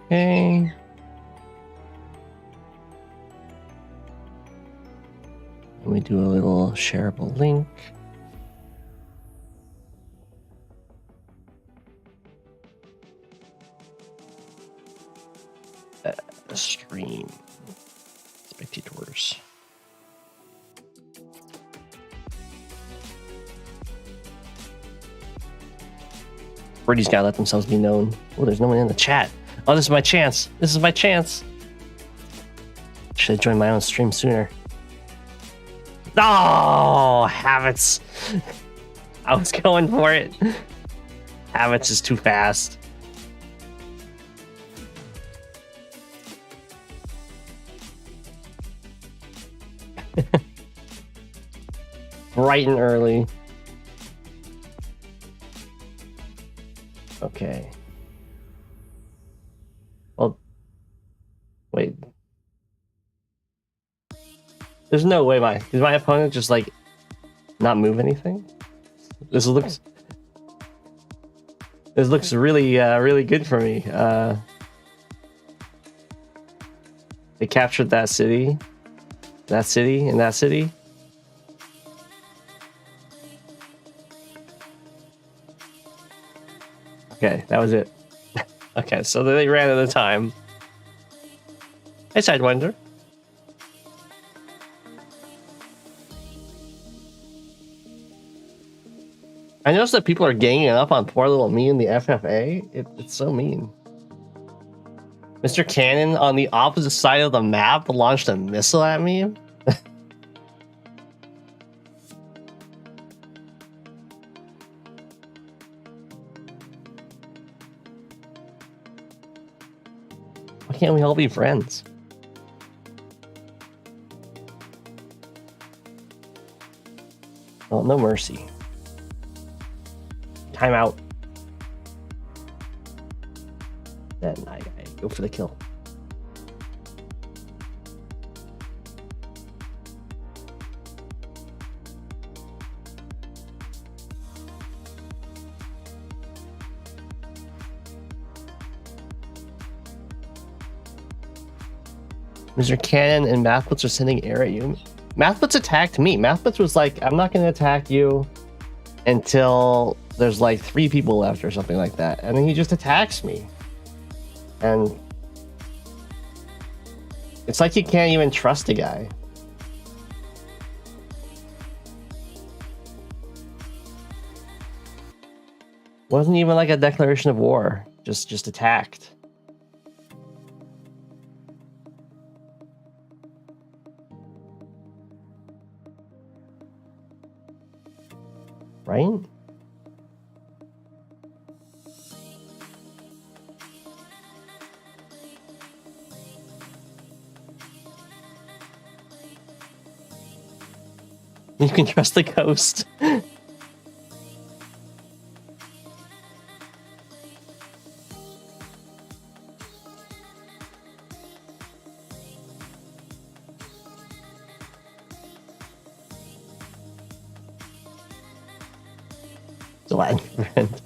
Okay. Let me do a little shareable link. Stream spectators. Birdies gotta let themselves be known. Oh, there's no one in the chat. Oh, this is my chance. This is my chance. Should have joined my own stream sooner. Oh, habits. I was going for it. Habits is too fast. Bright and early. Okay. Well, wait. There's no way did my opponent just like not move anything? This looks really really good for me. They captured that city, and that city. Okay, that was it. Okay, so they ran out of time. Hey, Sidewinder. I noticed that people are ganging up on poor little me in the FFA. It's so mean. Mr. Cannon on the opposite side of the map launched a missile at me. Why can't we all be friends? Oh, no mercy. Time out. Then I go for the kill. Mr. Cannon and Mathblitz are sending air at you. Mathblitz attacked me. Mathblitz was like, I'm not going to attack you until there's like 3 people left or something like that. And then he just attacks me. And it's like you can't even trust a guy. Wasn't even like a declaration of war. Just attacked. Right? You can trust the ghost. Latin friend.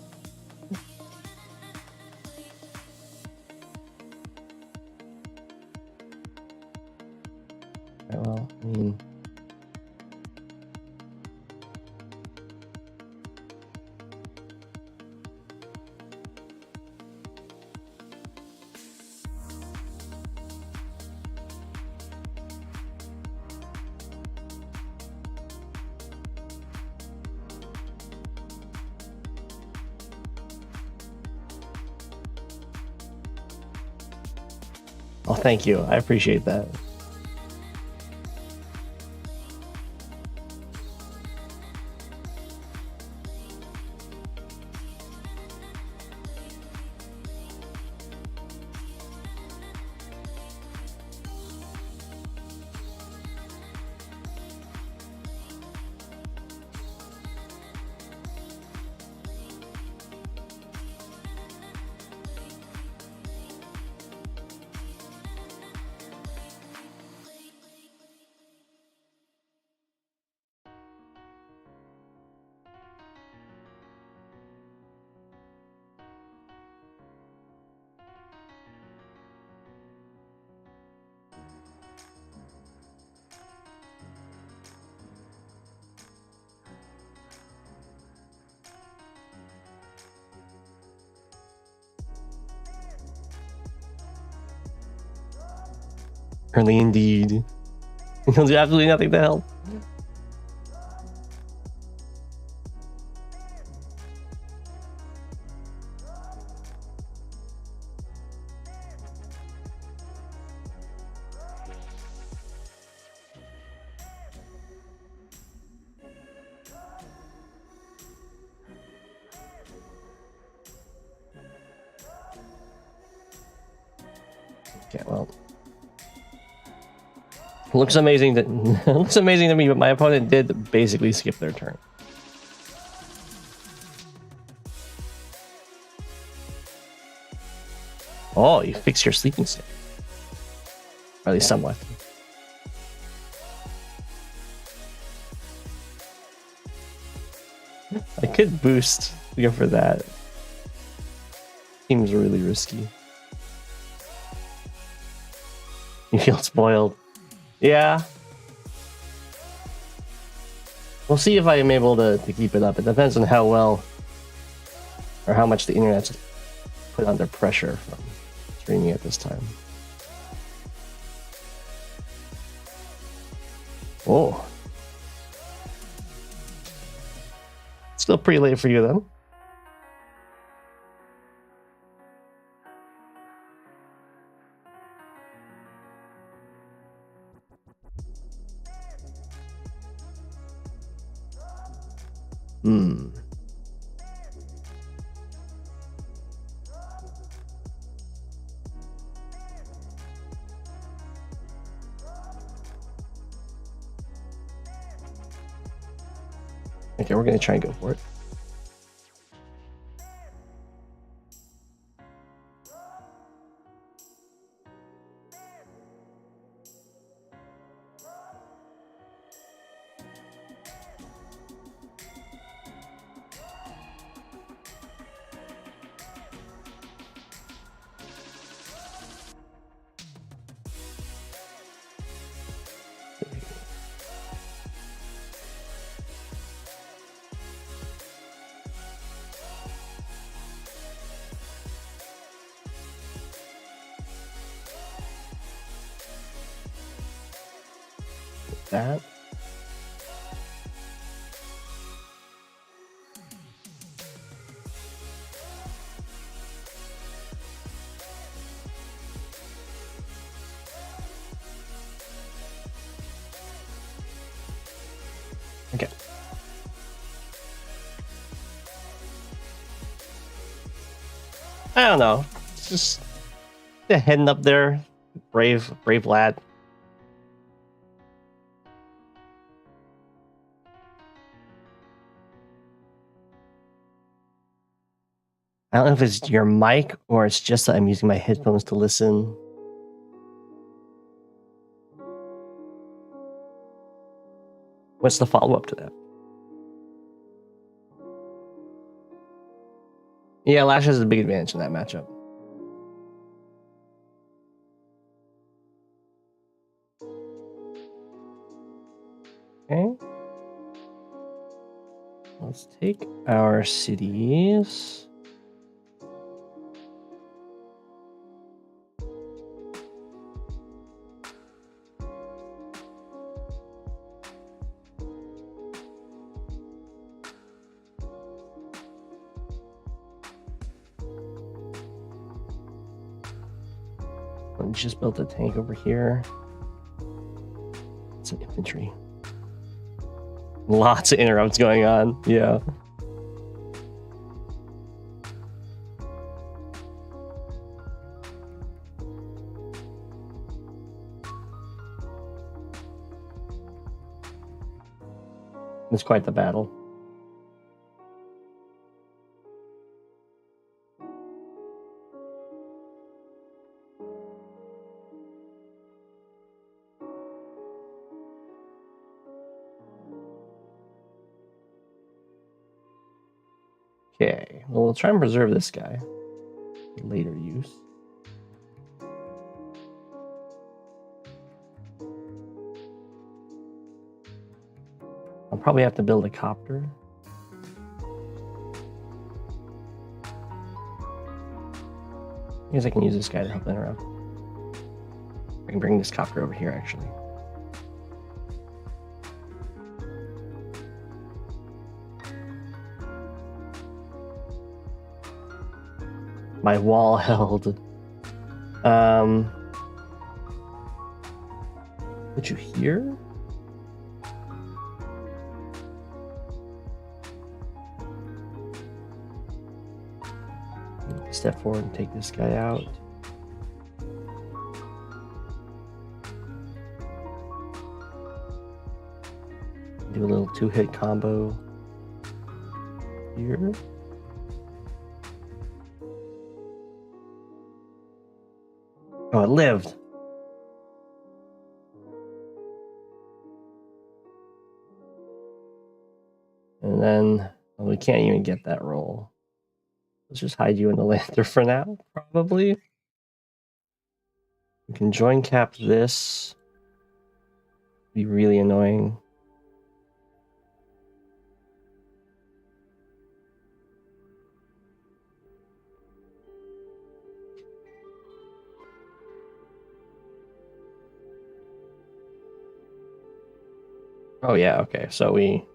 Right, well, I mean, oh, thank you. I appreciate that. Early indeed. He'll do absolutely nothing to help. Okay, well, looks amazing. Looks amazing to me, but my opponent did basically skip their turn. Oh, you fixed your sleeping stick, or at least somewhat. I could boost to go for that. Seems really risky. You feel spoiled. Yeah. We'll see if I am able to keep it up. It depends on how well or how much the internet's put under pressure from streaming at this time. Oh. Still pretty late for you then. Okay, we're gonna try and go for it. That. Okay. I don't know. It's just heading up there. Brave lad. I don't know if it's your mic or it's just that I'm using my headphones to listen. What's the follow-up to that? Yeah, Lash has a big advantage in that matchup. Okay. Let's take our cities. We just built a tank over here. Some infantry. Lots of interrupts going on. Yeah. It's quite the battle. Okay, well, we'll try and preserve this guy for later use. I'll probably have to build a copter. I guess I can use this guy to help interrupt. I can bring this copter over here, actually. My wall held. Did you hear? Step forward and take this guy out. Do a little 2-hit combo here. Oh, it lived. And then we can't even get that roll. Let's just hide you in the lantern for now, probably. We can join cap this. Be really annoying. Oh yeah, okay, so we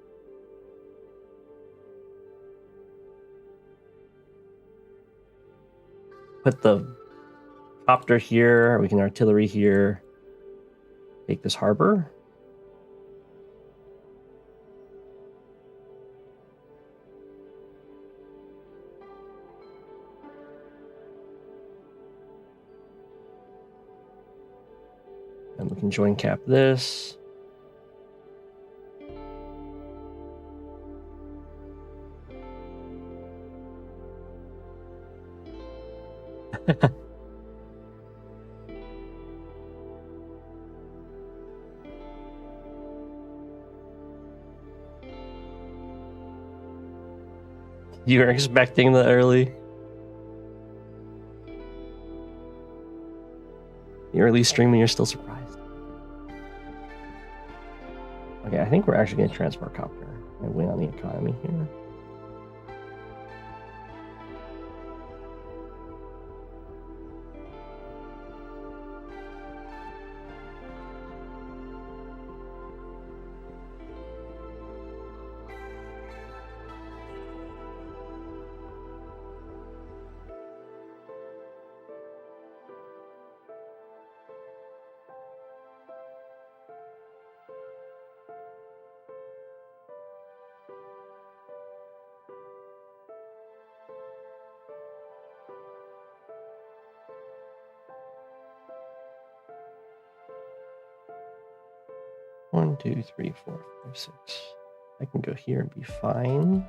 put the copter here, we can artillery here, take this harbor. And we can join cap this. You were expecting the early stream and you're still surprised. Okay, I think we're actually going to transfer copter and win on the economy here. One, two, three, 4, 5, 6. I can go here and be fine.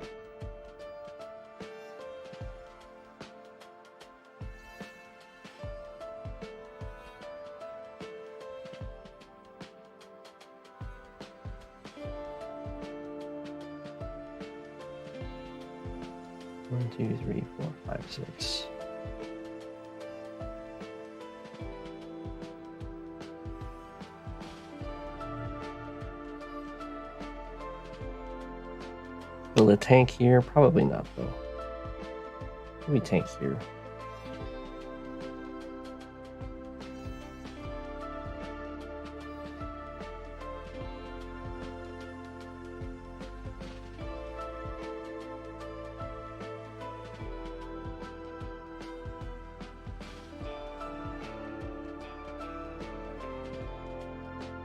One, two, three, 4, 5, 6. Build a tank here? Probably not, though. Maybe tank here.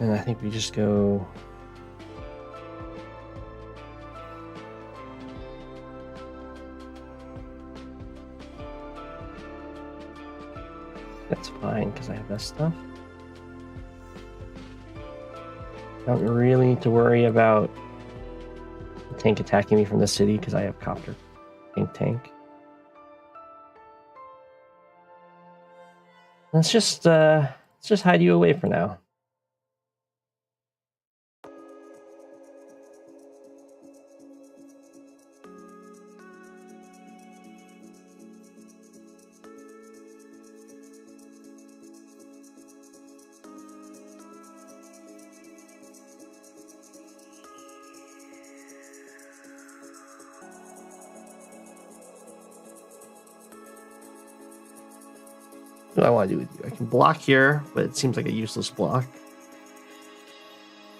And I think we just go... That's fine, because I have that stuff. Don't really need to worry about the tank attacking me from the city, because I have copter tank. Let's just hide you away for now. What do I want to do with you? I can block here, but it seems like a useless block.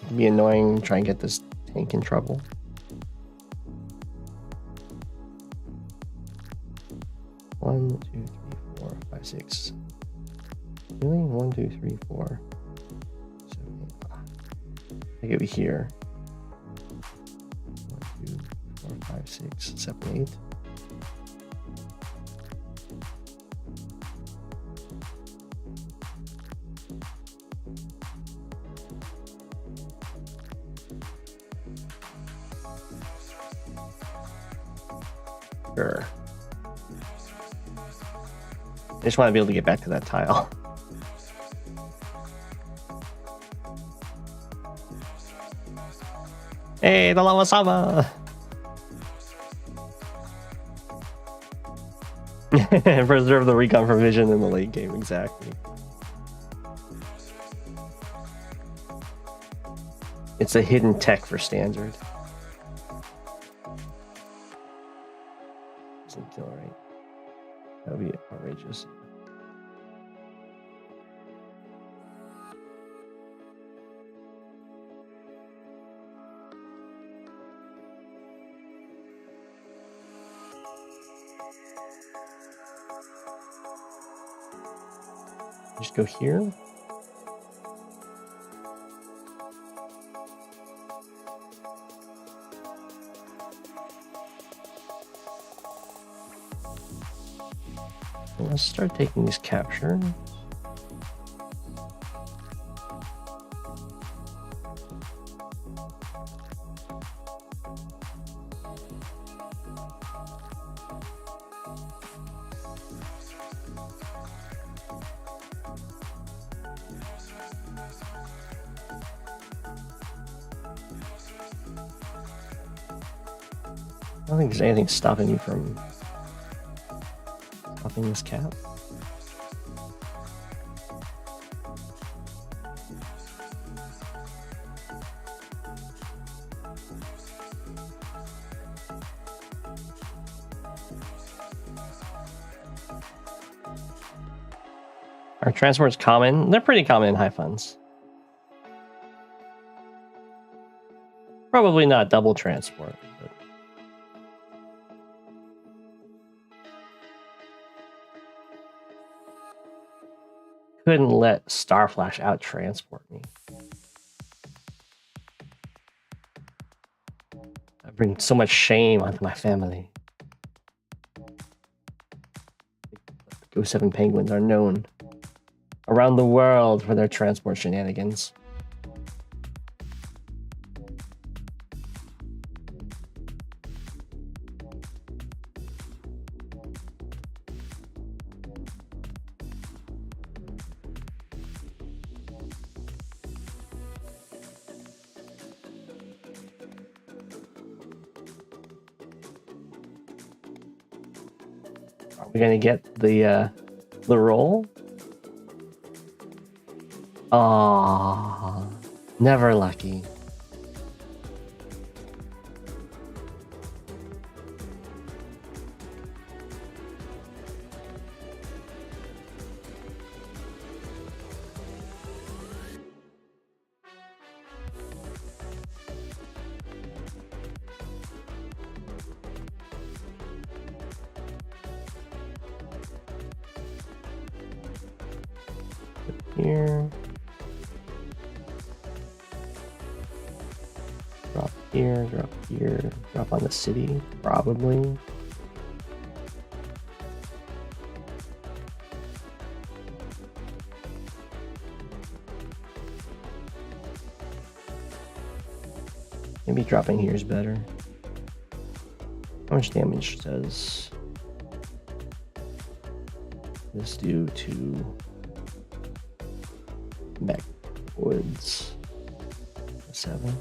It can be annoying, try and get this tank in trouble. One, two, three, 4, 5, 6. Really? 1, 2, 3, 4, 7, 8. I get here. 1, 2, 4, 5, 6, 7, 8. Sure. I just want to be able to get back to that tile. Hey, the lava sama! Preserve the recon for vision in the late game, exactly. It's a hidden tech for standard. Doesn't kill, right? That would be outrageous. Just go here. Let's start taking these captures. I don't think there's anything stopping you from popping this cap. Are transports common? They're pretty common in high funds. Probably not double transport. But... couldn't let Starflash out transport me. I bring so much shame onto my family. Go7 penguins are known around the world for their transport shenanigans. Are we gonna get the roll? Aww, never lucky. Here. Drop here, drop on the city, probably. Maybe dropping here is better. How much damage does this do to backwoods? 7.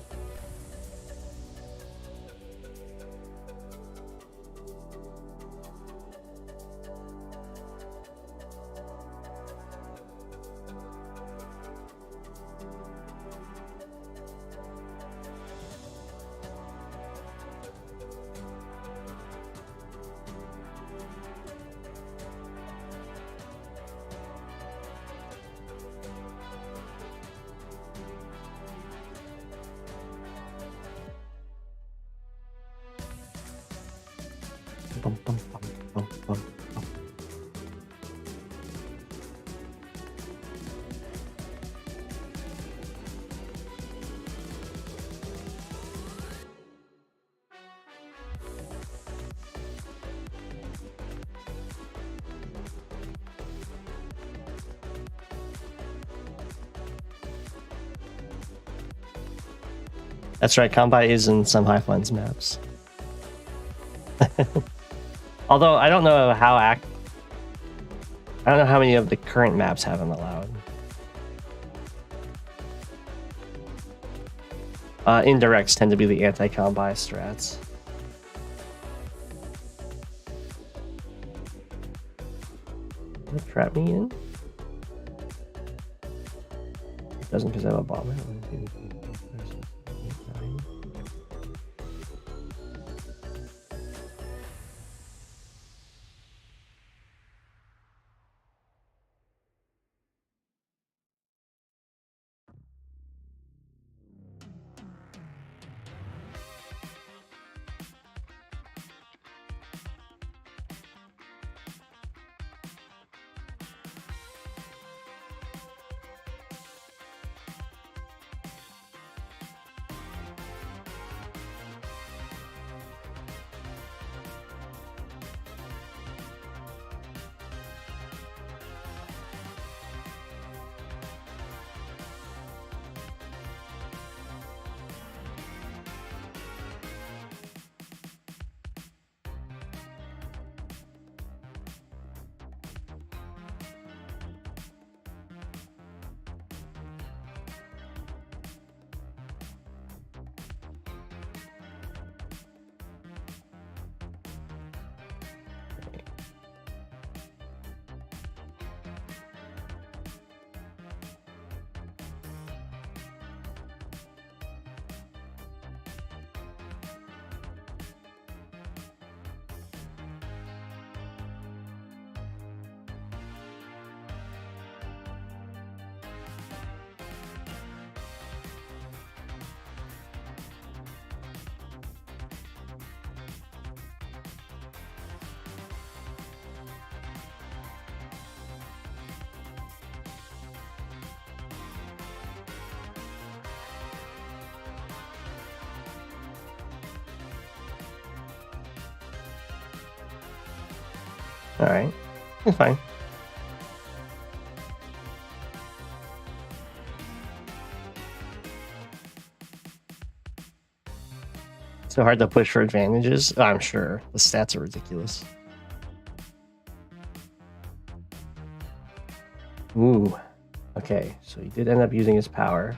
That's right, Combat is in some Highlands maps. Although I don't know how many of the current maps have them allowed. Indirects tend to be the anti-combi strats. Does it trap me in? It doesn't because I have a bomber. Alright, it's fine. So hard to push for advantages? Oh, I'm sure. The stats are ridiculous. Ooh. Okay, so he did end up using his power.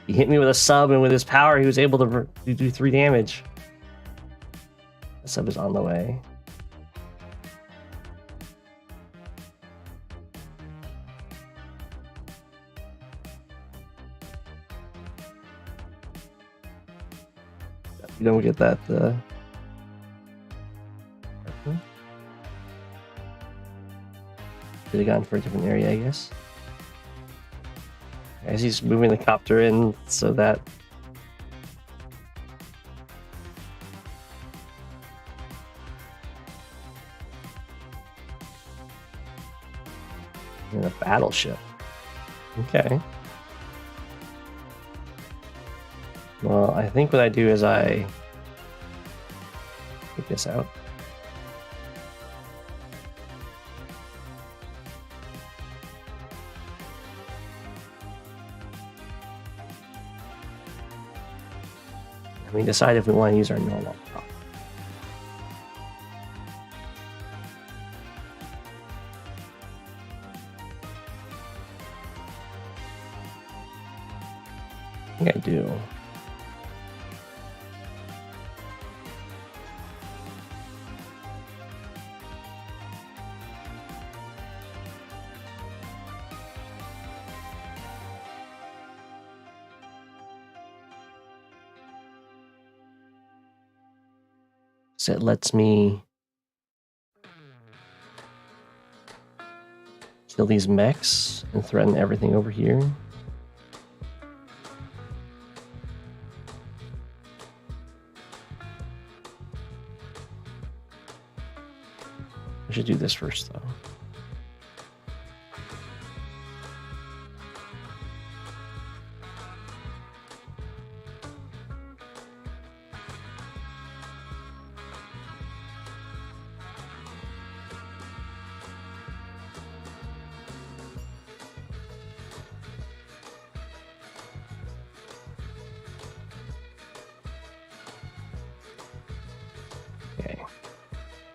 He hit me with a sub, and with his power, he was able to do 3 damage. The sub is on the way. You don't get that. Should have gone for a different area, I guess. As he's moving the copter in so that in a battleship. Okay. Well, I think what I do is I take this out. And we decide if we want to use our normal prop. I think I do. So it lets me kill these mechs and threaten everything over here. I should do this first, though.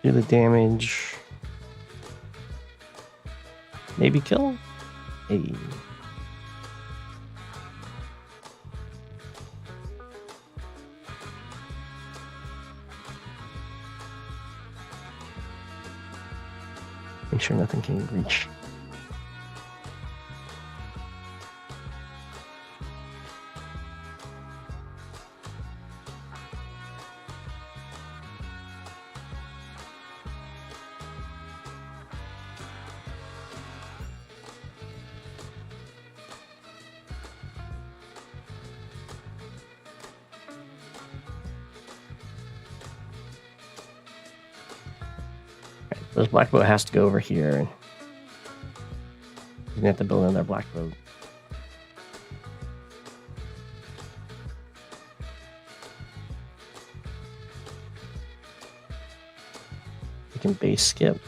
Do the damage. Maybe kill? Hey. Make sure nothing can reach. This black boat has to go over here. You're gonna have to build another black boat. You can base skip.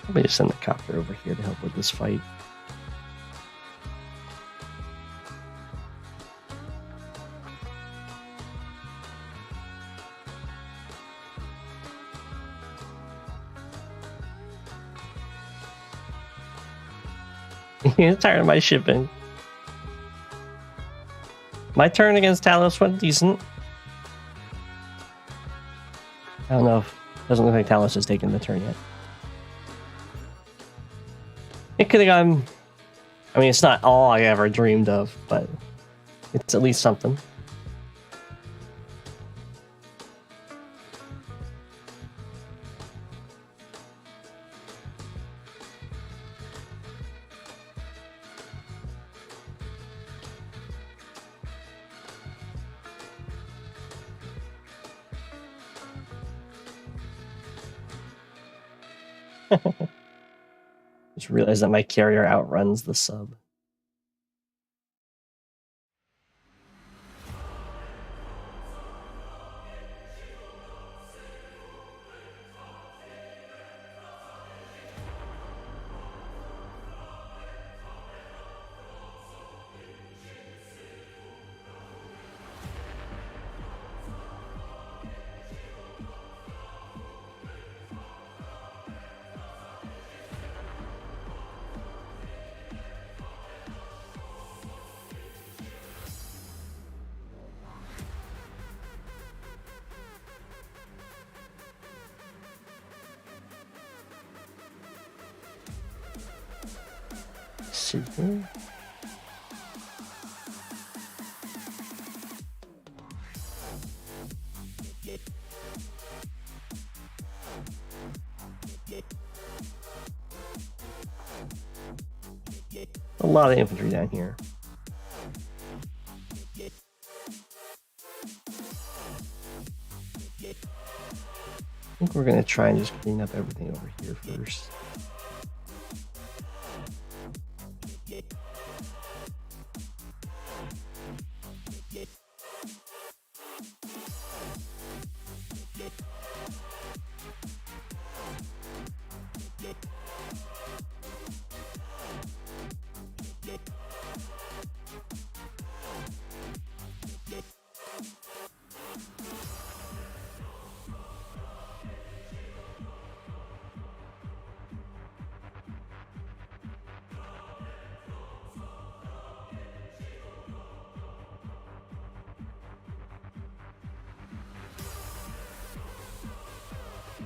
Let me just send the copter over here to help with this fight. He's tired of my shipping. My turn against Talos went decent. I don't know if doesn't look like Talos has taken the turn yet. It could have gone. I mean, it's not all I ever dreamed of, but it's at least something. Just realized that my carrier outruns the sub. See here. A lot of infantry down here. I think we're going to try and just clean up everything over here first.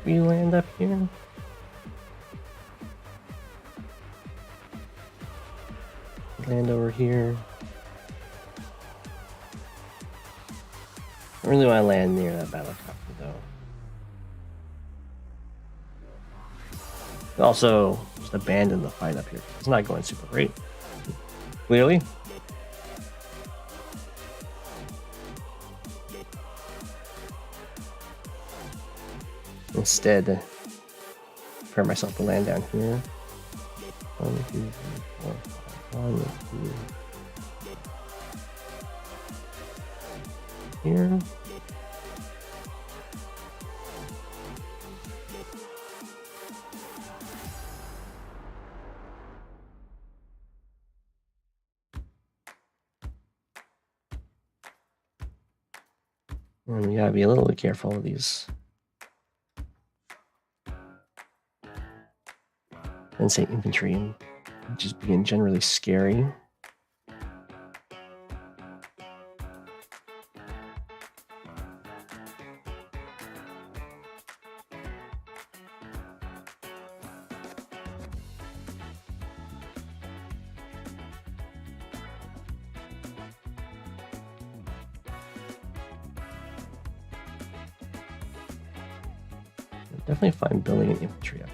We land up here. Land over here. I really want to land near that battle copter though. Also, just abandon the fight up here. It's not going super great. Clearly. Instead, prepare myself to land down here. 1, 2, 3, 4, 5. 1, 2. Here. And we gotta be a little bit careful of these. And say infantry and just being generally scary. Definitely fine building an infantry up.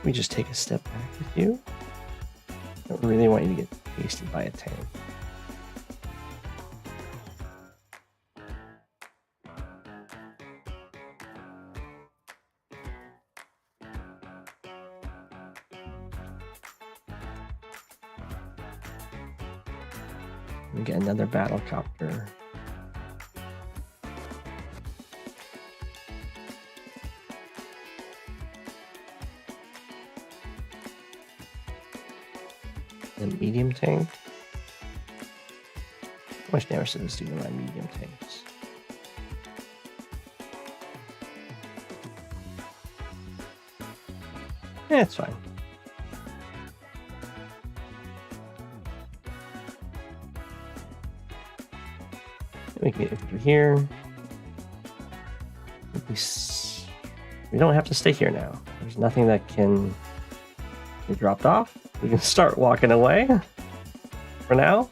We just take a step back with you. I don't really want you to get pasted by a tank. We get another battle copter. The medium tank. How much damage does this do to my medium tanks? Yeah, it's fine. We can get infantry here. We don't have to stay here now. There's nothing that can be dropped off. We can start walking away for now.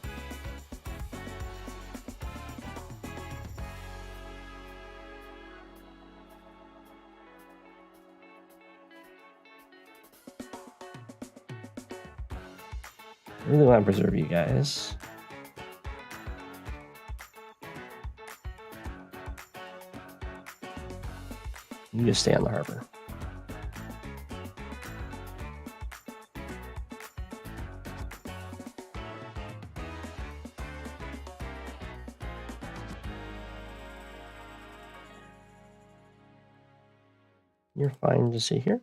I really want to preserve you guys. You just stay on the harbor. You're fine to see here.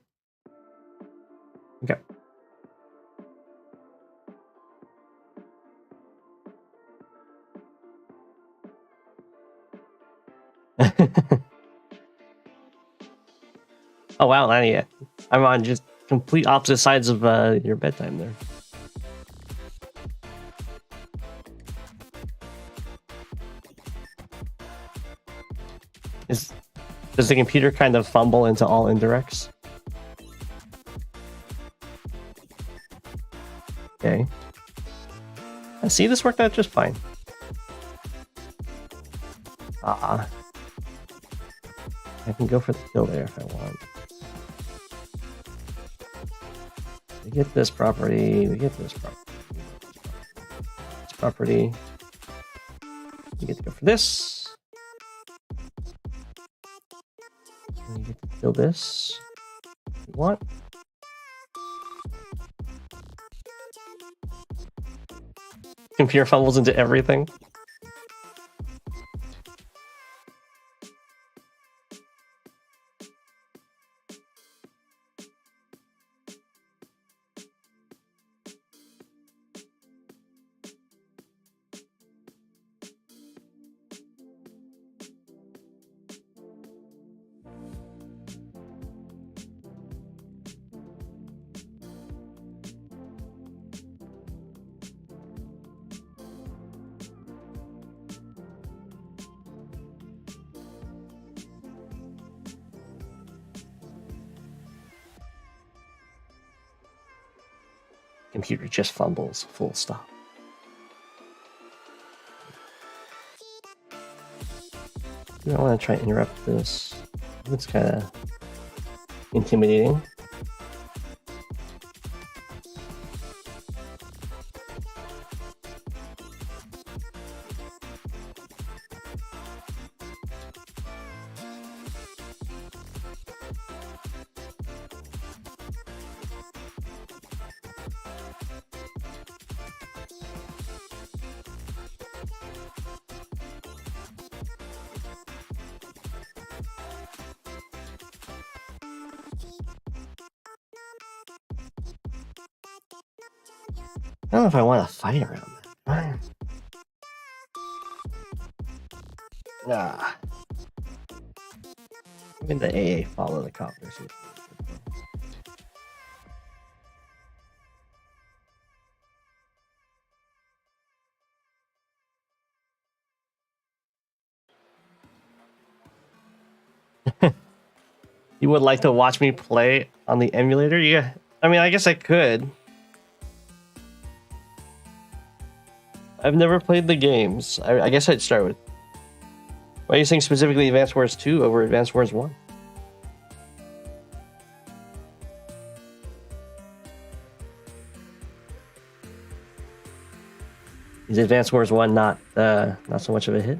Okay. Oh wow, Lania. I'm on just complete opposite sides of your bedtime there. Does the computer kind of fumble into all indirects? Okay. I see this worked out just fine. I can go for the kill there if I want. We get this property, we get this property. This property. We get to go for this. And you get to kill this if you want. Computer fumbles into everything. Computer just fumbles, full stop. I don't want to try and interrupt this. It's kind of intimidating. I don't know if I want to fight around that. Ah. I mean, the AA follow the copters. You would like to watch me play on the emulator? Yeah. I mean, I guess I could. I've never played the games. I guess I'd start with... Why are you saying specifically Advanced Wars 2 over Advanced Wars 1? Is Advanced Wars 1 not so much of a hit?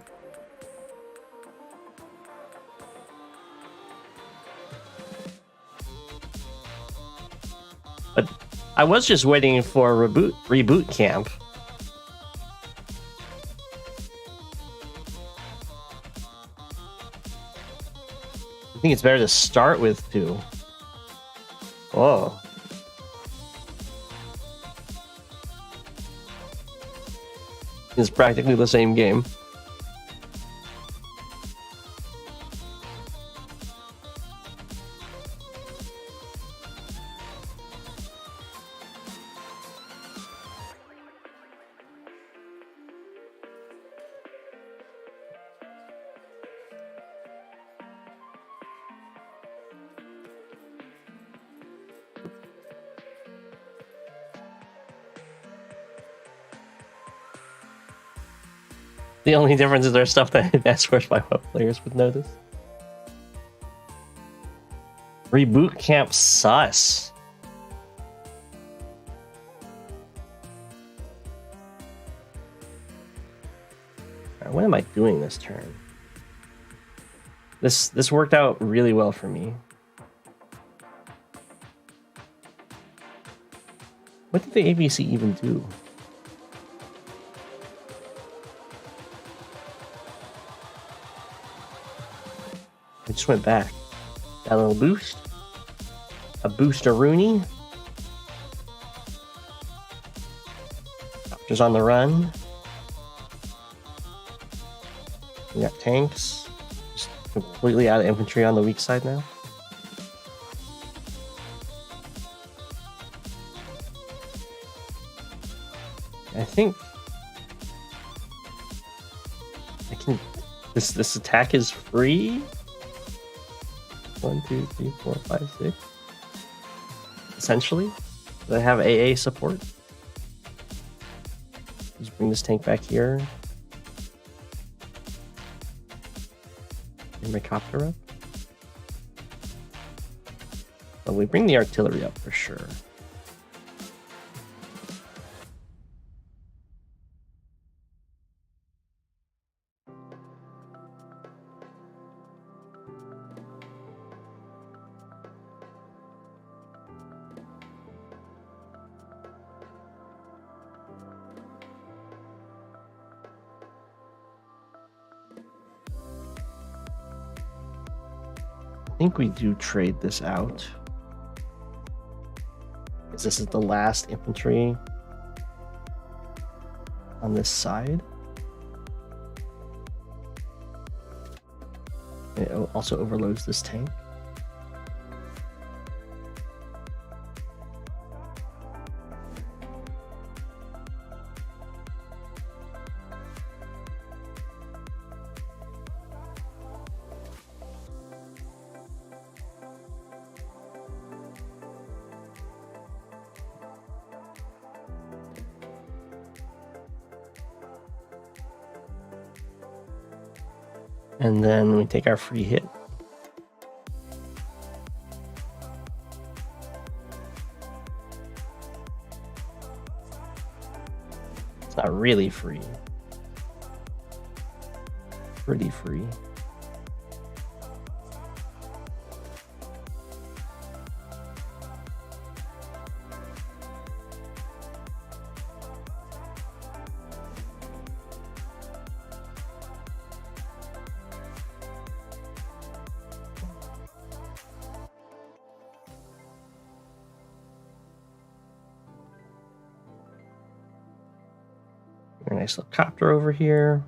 But I was just waiting for reboot camp. I think it's better to start with 2. Oh. It's practically the same game. The only difference is there's stuff that Advanced Wars 5 players would notice. Reboot camp sus. Right, what am I doing this turn? This worked out really well for me. What did the ABC even do? I just went back. Got a little boost. A booster-rooney. Doctor's on the run. We got tanks. Just completely out of infantry on the weak side now. I think I can... This attack is free? 1, 2, 3, 4, 5, 6. Essentially, do I have AA support? Just bring this tank back here. Bring my copter up. But we bring the artillery up for sure. I think we do trade this out, because this is the last infantry on this side. It also overloads this tank. And then we take our free hit. It's not really free. Pretty free. nice little copter over here.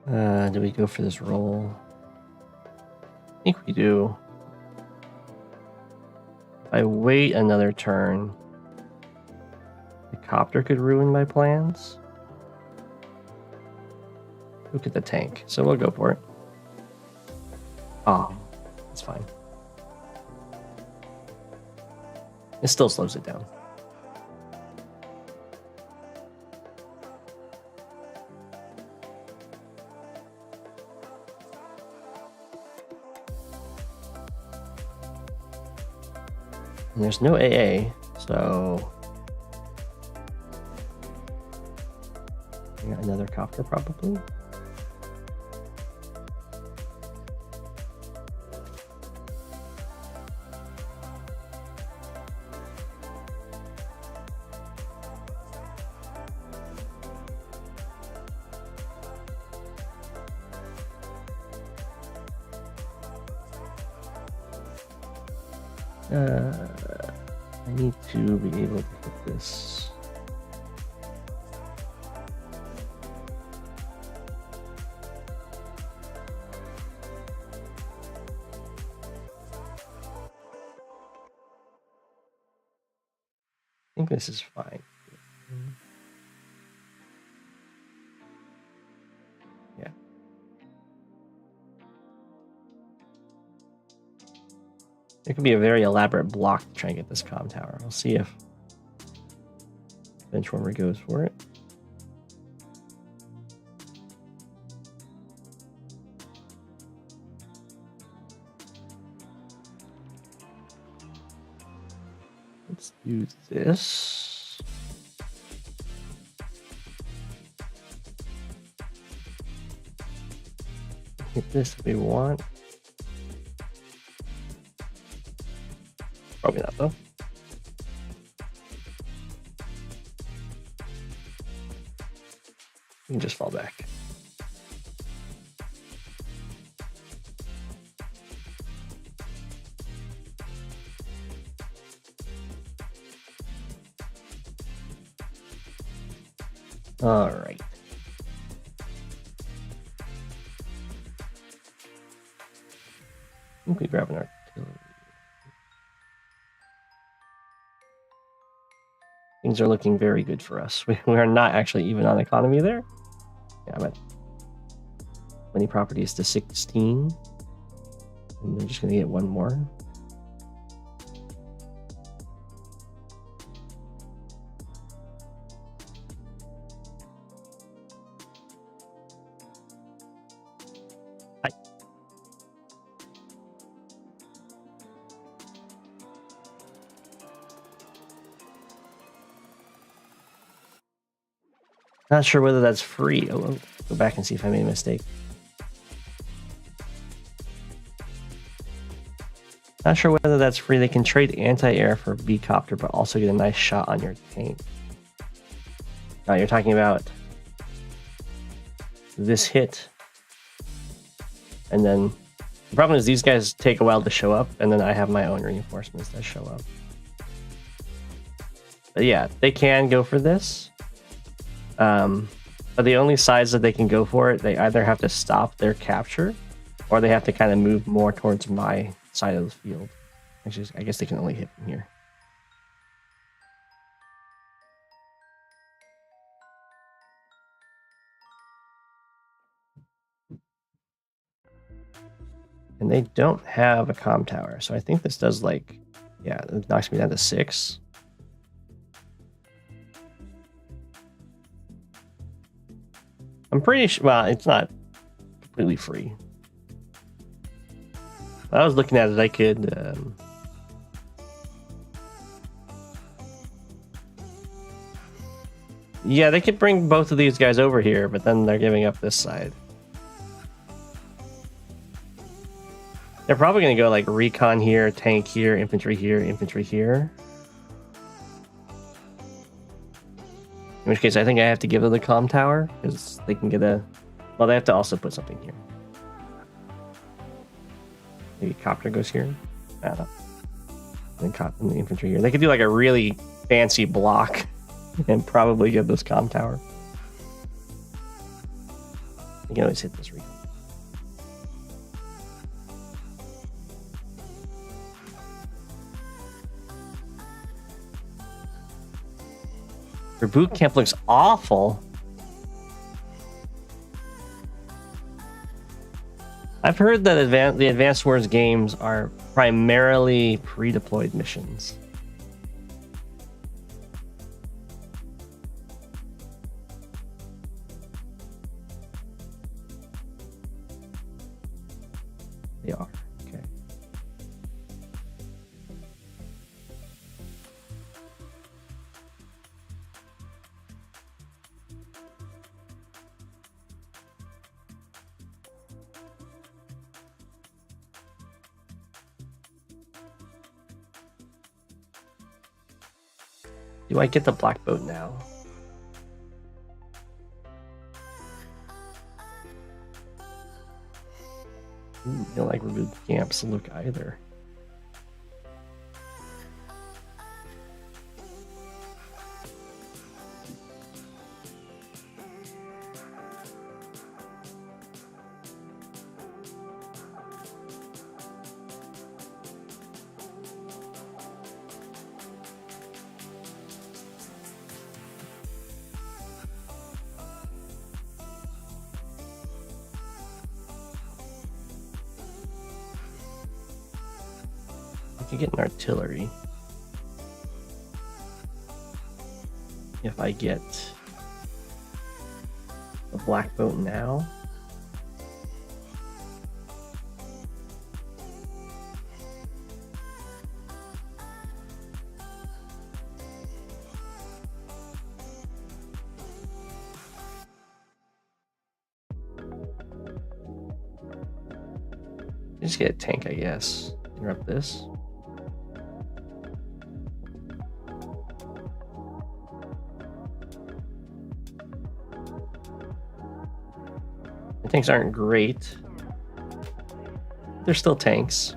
Do we go for this roll? I think we do. If I wait another turn, the copter could ruin my plans. Look at the tank, so we'll go for it. Oh, that's fine. It still slows it down. And there's no AA, so I got another copter probably. I need to be able to hit this. I think this is fine. Yeah. It could be a very elaborate block to try and get this comm tower. We'll see if Benchwarmer goes for it. Let's do this. Hit this if we want. Probably not, though. You can just fall back. All right. I think we grab an artillery. Things are looking very good for us. We are not actually even on economy there. Yeah, I'm at 20 properties to 16. And we're just going to get one more. Hi. Not sure whether that's free. Oh, I'll go back and see if I made a mistake. Not sure whether that's free. They can trade anti-air for B-copter, but also get a nice shot on your tank. Now you're talking about this hit. And then the problem is these guys take a while to show up, and then I have my own reinforcements that show up. But yeah, they can go for this. But the only sides that they can go for it, they either have to stop their capture or they have to kind of move more towards my side of the field. Actually, I guess they can only hit from here. And they don't have a comm tower, so I think this does like, yeah, it knocks me down to 6. I'm pretty sure, well, it's not completely free. When I was looking at it, I could, yeah, they could bring both of these guys over here, but then they're giving up this side. They're probably going to go like recon here, tank here, infantry here, infantry here. In which case, I think I have to give them the comm tower, because they can get a... Well, they have to also put something here. Maybe copter goes here? I don't know. and the infantry here. They could do like a really fancy block and probably get this comm tower. You can always hit this recon. Your boot camp looks awful. I've heard that the Advanced Wars games are primarily pre-deployed missions. They are. Okay. Do I get the black boat now? Ooh, I don't like where the camps look either. I could get an artillery if I get a black boat now. Just get a tank, I guess. Interrupt this. The tanks aren't great. They're still tanks.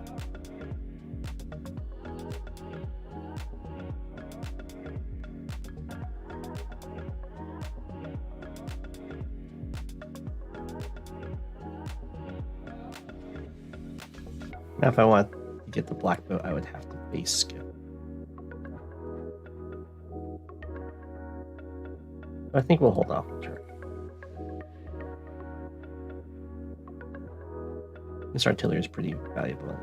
Now, if I want to get the black boat, I would have to base skip. I think we'll hold off the turn. This artillery is pretty valuable.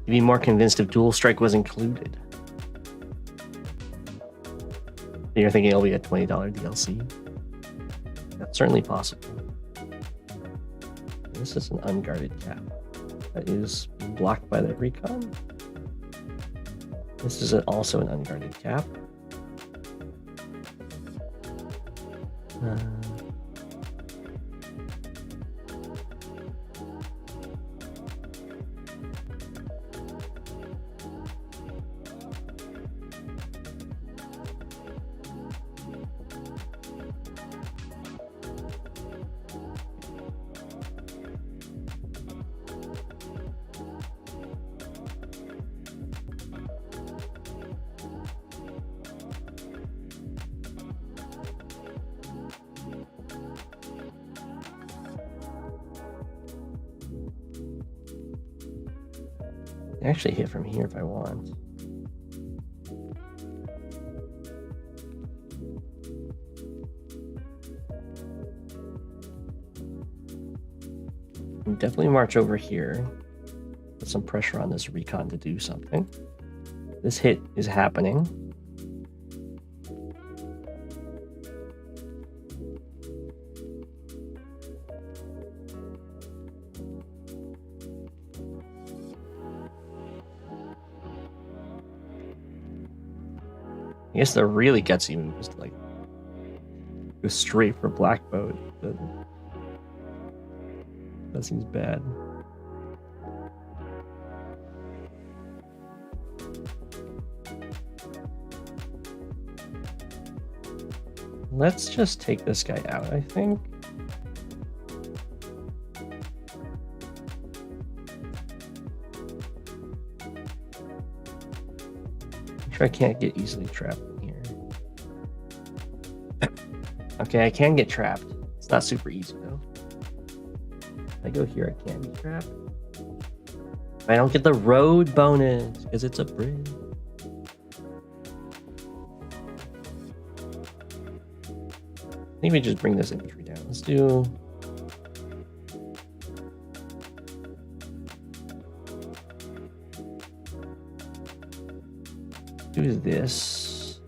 You'd be more convinced if dual strike was included. You're thinking it'll be a $20 DLC? That's certainly possible. This is an unguarded cap. That is blocked by the recon. This is also an unguarded cap. I actually hit from here if I want. Definitely march over here. Put some pressure on this recon to do something. This hit is happening. I guess the really gutsy move is to like go straight for black boat. But that seems bad. Let's just take this guy out, I think. I'm sure I can't get easily trapped in here. Okay, I can get trapped. It's not super easy though. If I go here, I can be trapped. I don't get the road bonus because it's a bridge. I think we just bring this infantry down. Let's do. Do this.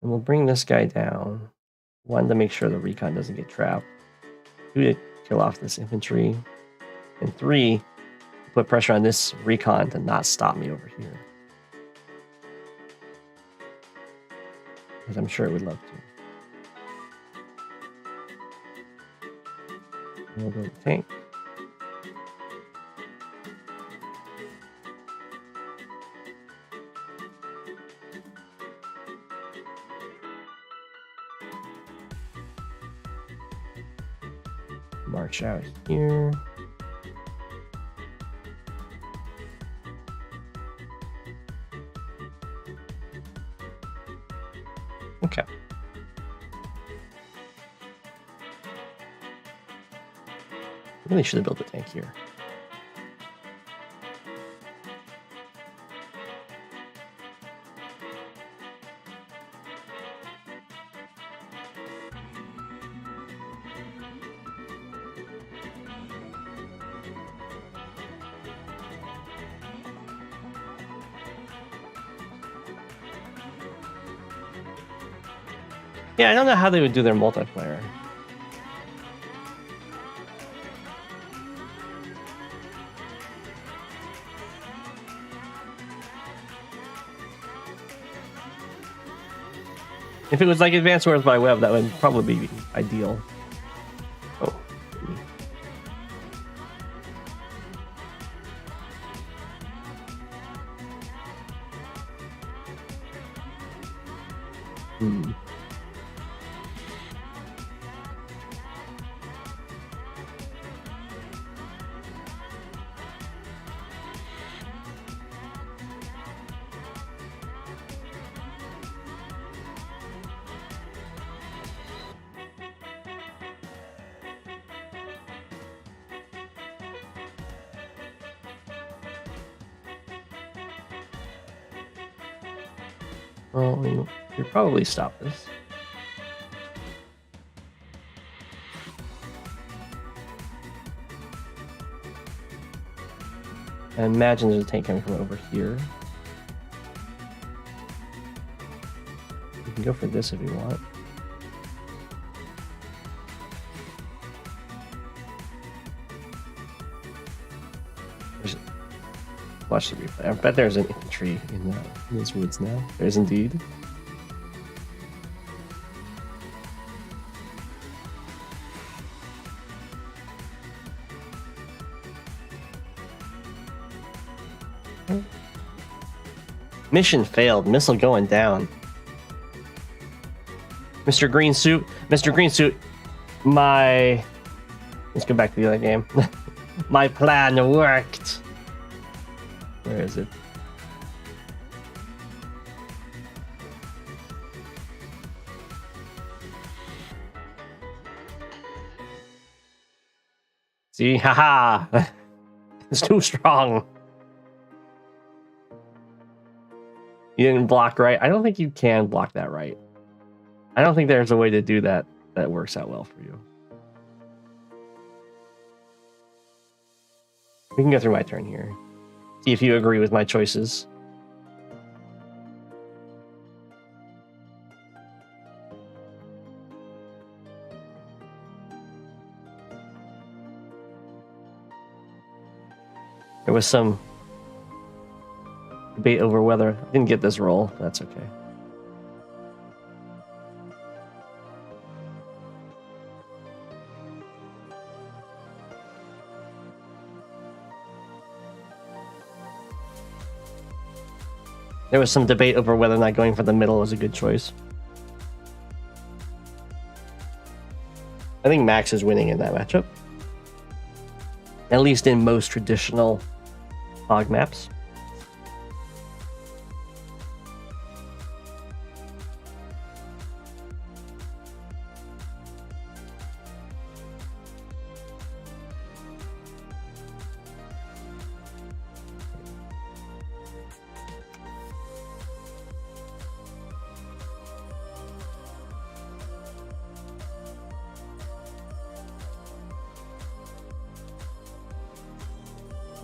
And we'll bring this guy down. One, to make sure the recon doesn't get trapped. Two, to kill off this infantry. And three, put pressure on this recon to not stop me over here. Because I'm sure it would love to. We'll go to tank. March out here. Okay. Really should have built a tank here. Yeah, I don't know how they would do their multiplayer. If it was like Advanced Wars by Web, that would probably be ideal. Oh. Hmm. Well, you probably stop this. I imagine there's a tank coming from over here. You can go for this if you want. Watch the replay. I bet there's an infantry in these woods now. There is indeed. Mission failed. Missile going down. Mr. Green Suit. Mr. Green Suit. Let's go back to the other game. My plan worked. Where is it? See? Haha! It's too strong. You didn't block right. I don't think you can block that right. I don't think there's a way to do that that works out well for you. We can go through my turn here. See if you agree with my choices. There was some debate over whether I didn't get this roll. That's okay. There was some debate over whether or not going for the middle was a good choice. I think Max is winning in that matchup. At least in most traditional fog maps.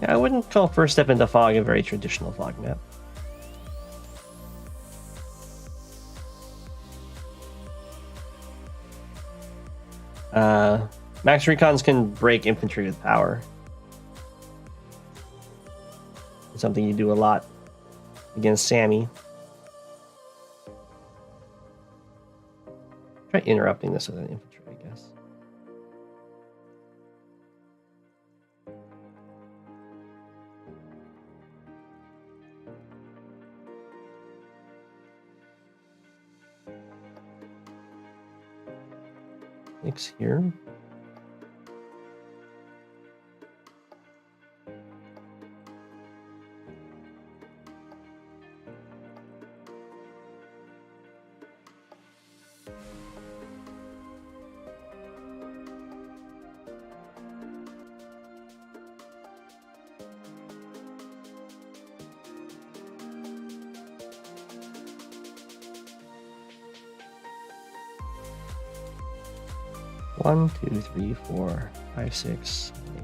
Yeah, I wouldn't call First Step into Fog a very traditional fog map. Max Recons can break infantry with power. It's something you do a lot against Sammy. Try interrupting this with an infantry, I guess. Mix here. One, two, three, 4, 5, 6, 8.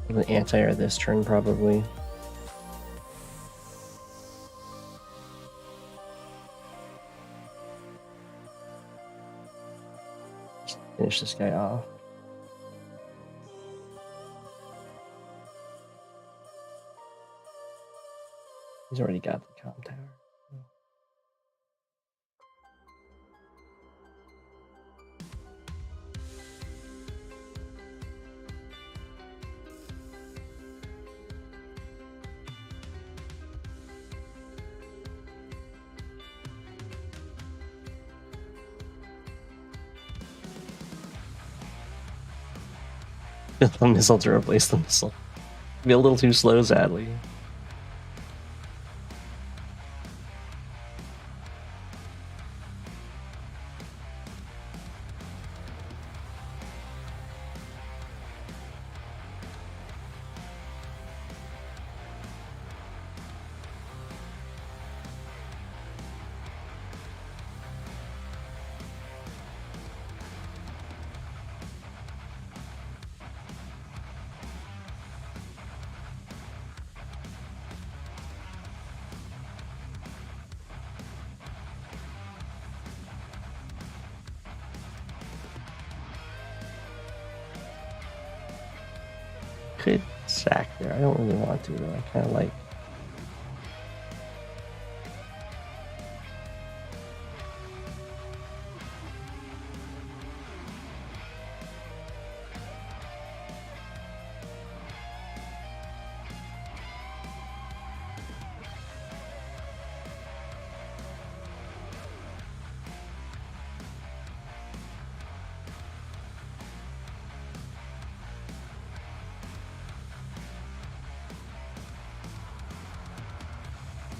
An anti-air this turn, probably. Just finish this guy off. He's already got the comm tower. The missile to replace the missile. Be a little too slow, sadly. Could sack there. I don't really want to, though. I kind of like...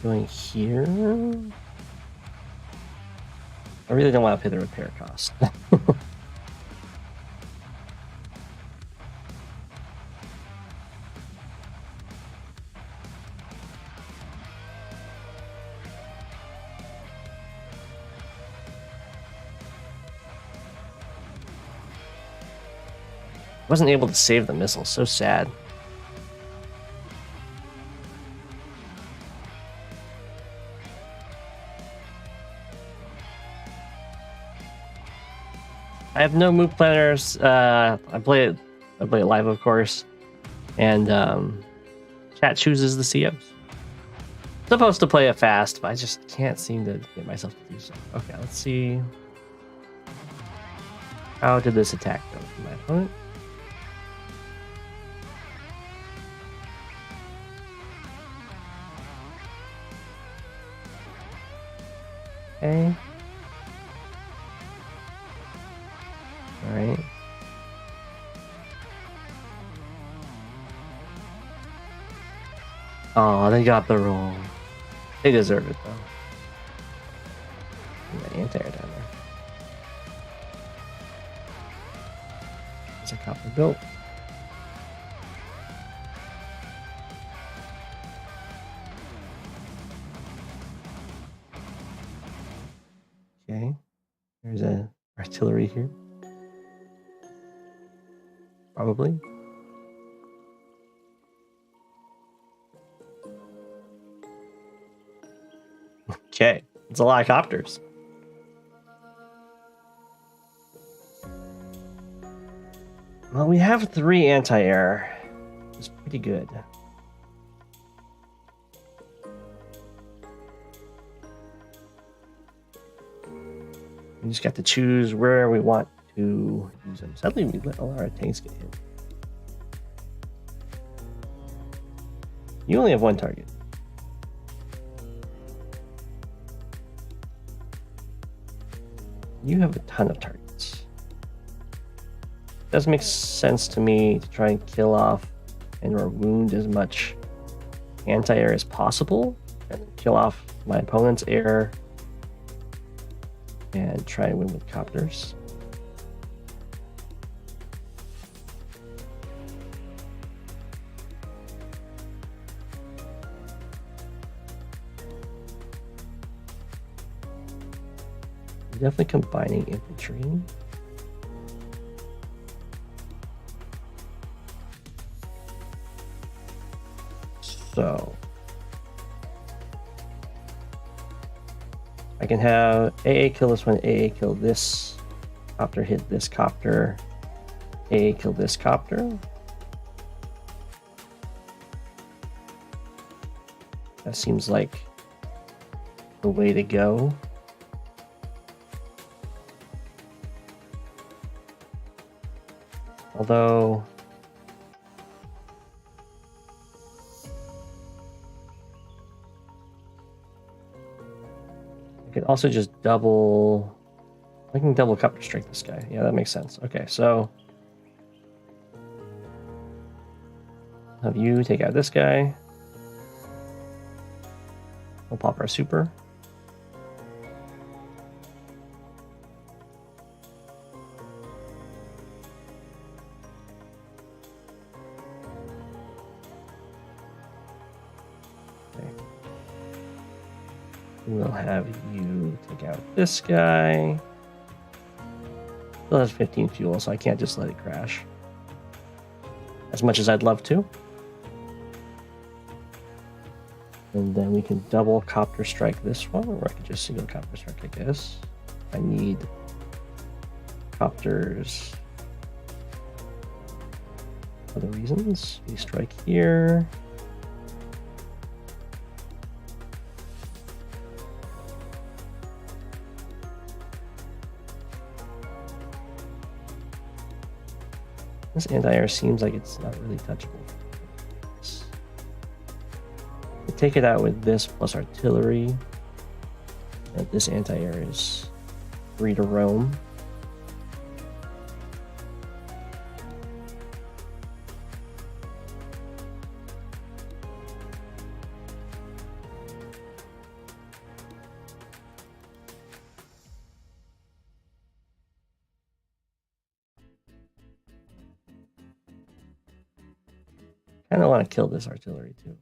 Going here. I really don't want to pay the repair cost. Wasn't able to save the missile. So sad. I have no move planners. I play it live, of course, and chat chooses the COs. Supposed to play it fast, but I just can't seem to get myself to do so. Okay, let's see. How did this attack go from my opponent? Okay. All right. Oh, they got the roll. They deserve it, though. Anti-air down there. There's a copper built. Okay. There's a artillery here. Probably. Okay. It's a lot of copters. Well, we have 3 anti-air. It's pretty good. We just got to choose where we want to use them. Sadly, we let all our tanks get hit. You only have 1 target. You have a ton of targets. It does make sense to me to try and kill off and or wound as much anti-air as possible and kill off my opponent's air and try and win with copters. Definitely combining infantry. So I can have AA kill this one, AA kill this copter, hit this copter, AA kill this copter. That seems like the way to go. Although I could also just double. I can double copter strike this guy. Yeah, that makes sense. Okay, so have you take out this guy. We'll pop our super. We'll have you take out this guy. Still has 15 fuel, so I can't just let it crash. As much as I'd love to. And then we can double copter strike this one, or I can just single copter strike, I guess. I need copters for other reasons. We strike here. This anti-air seems like it's not really touchable. We take it out with this plus artillery. And this anti-air is free to roam. I kind of want to kill this artillery too.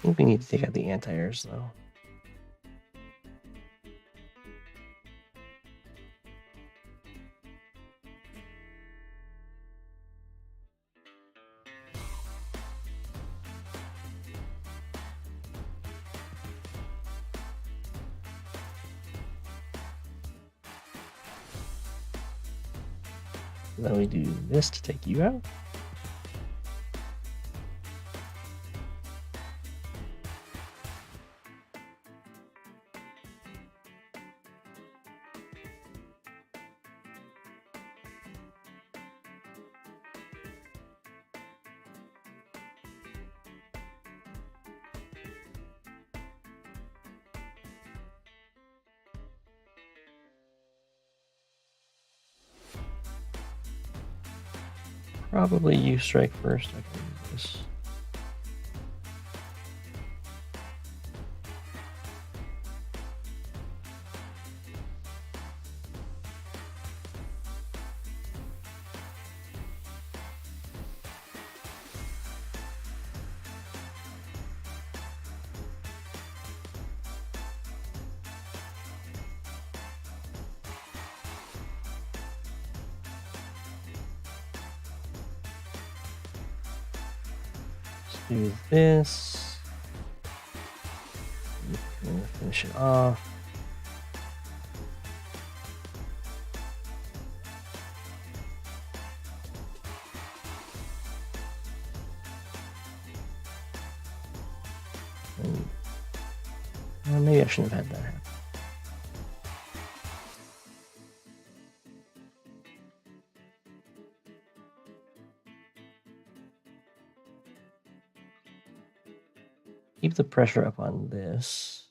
think we need to take out the anti-airs though. Then we do this to take you out. Probably you strike first. I can do this. Do this. Finish it off. And, maybe I shouldn't have had that happen. Keep the pressure up on this.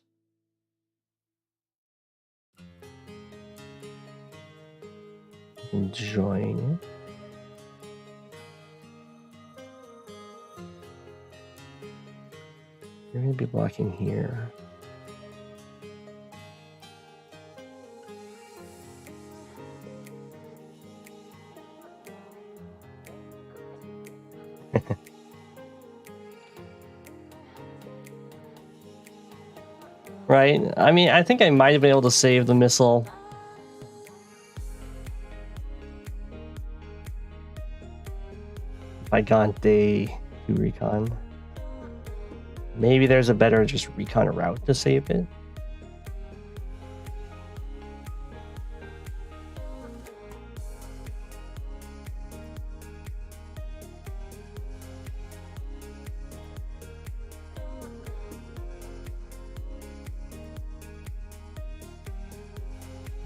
And join. You're going to be blocking here. Right? I mean, I think I might have been able to save the missile. If I'd gone day 2 recon. Maybe there's a better just recon route to save it.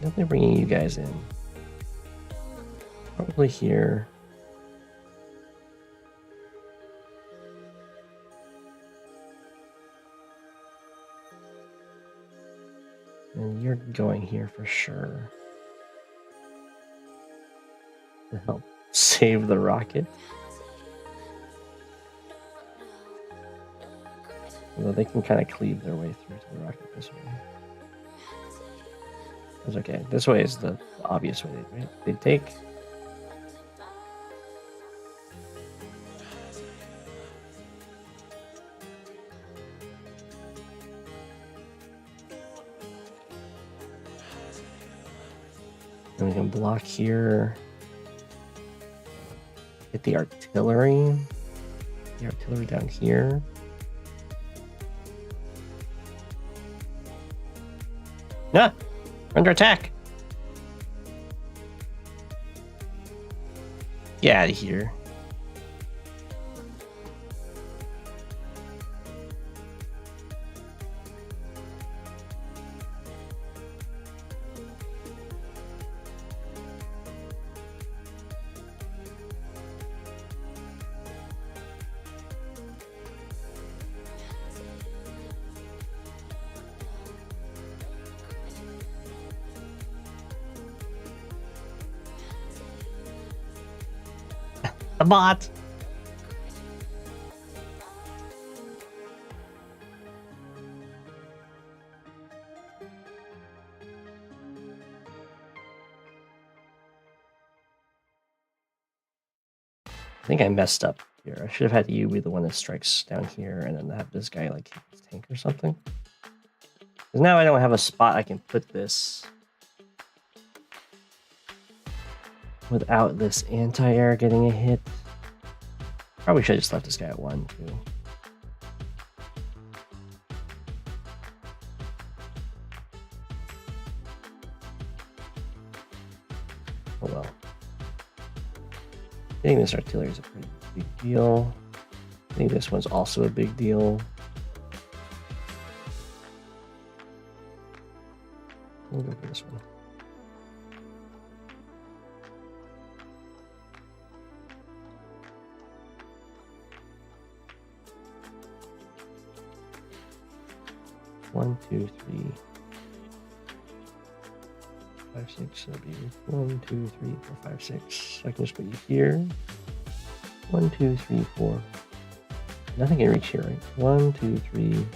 Definitely bringing you guys in. Probably here. And you're going here for sure. To help save the rocket. Although they can kind of cleave their way through to the rocket this way. It's okay. This way is the obvious way, right? They take. And we can block here. Hit the artillery. The artillery down here. Ah! Under attack! Get out of here. A bot. think I messed up here. I should have had you be the one that strikes down here and then have this guy like hit his tank or something. Because now I don't have a spot I can put this without this anti-air getting a hit. Probably should have just left this guy at 1 too. Oh well. Getting this artillery is a pretty big deal. I think this one's also a big deal. We'll go for this one. One, 2, 3, 5, 6. So it'll be 1, 2, 3, 4, 5, 6. So I can just put you here. 1, 2, 3, 4. Nothing can reach here, right? 1, 2, 3.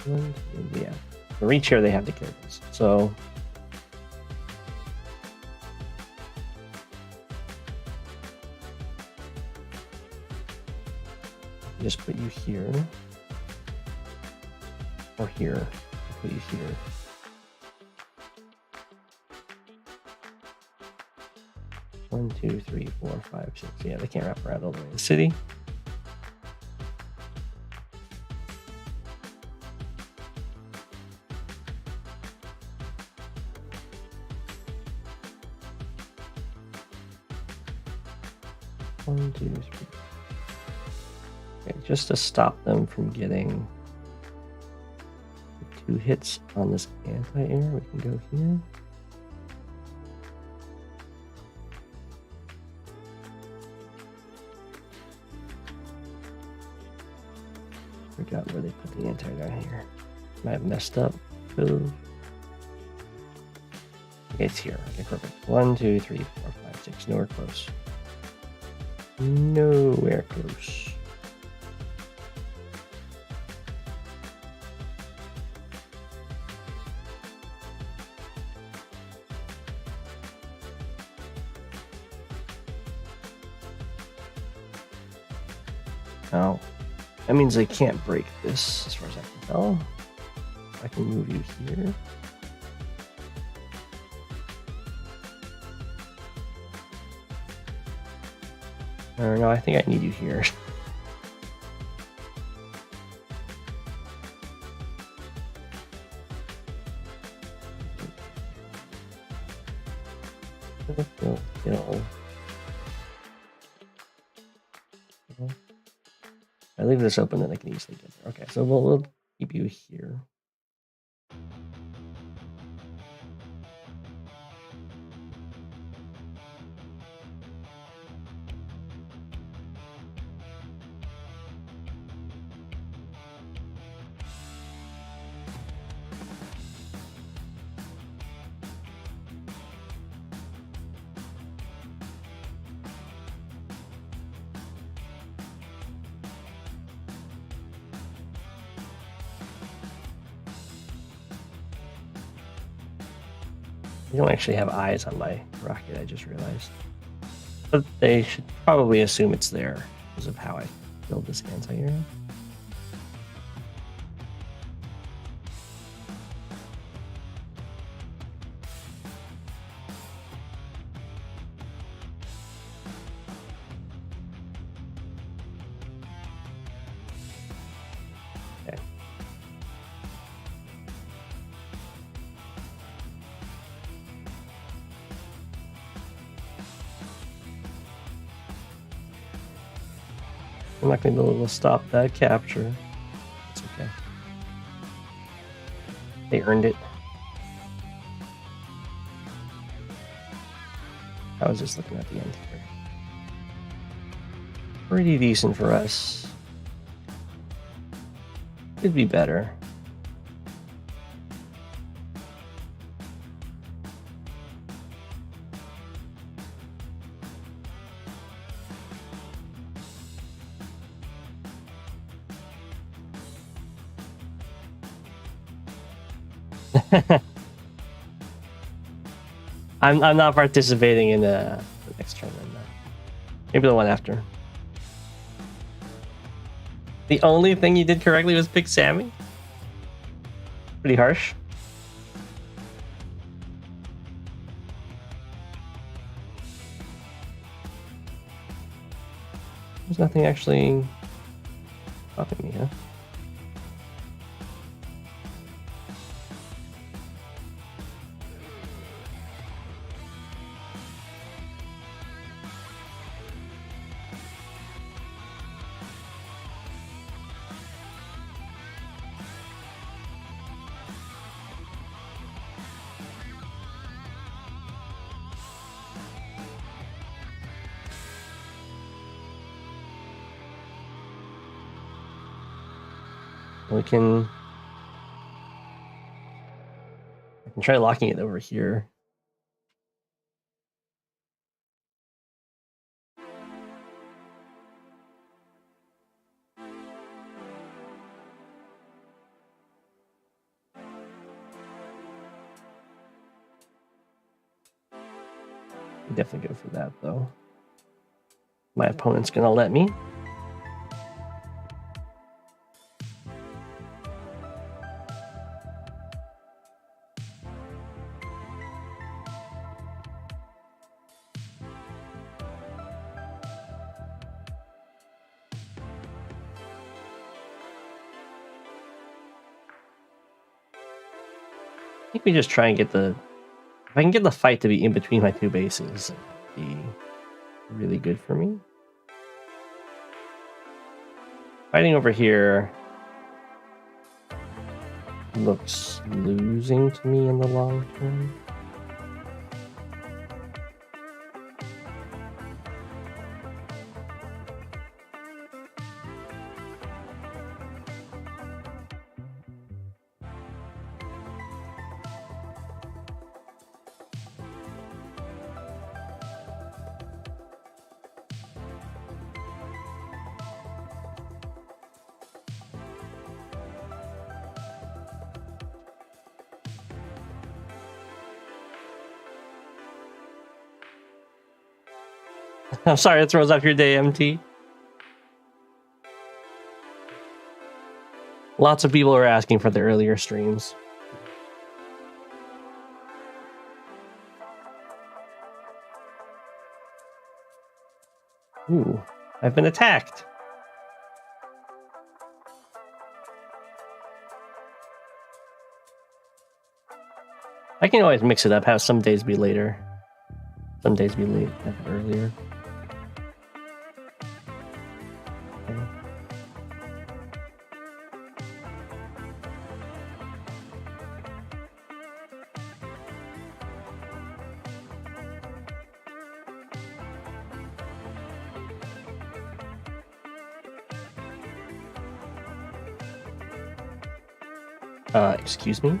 1, 2, yeah. The reach here, they have to carry this. So just put you here or here. Put you here. One, 2, 3, 4, 5, 6. Yeah, they can't wrap around all the way to the city. One, 2, 3. Okay, just to stop them from getting 2 hits on this anti-air, we can go here. Forgot where they put the anti-air down here. Might have messed up. Boom. Okay, it's here. Okay, perfect. 1, 2, 3, 4, 5, 6. Nowhere close. Nowhere close. Now, that means they can't break this, as far as I can tell. I can move you here. Or no, I think I need you here. I leave this open, then I can easily get there. Okay, so we'll keep you here. They don't actually have eyes on my rocket, I just realized. But they should probably assume it's there because of how I build this anti-air. Okay. I'm not going to be able to stop that capture. It's okay. They earned it. I was just looking at the end here. Pretty decent for us. Could be better. I'm not participating in the next tournament. Maybe the one after. The only thing you did correctly was pick Sammy? Pretty harsh. There's nothing actually stopping me, huh? I can try locking it over here. Definitely go for that though. My opponent's gonna let me. I think we just try and get the... If I can get the fight to be in between my two bases, it'd be really good for me. Fighting over here looks losing to me in the long term. I'm sorry, it throws off your day, MT. Lots of people are asking for the earlier streams. Ooh, I've been attacked. I can always mix it up, have some days be later. Some days be late, earlier. Excuse me?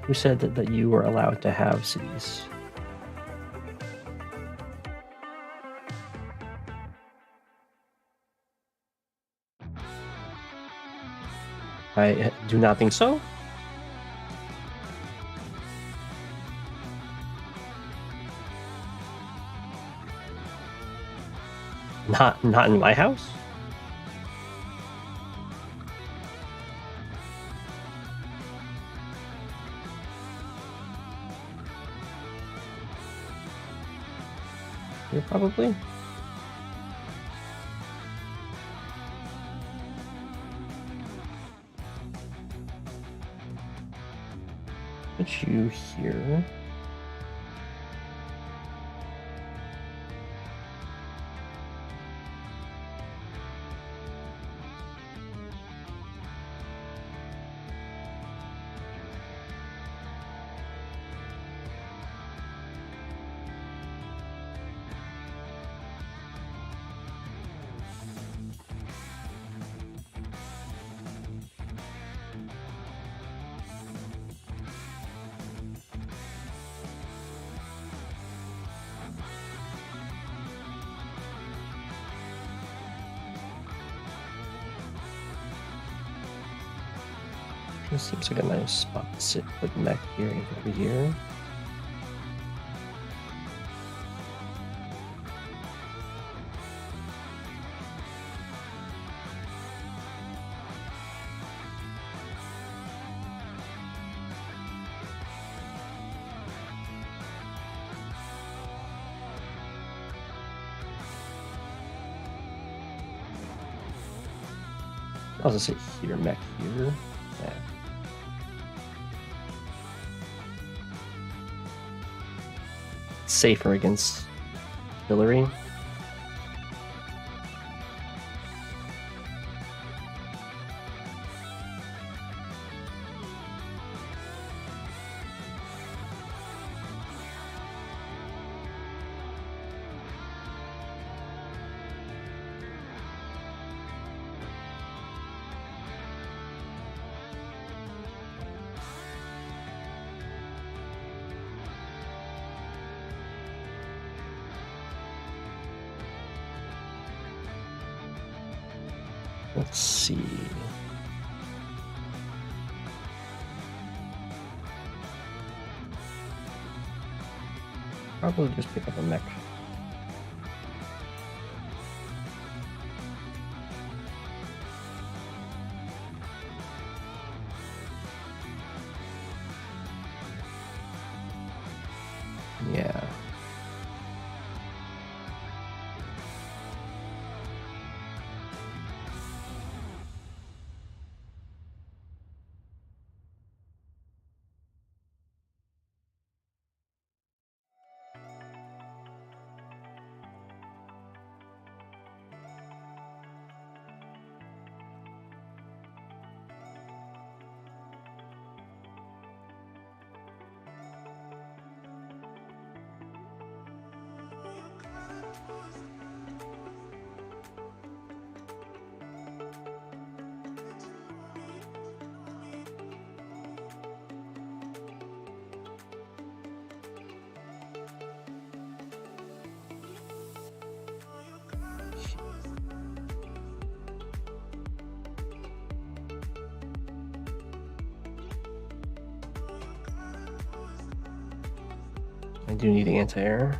Who said that you were allowed to have cities? I do not think so. Not in my house. Here, probably. Put you here. This seems like a nice spot to sit, put back here and over here. I'll just say here, mech here. Yeah. Safer against artillery. Let's see. Probably just pick up a mech. Yeah. I do need anti-air.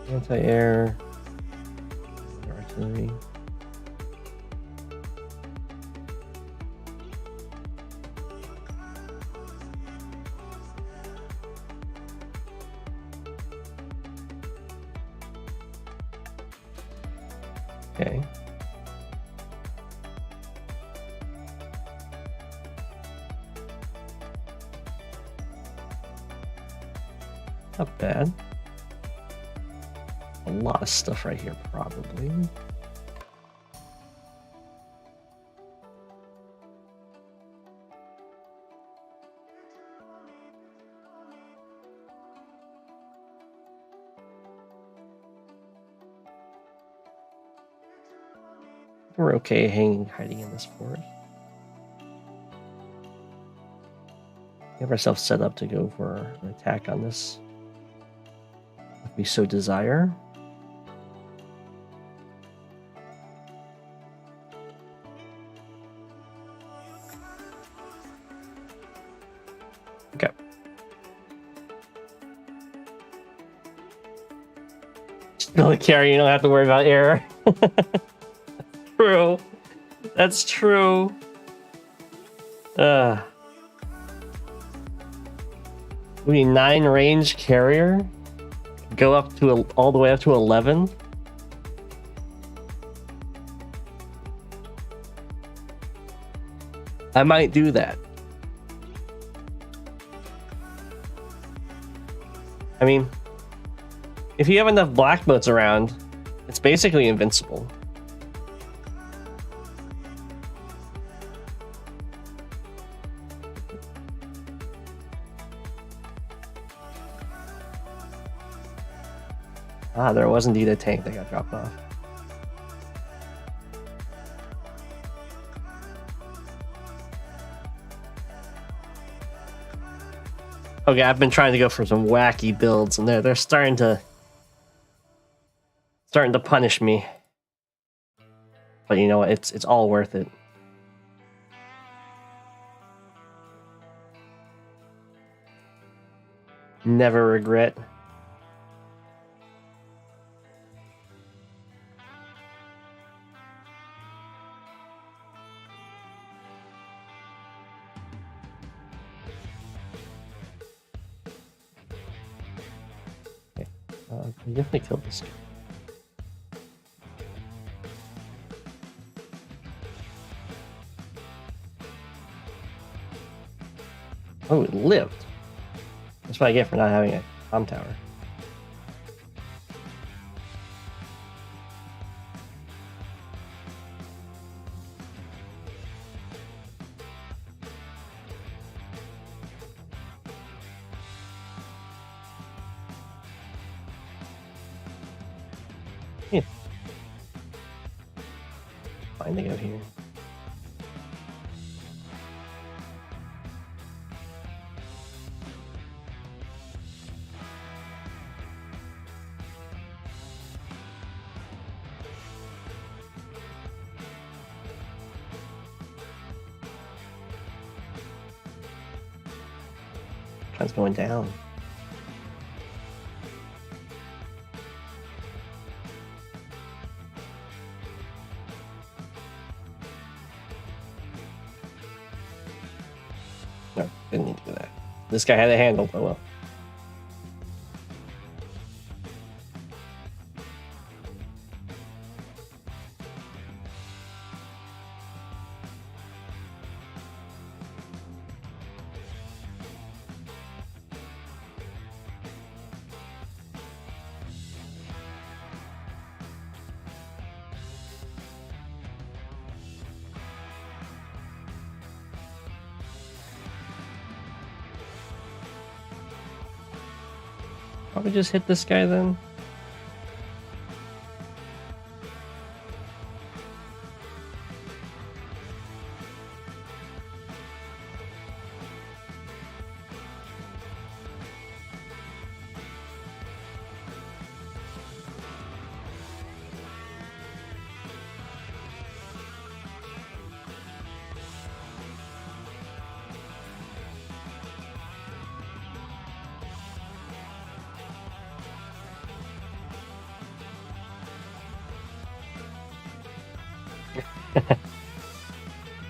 Anti-air. Artillery. Okay. Not bad. A lot of stuff right here, probably. We're okay hiding in this forest. We have ourselves set up to go for an attack on this, if we so desire. Okay. Don't carry, you don't have to worry about air. True. That's true. We need 9 range carrier. Go up to all the way up to 11. I might do that. I mean, if you have enough black boats around, it's basically invincible. Ah, there was indeed a tank that got dropped off. Okay, I've been trying to go for some wacky builds, and they're starting to punish me. But you know what? It's all worth it. Never regret. I definitely killed this guy. Oh, it lived. That's what I get for not having a comm tower. Yeah. Finding out here. It's going down. No, didn't need to do that. This guy had it handled. Oh well. Probably just hit this guy then.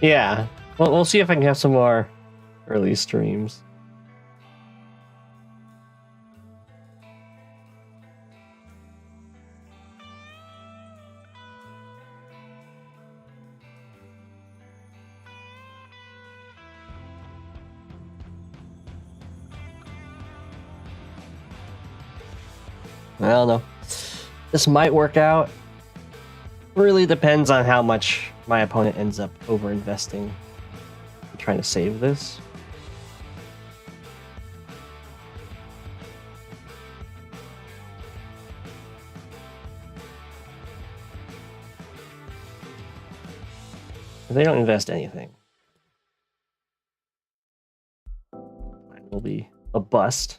Yeah. Well, we'll see if I can have some more early streams. I don't know. This might work out. Really depends on how much my opponent ends up over-investing in trying to save this. If they don't invest anything, mine will be a bust.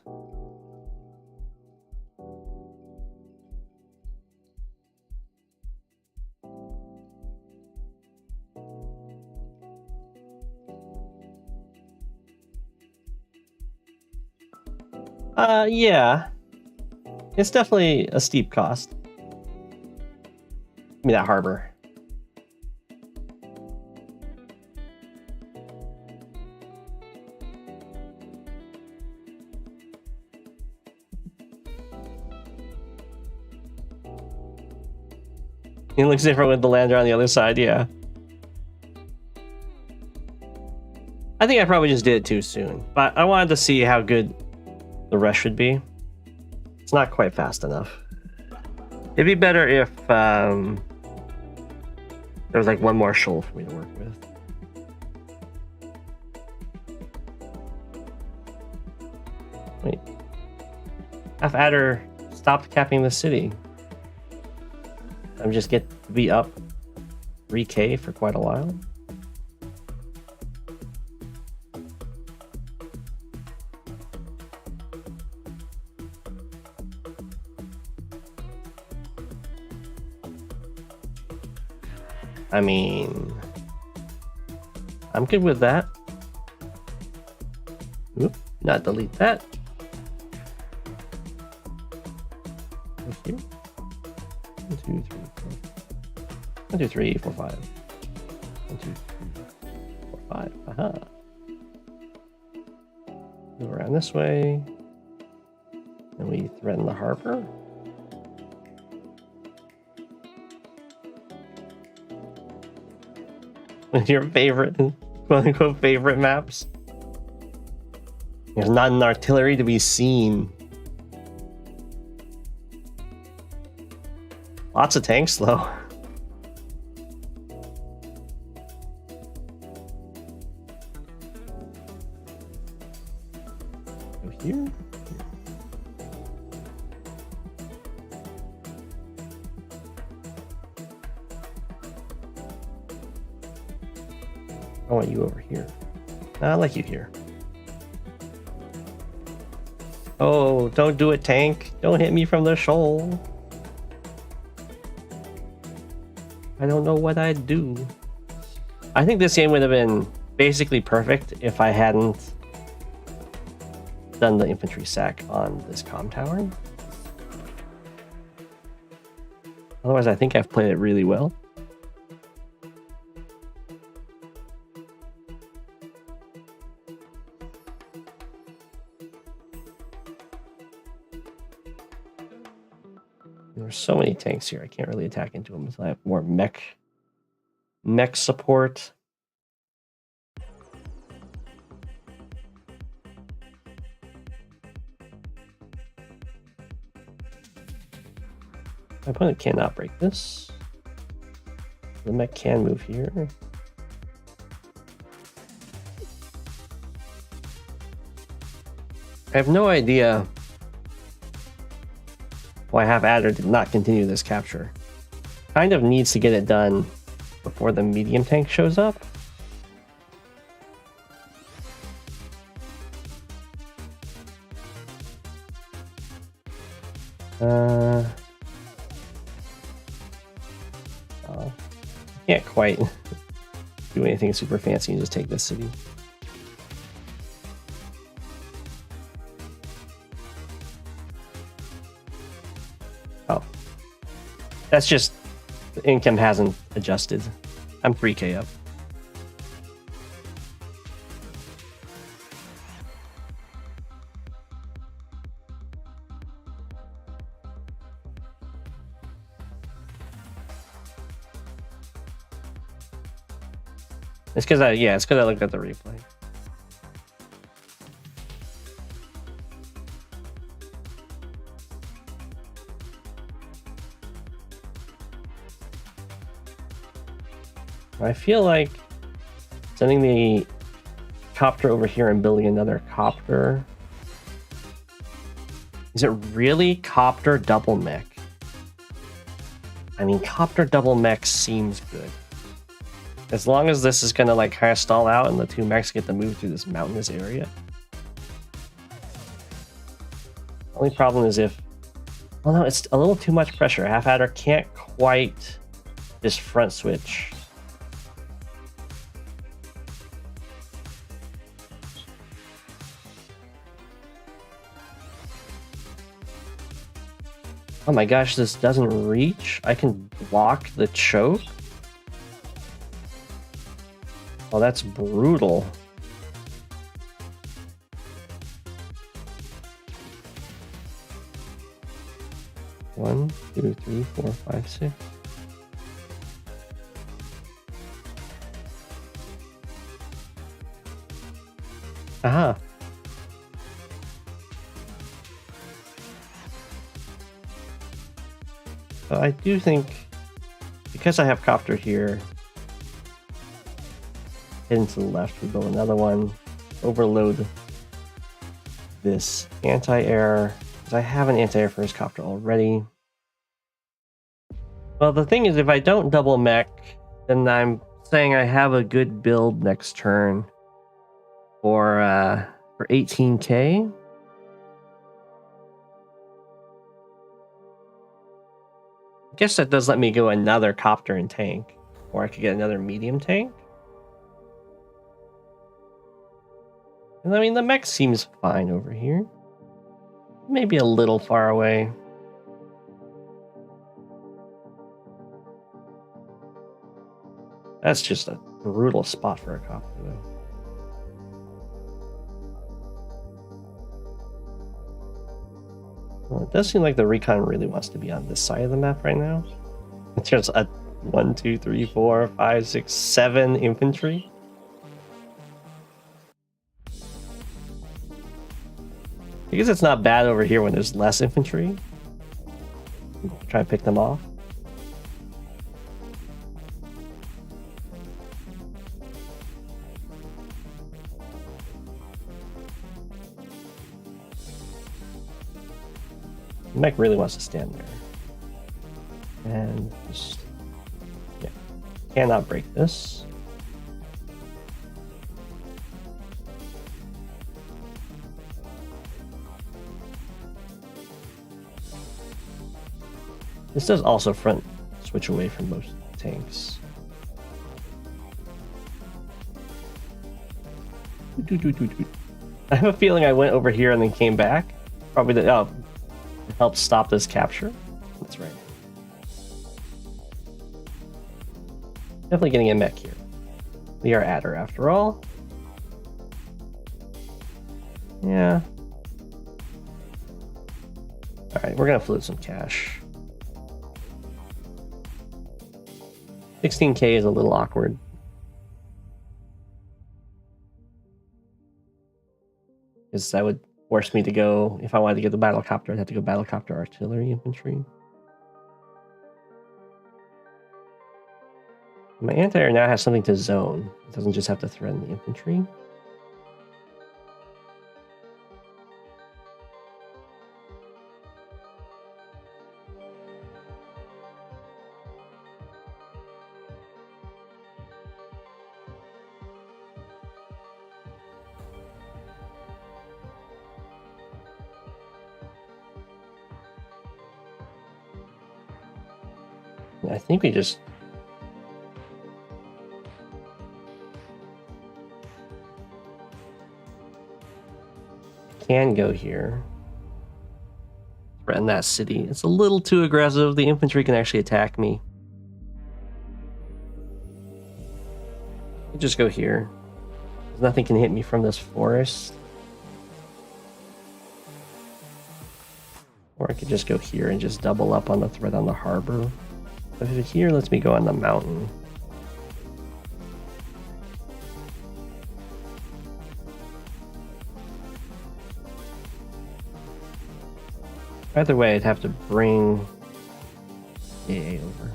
Yeah. It's definitely a steep cost. Give me that harbor. It looks different with the lander on the other side, yeah. I think I probably just did it too soon, but I wanted to see how good the rest should be. It's not quite fast enough. It'd be better if there was like one more shoal for me to work with. Wait. Half Adder stopped capping the city. I'm just get to be up 3k for quite a while. I mean, I'm good with that. Oop, not delete that. Here. 1, 2, 3, 4. 1, 2, 3, 4, 5. 1, 2, 3, 4, 5. Aha. Move around this way. And we threaten the harbor. Your favorite, quote unquote, favorite maps. There's not an artillery to be seen. Lots of tanks, though. Go here. I want you over here. I like you here. Oh, don't do it, tank. Don't hit me from the shoal. I don't know what I'd do. I think this game would have been basically perfect if I hadn't done the infantry sack on this comm tower. Otherwise, I think I've played it really well. There's so many tanks here. I can't really attack into them until I have more mech support. My opponent cannot break this. The mech can move here. I have no idea why Half-Adder did not continue this capture. Kind of needs to get it done before the medium tank shows up. Can't quite do anything super fancy and just take this city. Oh. That's just the income hasn't adjusted. I'm 3k up. It's because I looked at the replay. I feel like sending the copter over here and building another copter. Is it really copter double mech? I mean, copter double mech seems good. As long as this is gonna like kind of stall out and the two mechs get to move through this mountainous area. Only problem is if... Well, no, it's a little too much pressure. Half-Adder can't quite just front switch. Oh my gosh, this doesn't reach? I can block the choke? Oh, that's brutal. One, two, three, four, five, six. Aha. So I do think, because I have copter here, hidden to the left, we build another one, overload this anti-air, because I have an anti-air for his copter already. Well, the thing is, if I don't double mech, then I'm saying I have a good build next turn for 18k. I guess that does let me go another copter and tank, or I could get another medium tank. And I mean, the mech seems fine over here. Maybe a little far away. That's just a brutal spot for a copter, though. Well, it does seem like the recon really wants to be on this side of the map right now. There's a 1, 2, 3, 4, 5, 6, 7 infantry. Because it's not bad over here when there's less infantry. Try and pick them off. Mech really wants to stand there. And just, yeah, cannot break this. This does also front switch away from most tanks. I have a feeling I went over here and then came back. Probably the helped stop this capture. That's right. Definitely getting a mech here. We are at her after all. Yeah. Alright, we're gonna float some cash. 16k is a little awkward. Because that would force me to go, if I wanted to get the battlecopter, I'd have to go battlecopter artillery infantry. My anti-air now has something to zone. It doesn't just have to threaten the infantry. I think we just can go here. Threaten that city. It's a little too aggressive. The infantry can actually attack me. I'll just go here. Nothing can hit me from this forest. Or I could just go here and just double up on the threat on the harbor. But if here lets me go on the mountain. Either way, I'd have to bring AA over.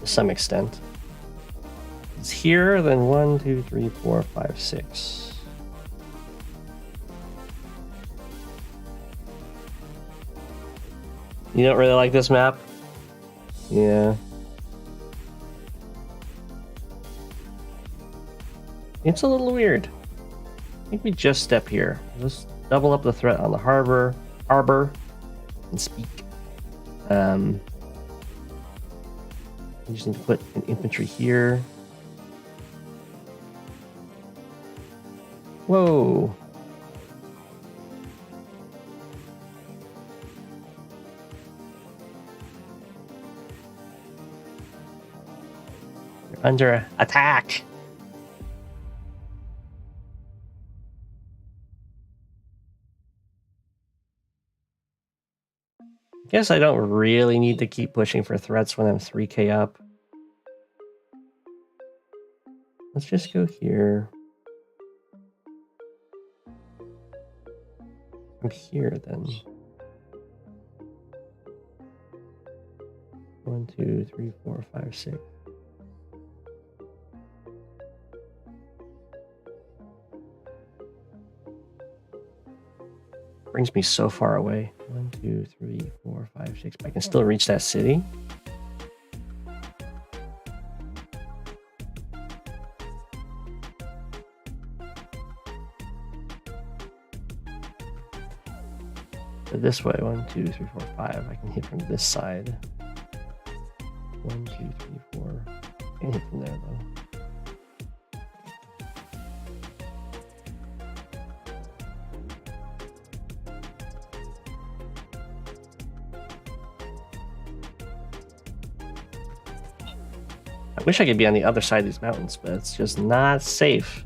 To some extent. It's here, then 1, 2, 3, 4, 5, 6. You don't really like this map? Yeah. It's a little weird. I think we just step here. Just double up the threat on the harbor, and speak. You just need to put an infantry here. Whoa. You're under attack. Guess I don't really need to keep pushing for threats when I'm 3k up. Let's just go here. From here then. 1, 2, 3, 4, 5, 6. Brings me so far away. 1, 2, 3, 4, 5, 6. But I can still reach that city. So this way, 1, 2, 3, 4, 5. I can hit from this side. 1, 2, 3, 4. I can hit from there though. I wish I could be on the other side of these mountains, but it's just not safe.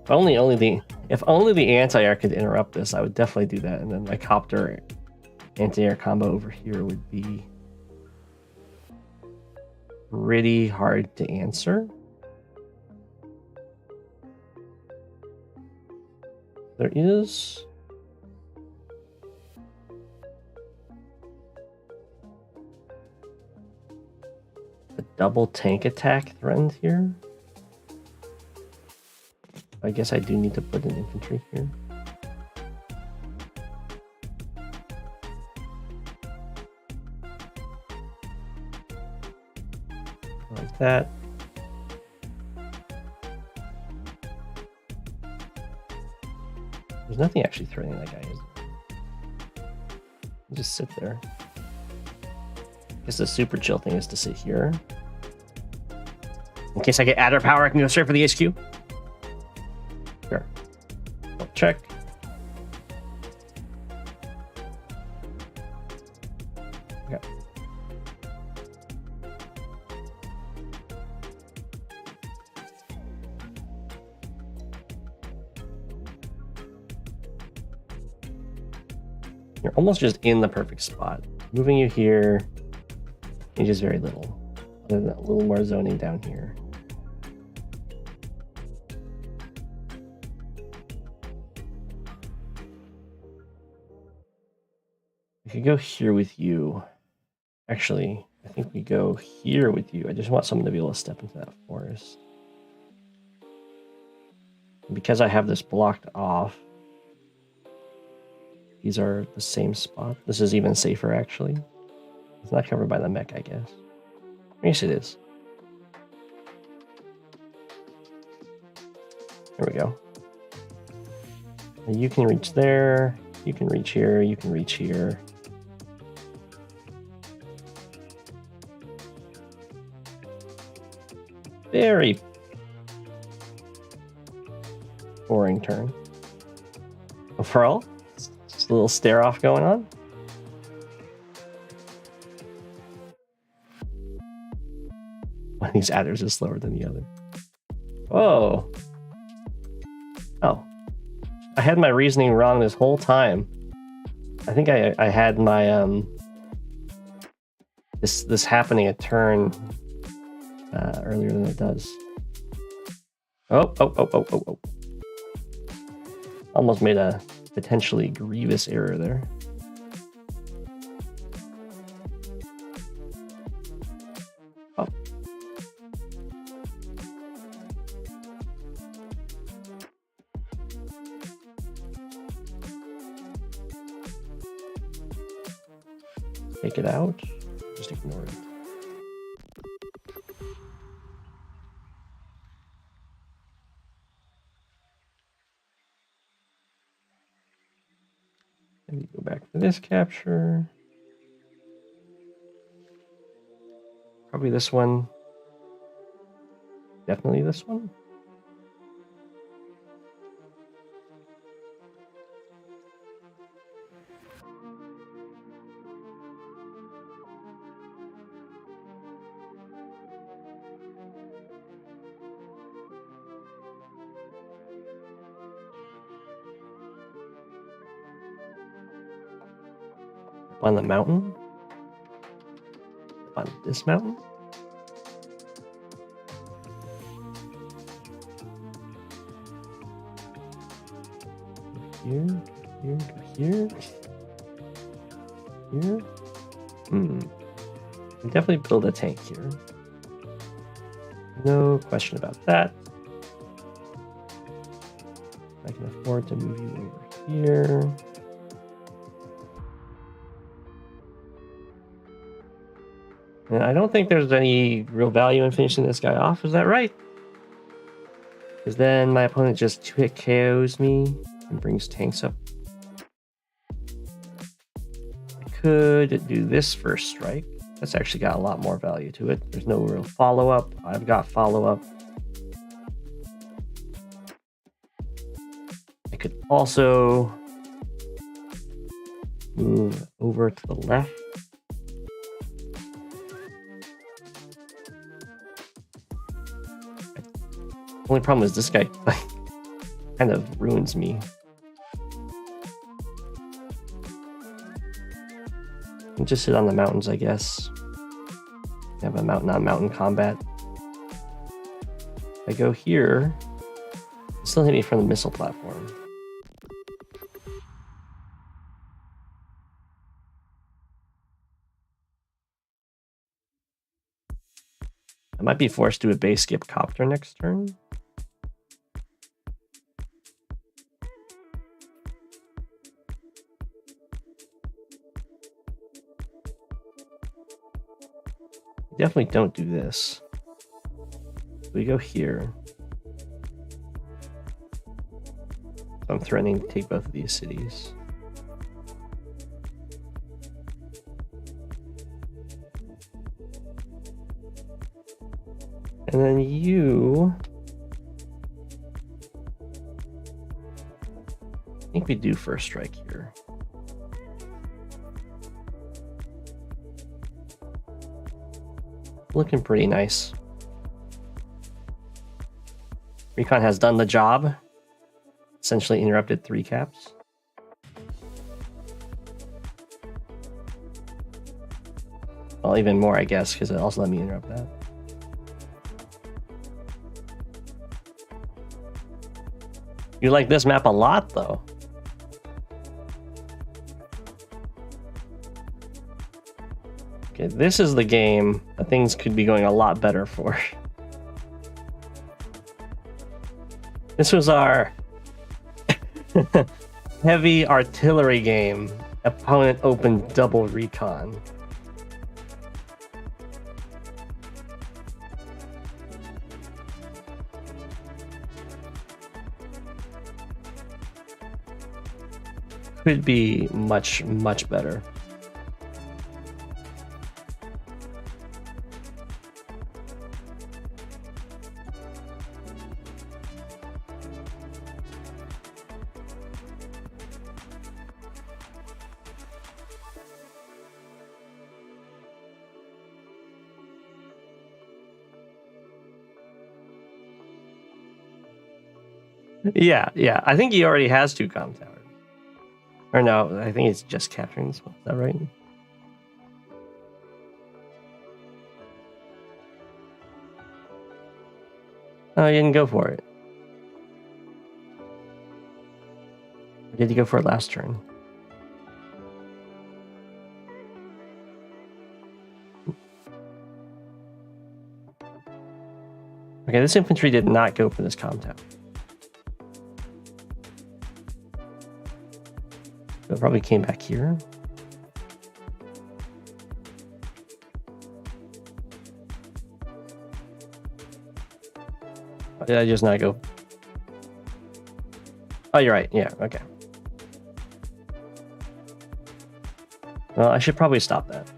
If only the anti-air could interrupt this, I would definitely do that. And then my copter anti-air combo over here would be pretty hard to answer. There is a double tank attack threatened here. I guess I do need to put an infantry here. Like that. There's nothing actually threatening that guy, is there? Just sit there. I guess the super chill thing is to sit here. In case I get adder power, I can go straight for the HQ. Sure. I'll check. Okay. You're almost just in the perfect spot. Moving you here changes very little, other than a little more zoning down here. We could go here with you. Actually, I think we go here with you. I just want someone to be able to step into that forest. And because I have this blocked off, these are the same spot. This is even safer, actually. It's not covered by the mech, I guess. Yes, it is. There we go. And you can reach there. You can reach here. You can reach here. Very boring turn. Overall, just a little stare off going on. One of these adders is slower than the other. Whoa. Oh. I had my reasoning wrong this whole time. I think I had my this happening a turn earlier than it does. Oh. Almost made a potentially grievous error there. Oh. Take it out. Just ignore it. Maybe go back to this capture. Probably this one. Definitely this one. On the mountain? On this mountain? Here. Here. Definitely build a tank here. No question about that. I can afford to move you over here. And I don't think there's any real value in finishing this guy off. Is that right? Because then my opponent just 2-hit KOs me and brings tanks up. I could do this first strike. That's actually got a lot more value to it. There's no real follow-up. I've got follow-up. I could also move over to the left. Only problem is this guy Kind of ruins me. Just sit on the mountains, I guess. Have a mountain on mountain combat. If I go here, it's still hit me from the missile platform. I might be forced to do a base skip copter next turn. Definitely don't do this. We go here. So I'm threatening to take both of these cities. And then you... I think we do first strike here. Looking pretty nice. Recon has done the job. Essentially interrupted 3 caps. Well, even more, I guess, because it also let me interrupt that. You like this map a lot, though. Okay, this is the game that things could be going a lot better for. This was our heavy artillery game. Opponent opened double recon. Could be much, much better. Yeah. I think he already has 2 comm towers. Or no, I think it's just capturing this one. Is that right? Oh, he didn't go for it. Or did he go for it last turn? Okay, this infantry did not go for this comm tower. It probably came back here. Or did I just not go? Oh, you're right. Yeah, okay. Well, I should probably stop that.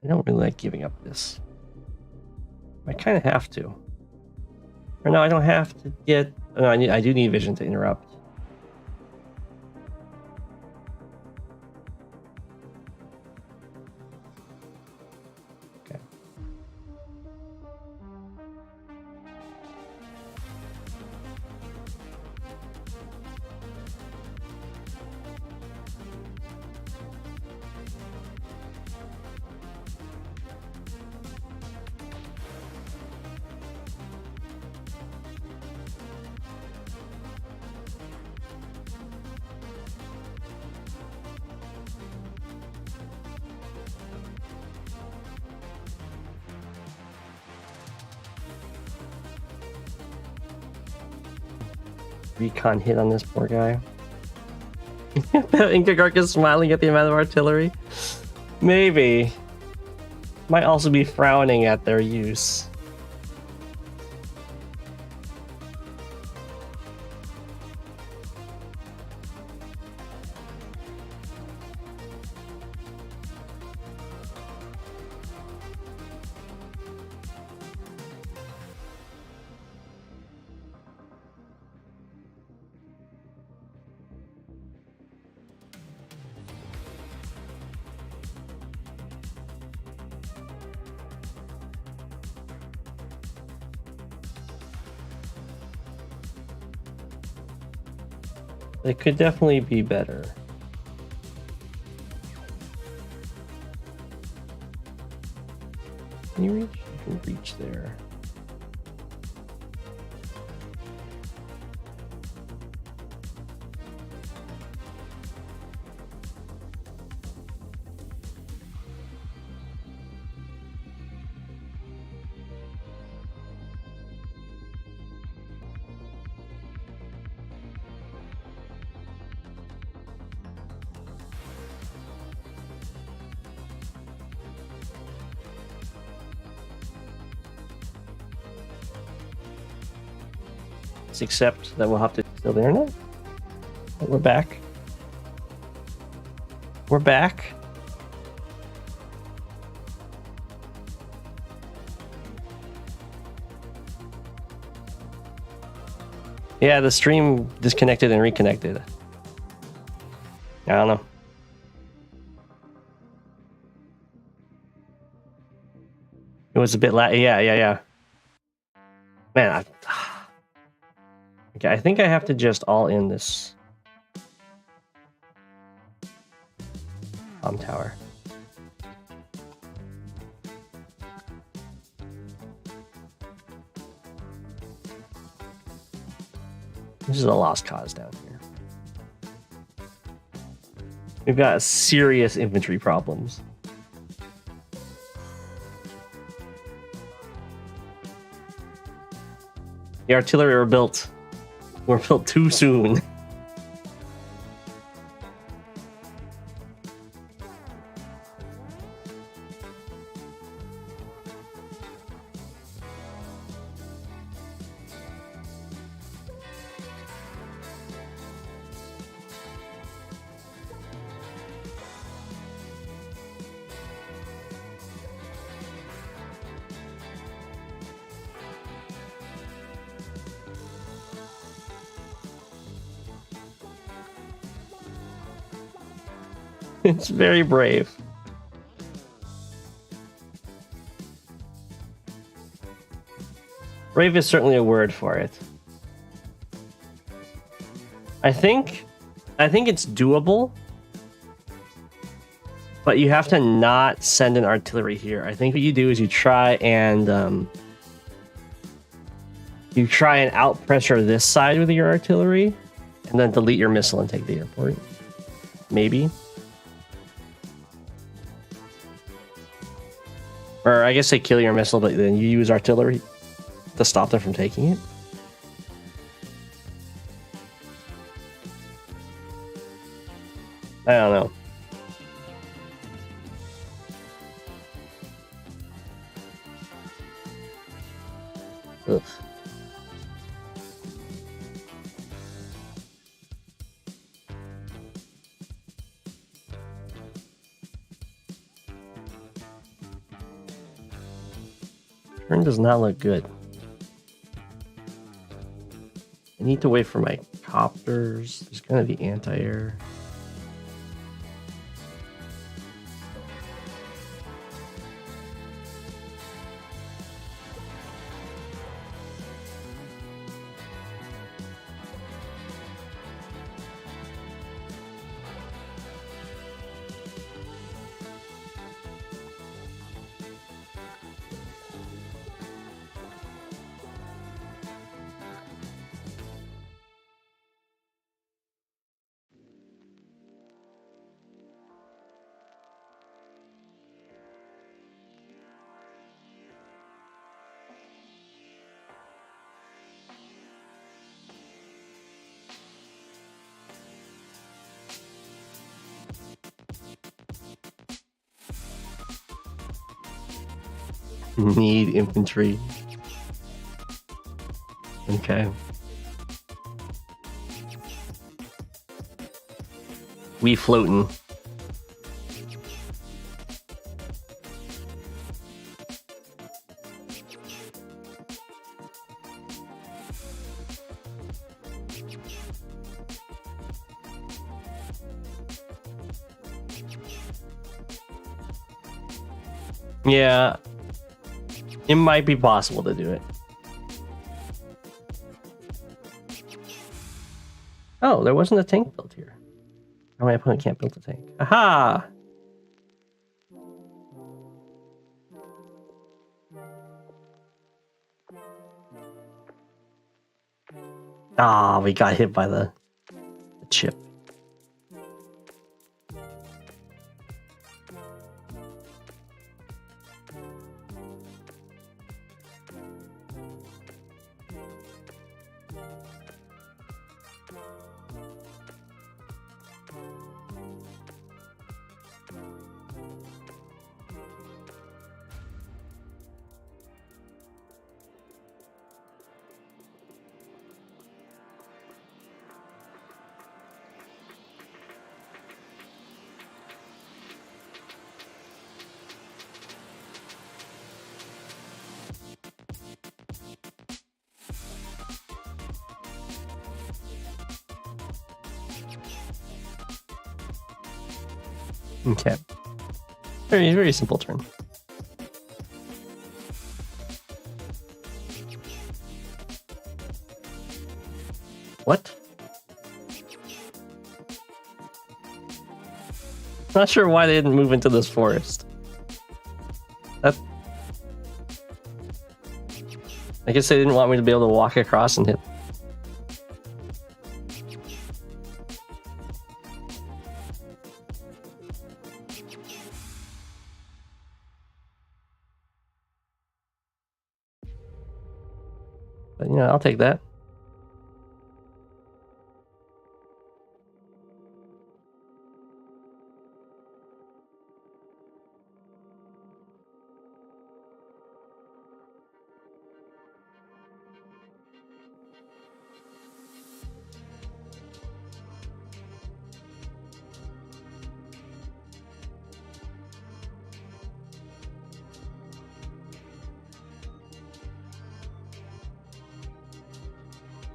I don't really like giving up this. I kind of have to. Or no, I don't have to get... No, I do need vision to interrupt. Okay. recon hit on this poor guy. Inkagark is smiling at the amount of artillery. Maybe. Might also be frowning at their use. It could definitely be better. Can you reach? You can reach there. Except that we'll have to still there now. We're back. We're back. Yeah, the stream disconnected and reconnected. I don't know. It was a bit yeah. Man, okay, I think I have to just all in this tower. This is a lost cause down here. We've got serious infantry problems. The artillery were built too soon. It's very brave. Brave is certainly a word for it. I think it's doable, but you have to not send an artillery here. I think what you do is you try and out pressure this side with your artillery, and then delete your missile and take the airport. Maybe. Or I guess they kill your missile, but then you use artillery to stop them from taking it. I don't know. Ugh. Turn does not look good. I need to wait for my copters. There's gonna be anti-air. Need infantry. Okay. We floating. Yeah, it might be possible to do it. Oh, there wasn't a tank built here. Oh, my opponent can't build a tank. Aha! Ah, we got hit by the chip. Okay. Very, very simple turn. What? Not sure why they didn't move into this forest. That... I guess they didn't want me to be able to walk across and hit. But, you know, I'll take that.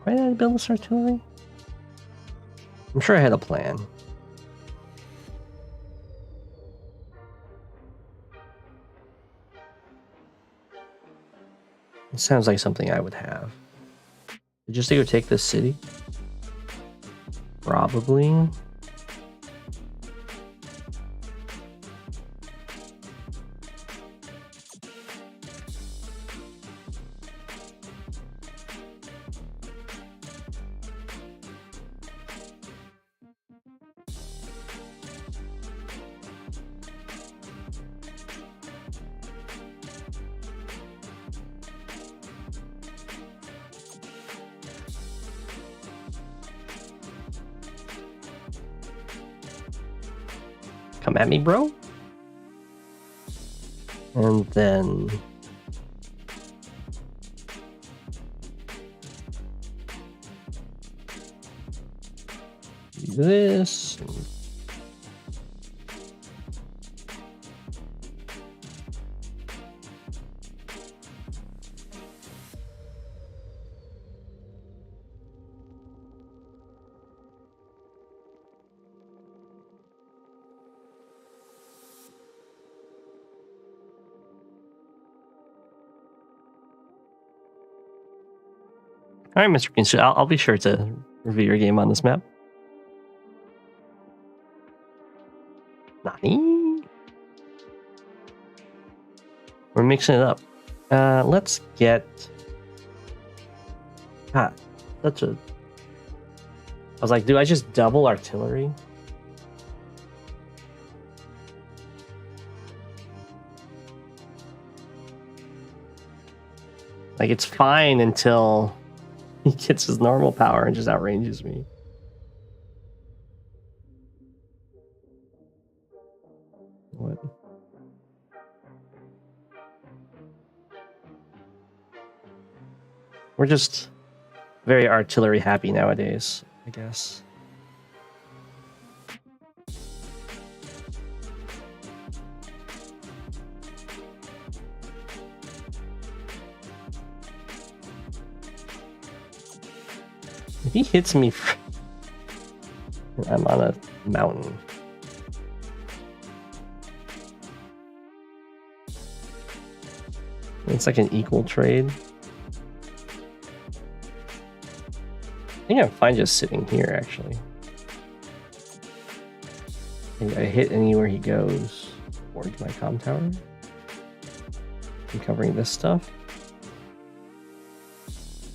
Why did I build this artillery? I'm sure I had a plan. It sounds like something I would have. Just to go take this city? Probably. Come at me, bro. And then... do this. All right, Mr. Kinsu, I'll be sure to review your game on this map. Nani? We're mixing it up. Let's get... God, such a... I was like, do I just double artillery? Like, it's fine until he gets his normal power and just outranges me. What? We're just very artillery happy nowadays, I guess. If he hits me, I'm on a mountain. It's like an equal trade. I think I'm fine just sitting here, actually. I hit anywhere he goes towards my comm tower. I'm covering this stuff.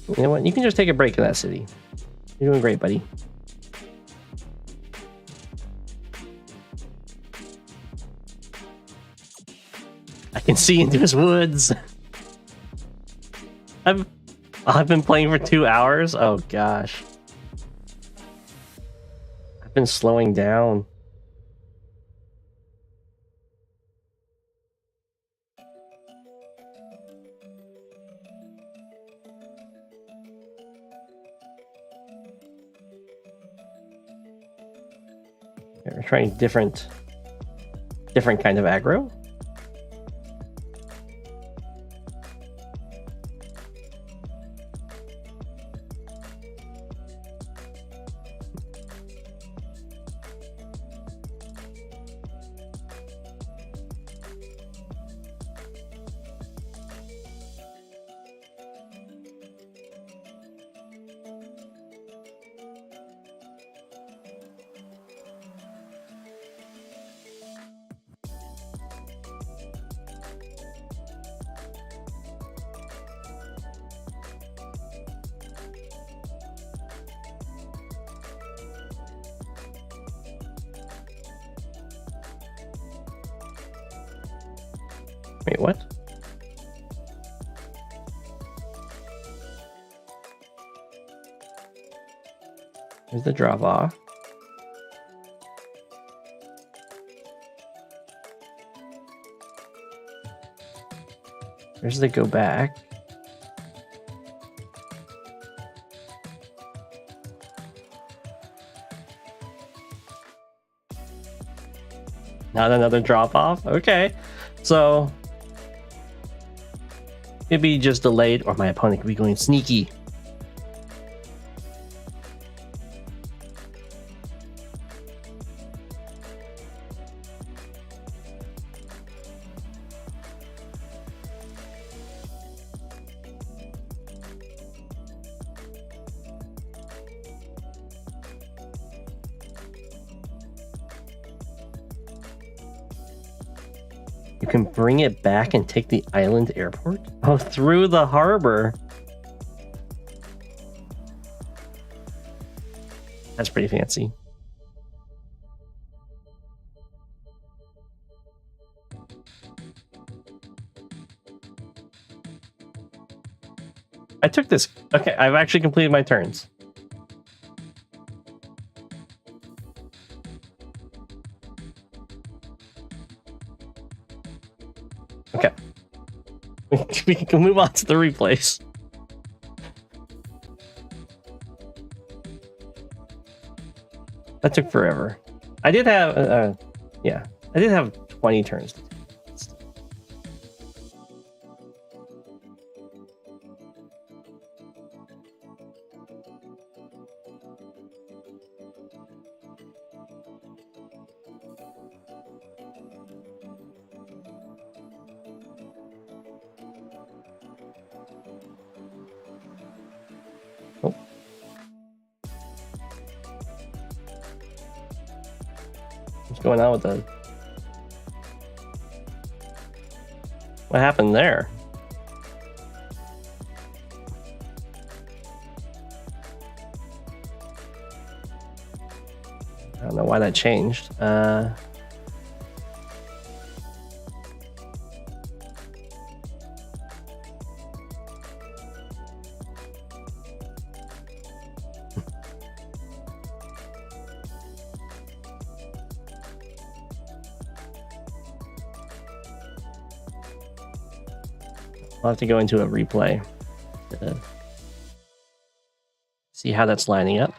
You know what? You can just take a break in that city. You're doing great, buddy. I can see into his woods. I've been playing for 2 hours. Oh gosh. I've been slowing down. We're trying different kind of aggro. Wait, what? There's the drop off. There's the go back. Not another drop off? Okay. So maybe just delayed, or my opponent could be going sneaky. You can bring it back and take the island airport? Oh, through the harbor. That's pretty fancy. I took this. Okay, I've actually completed my turns. Okay. We can move on to the replays. That took forever. I did have, yeah, I did have 20 turns. Oh. What's going on with that? What happened there? I don't know why that changed. I'll have to go into a replay to see how that's lining up.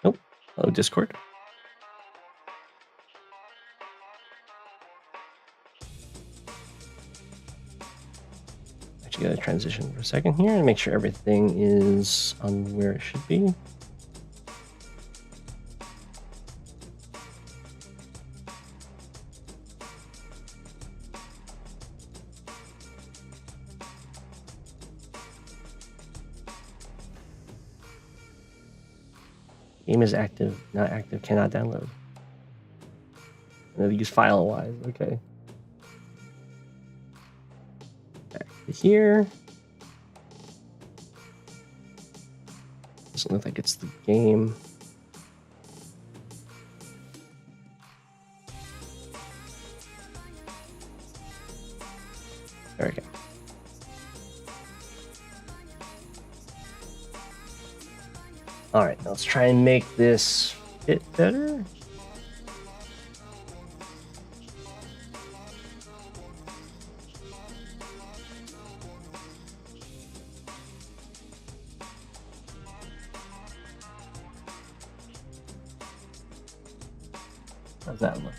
Nope. Oh, Discord. Actually, gotta transition for a second here and make sure everything is on where it should be. Game is active, not active, cannot download. Use file-wise, okay. Back to here. Doesn't look like it's the game. There we go. All right, let's try and make this fit better. How's that look?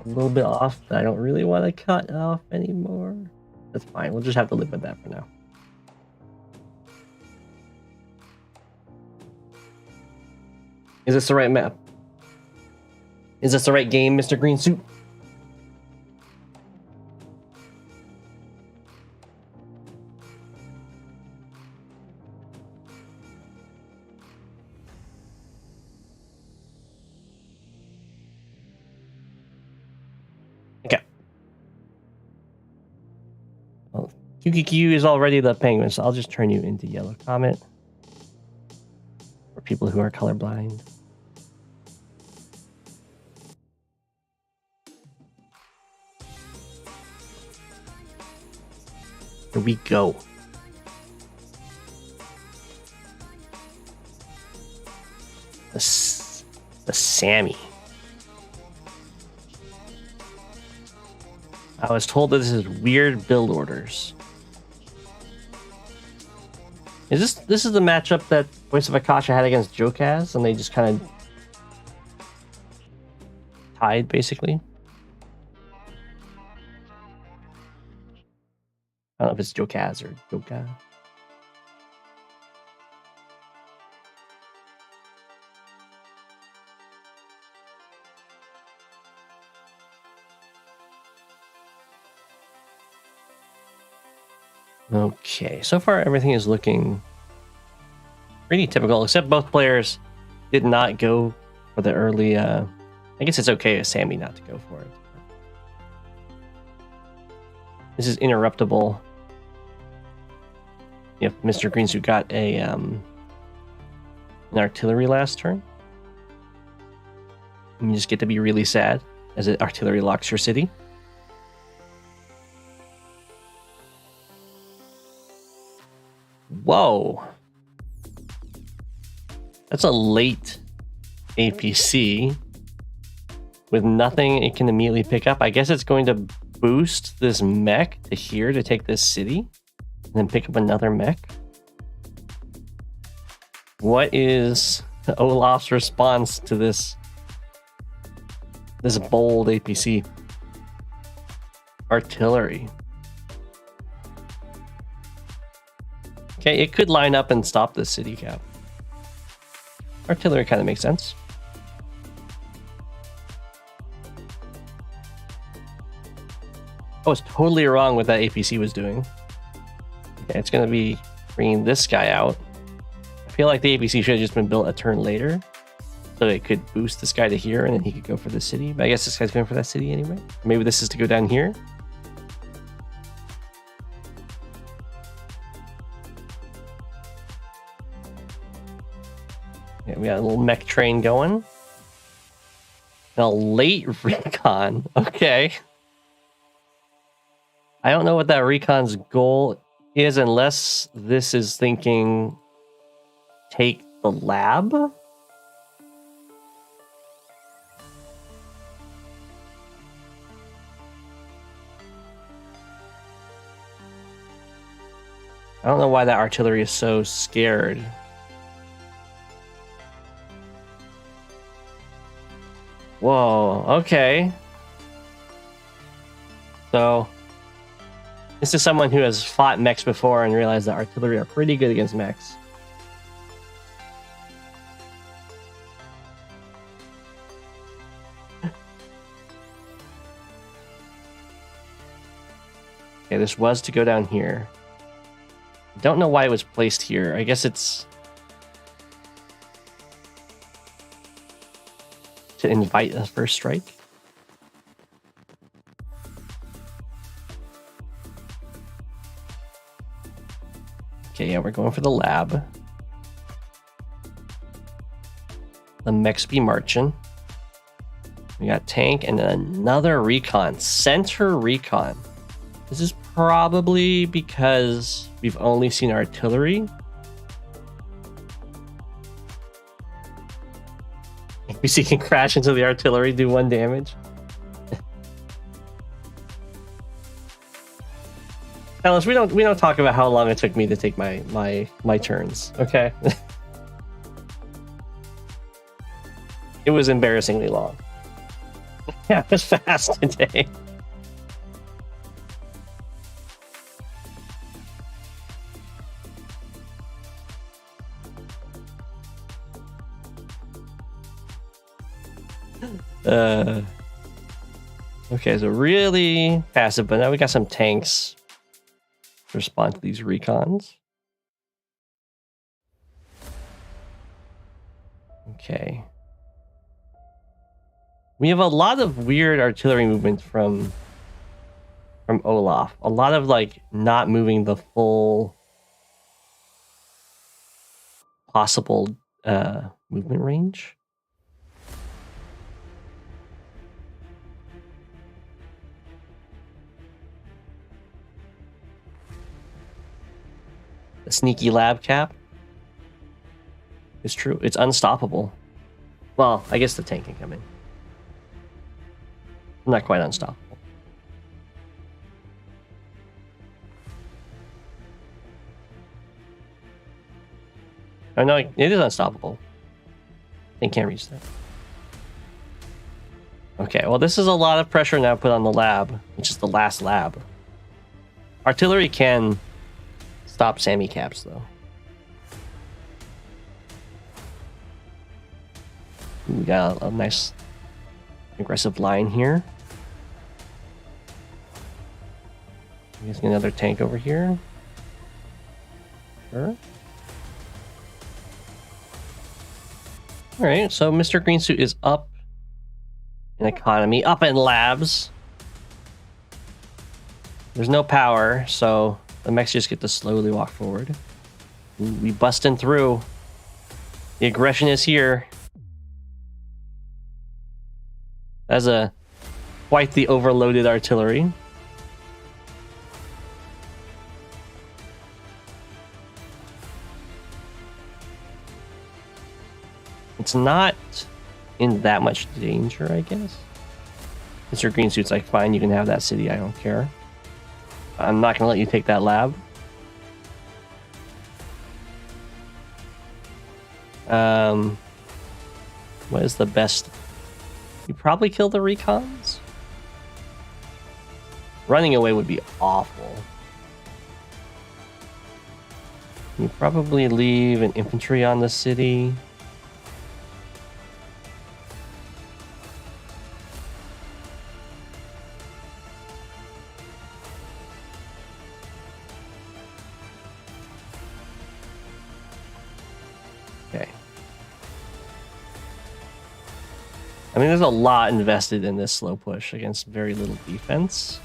A little bit off, but I don't really want to cut off anymore. That's fine. We'll just have to live with that for now. Is this the right map? Is this the right game, Mr. Green Suit? Okay. Well, QQQ is already the penguin, so I'll just turn you into Yellow Comet. For people who are colorblind. Here we go. The Sammy. I was told that this is weird build orders. Is this is the matchup that Voice of Akasha had against Jokaz, and they just kind of tied basically? I don't know if it's Jokaz or Joka. Okay, so far everything is looking pretty typical, except both players did not go for the early, I guess it's okay with Sammy not to go for it. This is interruptible. If Mr. Greensuit got a an artillery last turn, and you just get to be really sad as it artillery locks your city. Whoa. That's a late APC with nothing it can immediately pick up. I guess it's going to boost this mech to here to take this city and then pick up another mech. What is Olaf's response to this bold APC? Artillery. Okay, it could line up and stop this city cap. Artillery kind of makes sense. I was totally wrong what that APC was doing. Okay, it's going to be bringing this guy out. I feel like the APC should have just been built a turn later, so it could boost this guy to here, and then he could go for the city. But I guess this guy's going for that city anyway. Maybe this is to go down here. Yeah, we got a little mech train going. Now, late recon. Okay. I don't know what that recon's goal is unless this is thinking take the lab. I don't know why that artillery is so scared. Whoa, okay. So, this is someone who has fought mechs before and realized that artillery are pretty good against mechs. Okay, this was to go down here. Don't know why it was placed here. I guess it's to invite a first strike. Okay, yeah, we're going for the lab. The mechs be marching. We got tank and then another recon. Center recon. This is probably because we've only seen artillery. We see can crash into the artillery, do 1 damage. Alice, we don't talk about how long it took me to take my turns, okay? It was embarrassingly long. Yeah, it was fast today. Okay, so really passive, but now we got some tanks to respond to these recons. Okay. We have a lot of weird artillery movement from Olaf. A lot of like not moving the full possible movement range. The sneaky lab cap is true. It's unstoppable. Well, I guess the tank can come in. Not quite unstoppable. Oh no, it is unstoppable. They can't reach that. Okay, well this is a lot of pressure now put on the lab, which is the last lab. Artillery can stop Sammy caps though. We got a nice aggressive line here. Using another tank over here. Sure. Alright, so Mr. Green Suit is up in economy, up in labs. There's no power, so the mechs just get to slowly walk forward. We busting through. The aggression is here. That's quite the overloaded artillery. It's not in that much danger, I guess. Mr. Green Suit's like, fine, you can have that city, I don't care. I'm not gonna let you take that lab. What is the best? You probably kill the recons? Running away would be awful. You probably leave an infantry on the city. Okay. I mean, there's a lot invested in this slow push against very little defense.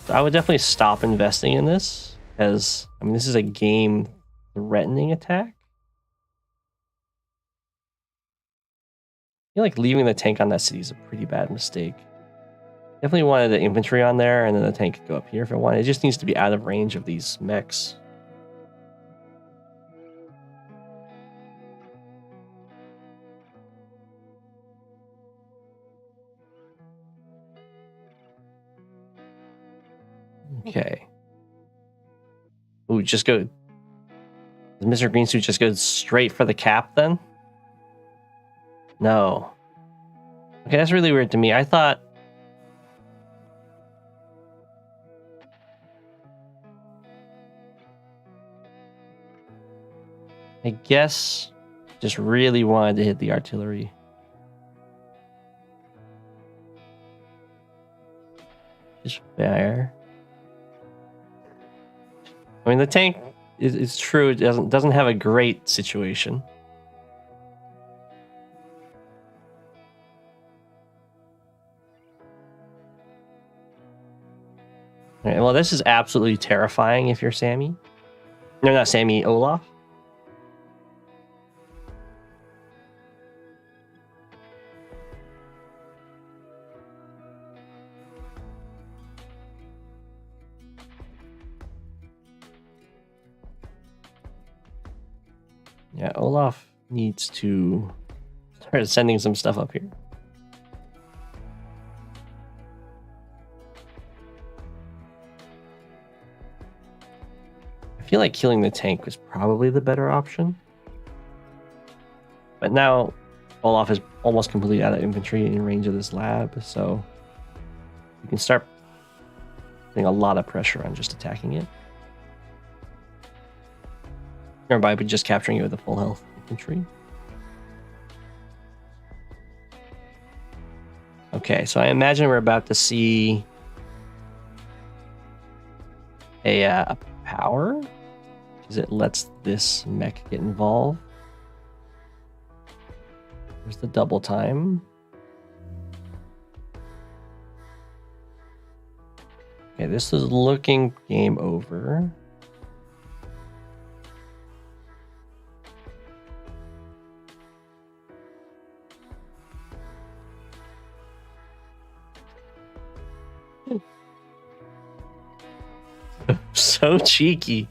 So I would definitely stop investing in this, because, I mean, this is a game-threatening attack. I feel like leaving the tank on that city is a pretty bad mistake. Definitely wanted the infantry on there, and then the tank could go up here if it wanted. It just needs to be out of range of these mechs. Okay. just go? Does Mr. Green Suit just go straight for the cap then? No. Okay, that's really weird to me. I thought... I guess just really wanted to hit the artillery. Just fair. I mean, the tank is true. It doesn't have a great situation. All right, well, this is absolutely terrifying if you're Sammy. No, not Sammy, Olaf. Yeah, Olaf needs to start sending some stuff up here. I feel like killing the tank was probably the better option. But now Olaf is almost completely out of infantry in range of this lab, so you can start putting a lot of pressure on just attacking it. Or by just capturing it with a full health infantry. Okay, so I imagine we're about to see a power, because it lets this mech get involved. There's the double time. Okay, this is looking game over. So cheeky.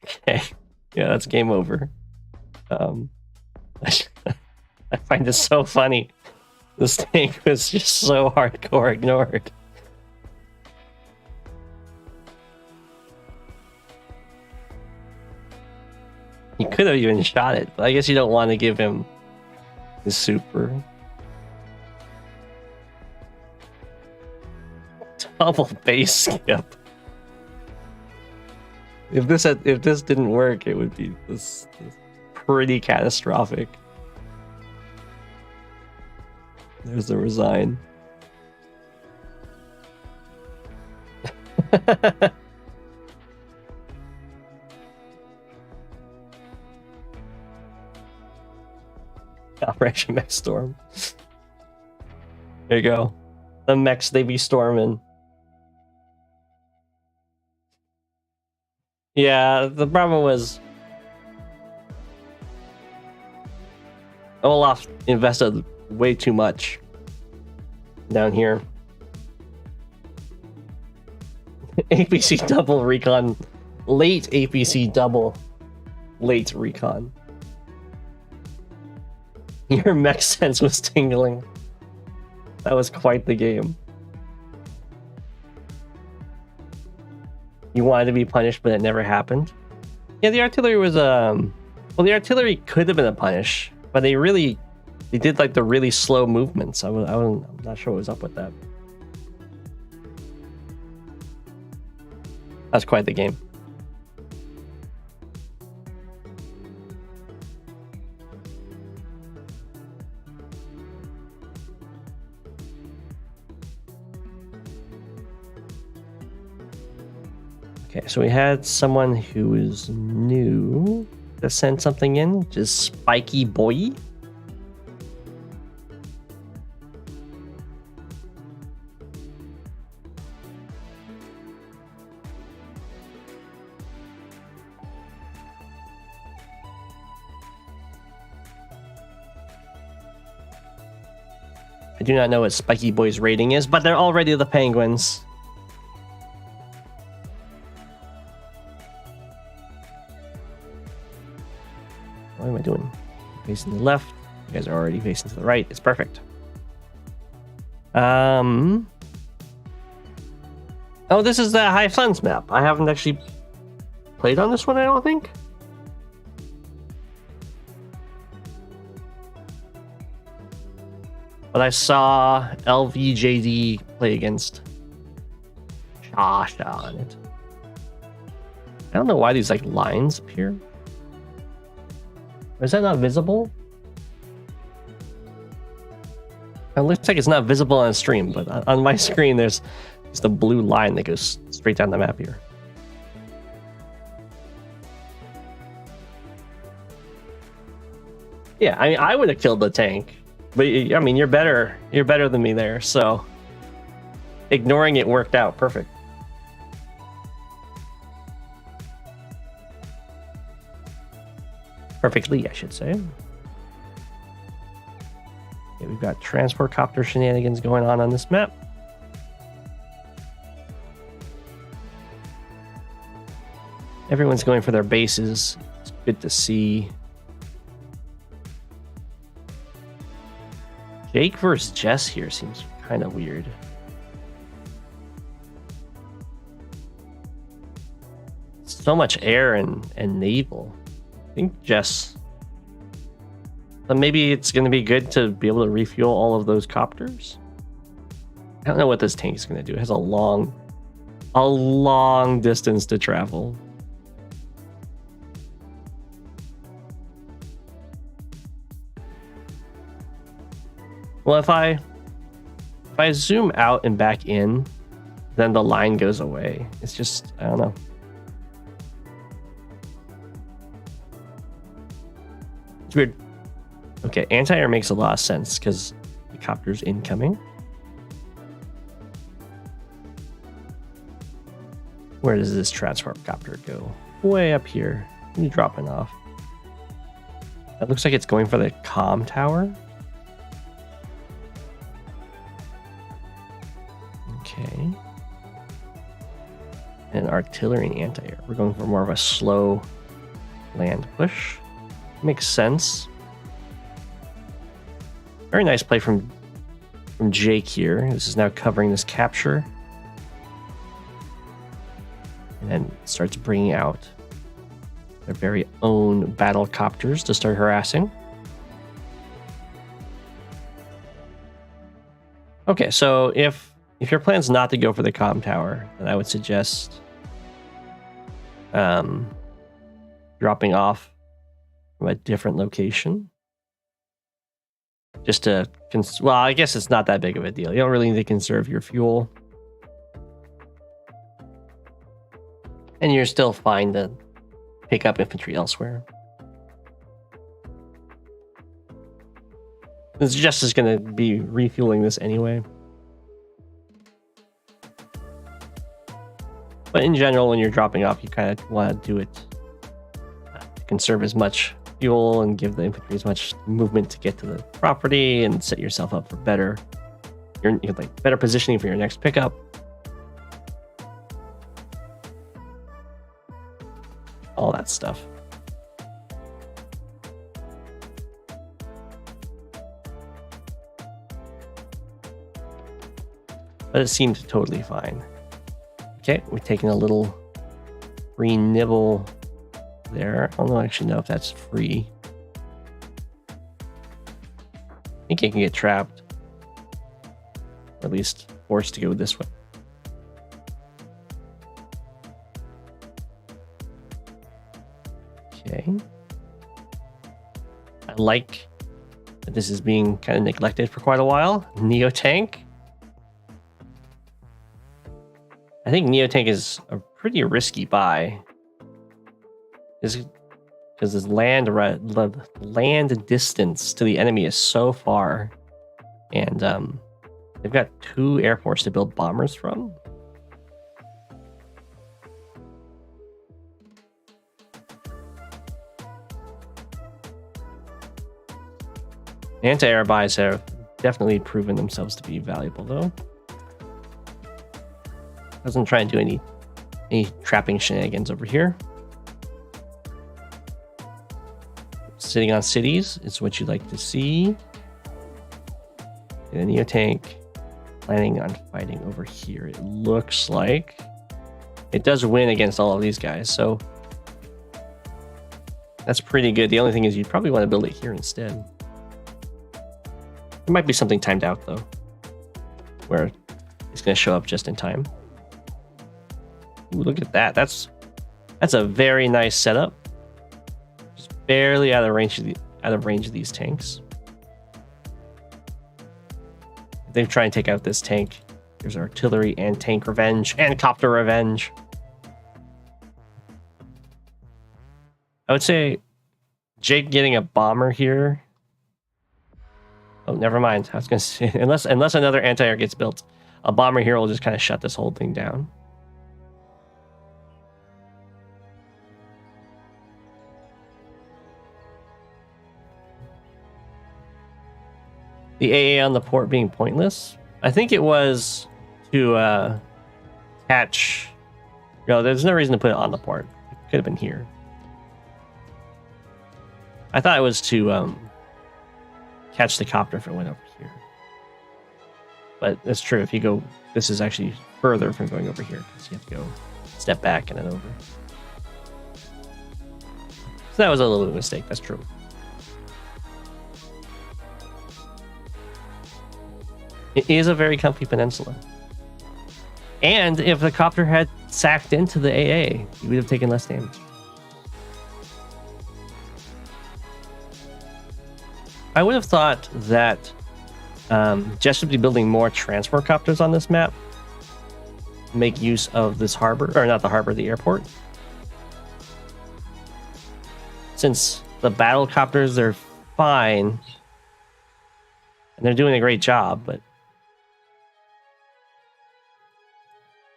Okay. Yeah, that's game over. I find this so funny. This tank was just so hardcore ignored. You could have even shot it, but I guess you don't want to give him his super. Double base skip. If this didn't work, it would be this pretty catastrophic. There's the resign. Operation Mech Storm. There you go. The mechs, they be storming. Yeah, the problem was Olaf invested way too much down here. APC double recon, late APC double, late recon. Your mech sense was tingling. That was quite the game. You wanted to be punished, but it never happened. Yeah, the artillery was well, the artillery could have been a punish, but they did like the really slow movements. I'm not sure what was up with that. That's quite the game. Okay, so we had someone who was new to send something in, which is Spiky Boy. I do not know what Spiky Boy's rating is, but they're already the Penguins. What am I doing? Facing to the left. You guys are already facing to the right. It's perfect. Oh, this is the High Suns map. I haven't actually played on this one, I don't think. But I saw LVJD play against Sasha on it. I don't know why these like lines appear. Is that not visible? It looks like it's not visible on stream, but on my screen there's just a blue line that goes straight down the map here. Yeah, I mean, I would have killed the tank, but I mean, you're better than me there, so ignoring it worked out perfect. Perfectly, I should say. Okay, we've got transport copter shenanigans going on this map. Everyone's going for their bases. It's good to see. Jake versus Jess here seems kind of weird. So much air and naval. I think Jess. But maybe it's going to be good to be able to refuel all of those copters. I don't know what this tank is going to do. It has a long distance to travel. Well, if I zoom out and back in, then the line goes away. It's just, I don't know. It's weird. Okay, anti-air makes a lot of sense because the copter's incoming. Where does this transport copter go? Way up here. You dropping off. That looks like it's going for the comm tower. Okay. And artillery and anti-air. We're going for more of a slow land push. Makes sense. Very nice play from Jake here. This is now covering this capture. And then starts bringing out their very own battle copters to start harassing. Okay, so if your plan's not to go for the comm tower, then I would suggest dropping off from a different location. Just to, well, I guess it's not that big of a deal. You don't really need to conserve your fuel. And you're still fine to pick up infantry elsewhere. It's just going to be refueling this anyway. But in general, when you're dropping off, you kind of want to do it to conserve as much fuel and give the infantry as much movement to get to the property and set yourself up for better positioning for your next pickup. All that stuff. But it seemed totally fine. Okay, we're taking a little free nibble there. I don't actually know if that's free. I think it can get trapped. Or at least forced to go this way. Okay. I like that this is being kind of neglected for quite a while. Neotank. I think Neotank is a pretty risky buy. Because this land distance to the enemy is so far. And they've got 2 airports to build bombers from. Anti-air buys have definitely proven themselves to be valuable, though. Doesn't try and do any trapping shenanigans over here. Sitting on cities is what you'd like to see. And a Neotank planning on fighting over here. It looks like it does win against all of these guys, so that's pretty good. The only thing is you'd probably want to build it here instead. There might be something timed out though, where it's going to show up just in time. Ooh, look at that. That's a very nice setup. Just barely out of range of these tanks. If they try and take out this tank, there's artillery and tank revenge and copter revenge. I would say Jake getting a bomber here. Oh, never mind. I was gonna say unless another anti-air gets built, a bomber here will just kind of shut this whole thing down. The AA on the port being pointless. I think it was to catch. No, there's no reason to put it on the port. It could have been here. I thought it was to catch the copter if it went over here. But it's true. If you go, this is actually further from going over here because you have to go step back and then over. So that was a little bit of a mistake. That's true. It is a very comfy peninsula. And if the copter had sacked into the AA, you would have taken less damage. I would have thought that Jess would be building more transport copters on this map. Make use of this harbor, or not the harbor, the airport. Since the battle copters, they're fine. And they're doing a great job, but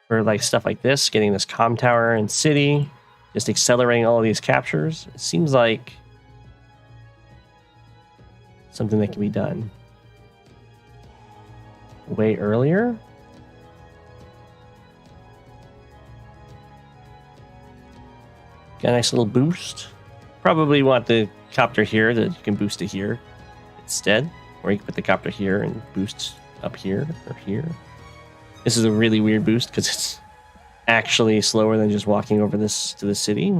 for like stuff like this, getting this comm tower and city, just accelerating all of these captures, it seems like something that can be done way earlier. Got a nice little boost. Probably want the copter here that you can boost it here instead, or you can put the copter here and boost up here or here. This is a really weird boost because it's actually slower than just walking over this to the city.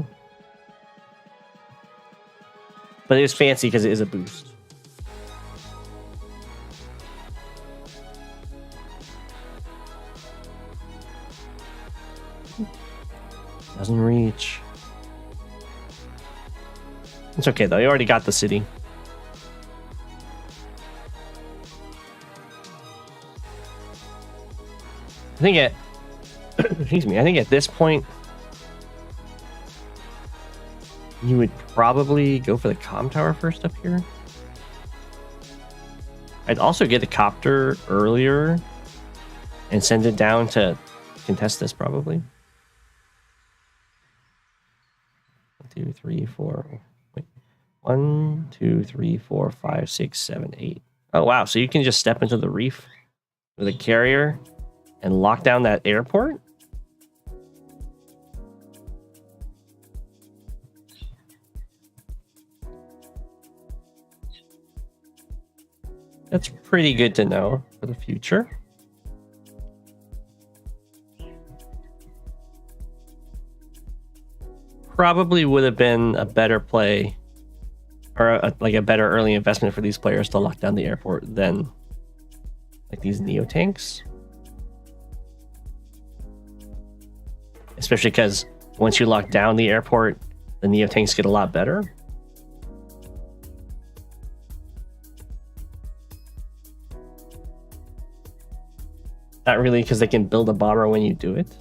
But it is fancy because it is a boost. Doesn't reach. It's okay though, you already got the city. I think at this point you would probably go for the comm tower first up here. I'd also get the copter earlier and send it down to contest this probably. 1, 2, 3, 4. Wait. 1, 2, 3, 4, 5, 6, 7, 8. Oh wow! So you can just step into the reef with a carrier and lock down that airport. That's pretty good to know for the future. Probably would have been a better play, or like a better early investment for these players to lock down the airport than like these Neo tanks. Especially because once you lock down the airport, the Neo tanks get a lot better. Not really, because they can build a bomber when you do it.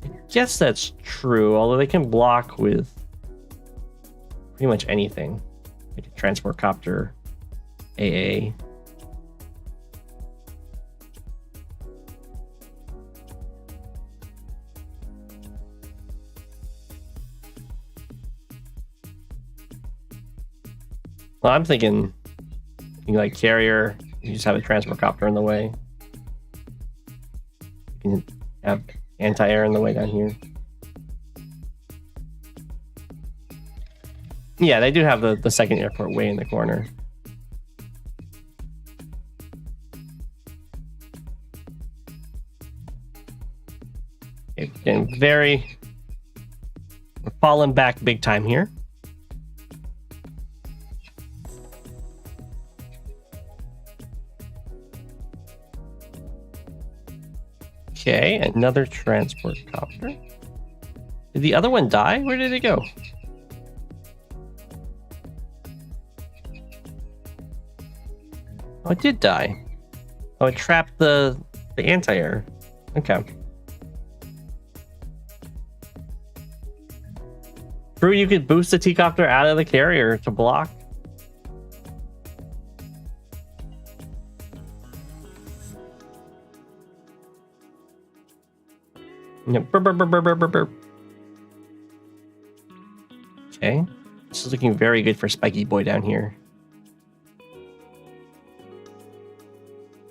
I guess that's true, although they can block with pretty much anything. Like a transport copter, AA. Well, I'm thinking like carrier, you just have a transport copter in the way. You can have anti-air in the way down here. Yeah, they do have the second airport way in the corner. We're falling back big time here. Okay, another transport copter. Did the other one die? Where did it go? Oh, it did die. Oh, it trapped the anti-air. Okay. True, you could boost the T-copter out of the carrier to block. Yep. Burp, burp, burp, burp, burp, burp. Okay. This is looking very good for Spiky Boy down here.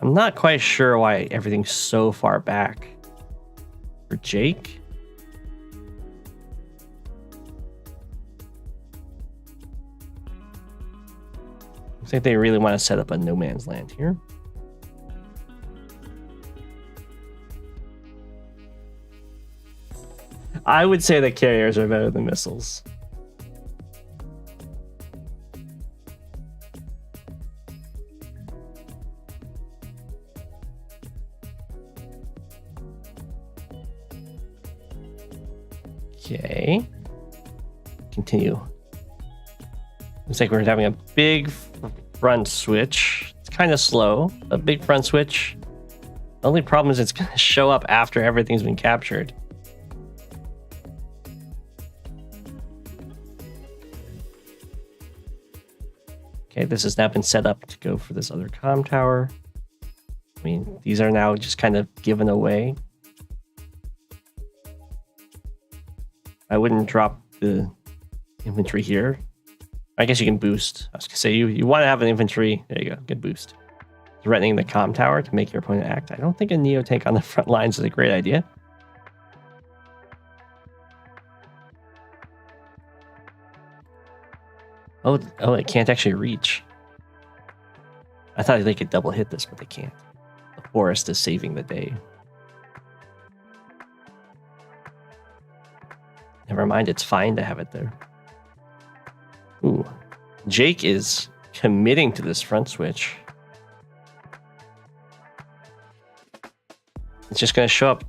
I'm not quite sure why everything's so far back for Jake. Looks like they really want to set up a no man's land here. I would say that carriers are better than missiles. Okay. Continue. Looks like we're having a big front switch. It's kind of slow. A big front switch. The only problem is it's going to show up after everything's been captured. Okay, this has now been set up to go for this other comm tower. I mean, these are now just kind of given away. I wouldn't drop the infantry here. I guess you can boost. I was gonna say you want to have an infantry. There you go, good boost. Threatening the comm tower to make your opponent act. I don't think a Neo tank on the front lines is a great idea. Oh, it can't actually reach. I thought they could double hit this, but they can't. The forest is saving the day. Never mind, it's fine to have it there. Ooh, Jake is committing to this front switch. It's just going to show up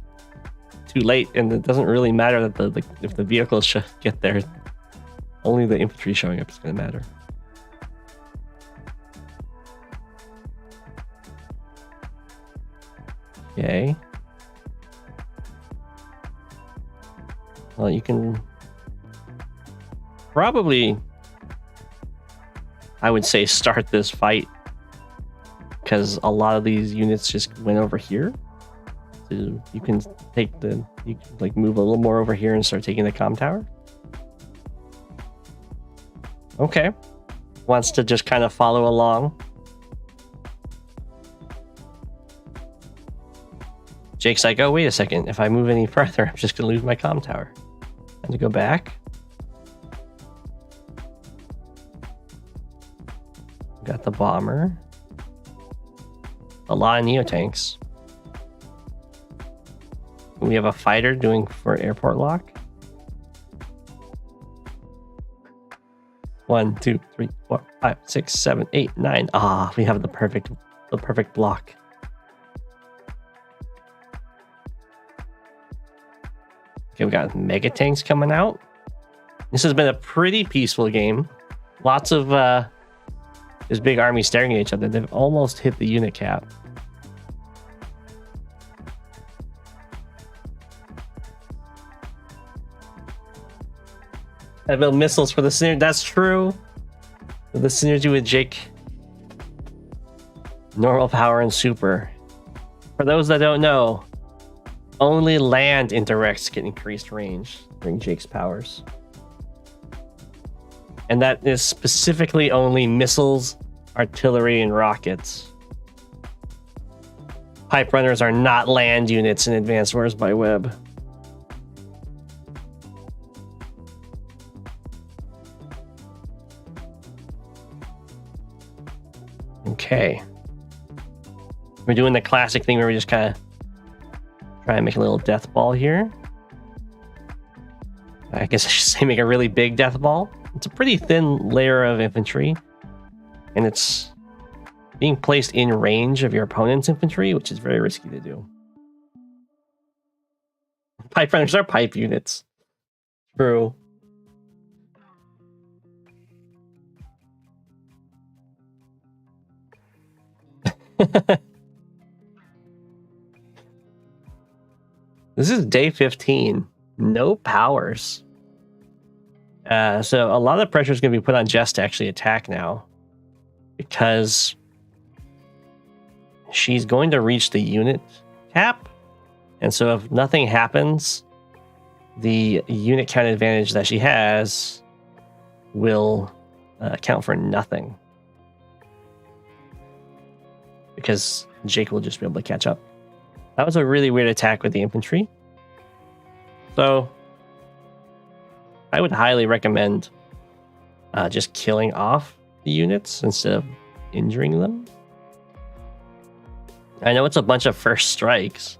too late, and it doesn't really matter that if the vehicles get there. Only the infantry showing up is going to matter. Okay. Well, you can probably, I would say, start this fight because a lot of these units just went over here. So you can move a little more over here and start taking the comm tower. Okay. Wants to just kind of follow along. Jake's like, oh, wait a second. If I move any further, I'm just going to lose my comm tower. And to go back. Got the bomber. A lot of Neo tanks. We have a fighter doing for airport lock. 1, 2, 3, 4, 5, 6, 7, 8, 9. Ah, we have the perfect block. Okay, we got mega tanks coming out. This has been a pretty peaceful game. Lots of this big army staring at each other. They've almost hit the unit cap. I build missiles for the synergy. That's true. The synergy with Jake. Normal power and super. For those that don't know, only land indirects get increased range during Jake's powers. And that is specifically only missiles, artillery, and rockets. Pipe runners are not land units in Advanced Wars by Web. Okay. We're doing the classic thing where we just kind of try and make a little death ball here. I guess I should say make a really big death ball. It's a pretty thin layer of infantry, and it's being placed in range of your opponent's infantry, which is very risky to do. Pipe runners are pipe units. True. This is day 15. No powers. So a lot of pressure is going to be put on Jess to actually attack now, because she's going to reach the unit cap. And so if nothing happens, the unit count advantage that she has will count for nothing, because Jake will just be able to catch up. That was a really weird attack with the infantry. So I would highly recommend just killing off the units instead of injuring them. I know it's a bunch of first strikes,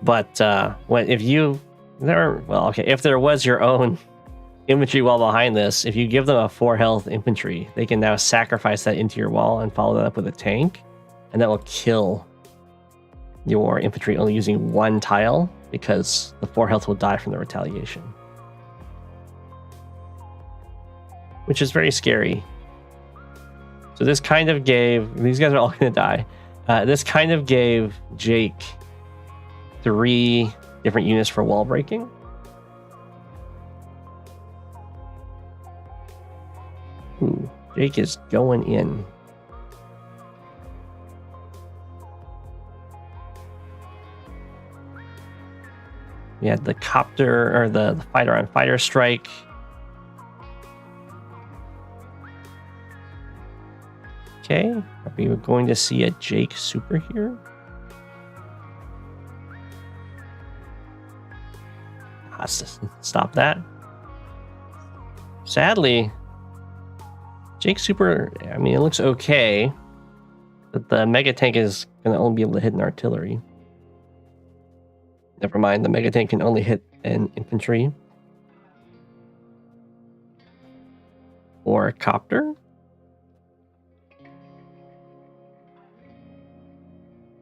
but if there was your own infantry wall behind this, if you give them a 4 health infantry, they can now sacrifice that into your wall and follow that up with a tank, and that will kill your infantry only using 1 tile, because the 4 health will die from the retaliation, which is very scary. So this kind of gave, these guys are all going to die. This kind of gave Jake 3 different units for wall breaking. Ooh, Jake is going in. We had the copter, or the fighter on fighter strike. Okay, are we going to see a Jake super here? Stop that. Sadly, Jake super, I mean, it looks okay, but the mega tank is going to only be able to hit an artillery. Never mind, the mega tank can only hit an infantry or a copter.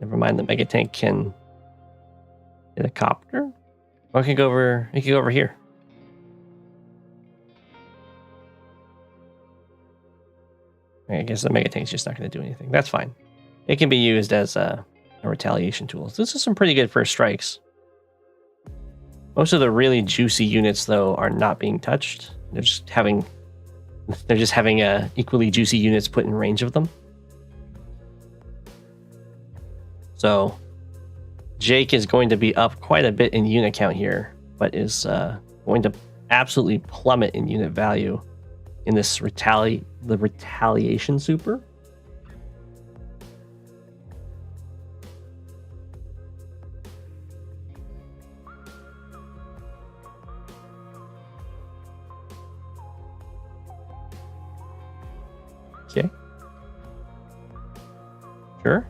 Never mind, the mega tank can hit a copter. Or it can go over here. I guess the mega tank's just not going to do anything. That's fine. It can be used as a retaliation tool. So this is some pretty good first strikes. Most of the really juicy units, though, are not being touched. They're just having equally juicy units put in range of them. So Jake is going to be up quite a bit in unit count here, but is going to absolutely plummet in unit value in this retaliation super. Okay. Sure.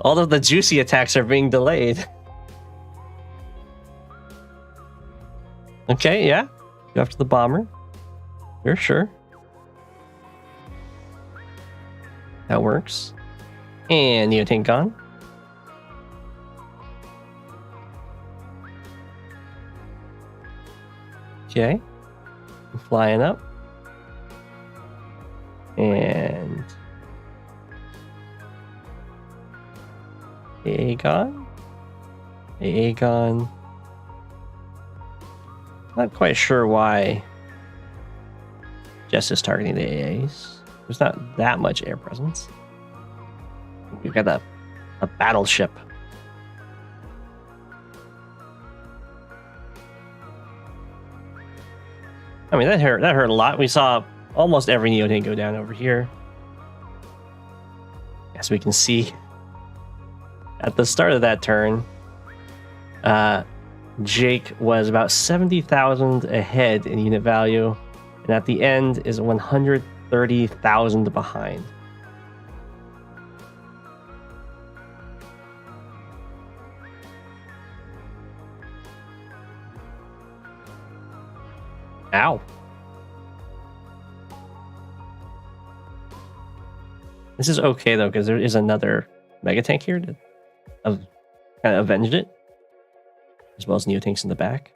All of the juicy attacks are being delayed. Okay, yeah. Go after the bomber. Sure. That works. And Neotank gone. Okay. I'm flying up. And AA gone. AA gone. Not quite sure why Jess is targeting the AAs. There's not that much air presence. We've got a battleship. I mean, that hurt a lot. We saw almost every Neotank go down over here. As we can see, at the start of that turn, Jake was about 70,000 ahead in unit value, and at the end is 130,000 behind. Ow. This is okay though, because there is another mega tank here to kind of avenge it, as well as Neotanks in the back.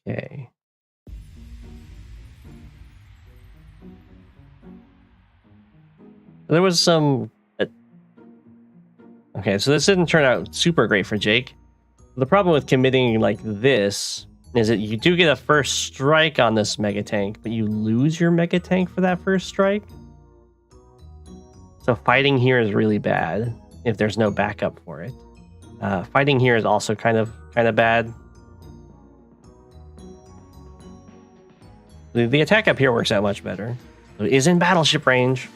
Okay. There was some... Okay, so this didn't turn out super great for Jake. The problem with committing like this is that you do get a first strike on this mega tank, but you lose your mega tank for that first strike. So fighting here is really bad if there's no backup for it. Fighting here is also kind of bad. The attack up here works out much better. It is in battleship range.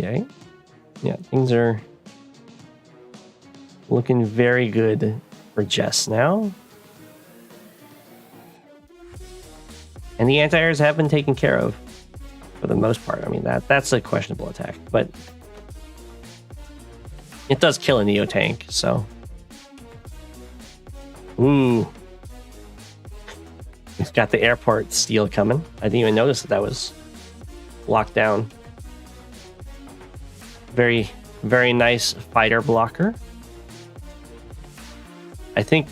Okay. Yeah, things are looking very good for Jess now. And the anti-airs have been taken care of for the most part. I mean, that's a questionable attack, but it does kill a Neo tank, so. Ooh. We've got the airport steal coming. I didn't even notice that was locked down. Very, very nice fighter blocker. I think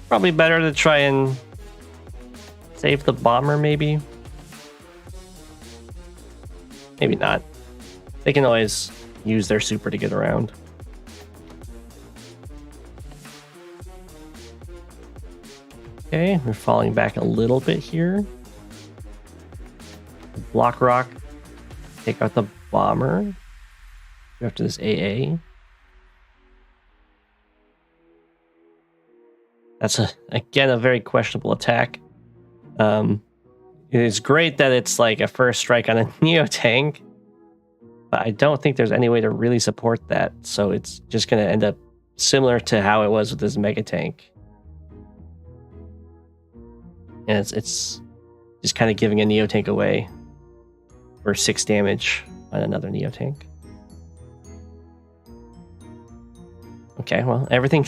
probably better to try and save the bomber, maybe. Maybe not. They can always use their super to get around. Okay, we're falling back a little bit here. Block rock. Take out the bomber. Go after this AA. That's again a very questionable attack. It is great that it's like a first strike on a Neo tank, but I don't think there's any way to really support that. So it's just going to end up similar to how it was with this mega tank. And it's just kind of giving a Neo tank away for 6 damage on another Neo tank. Okay, well, everything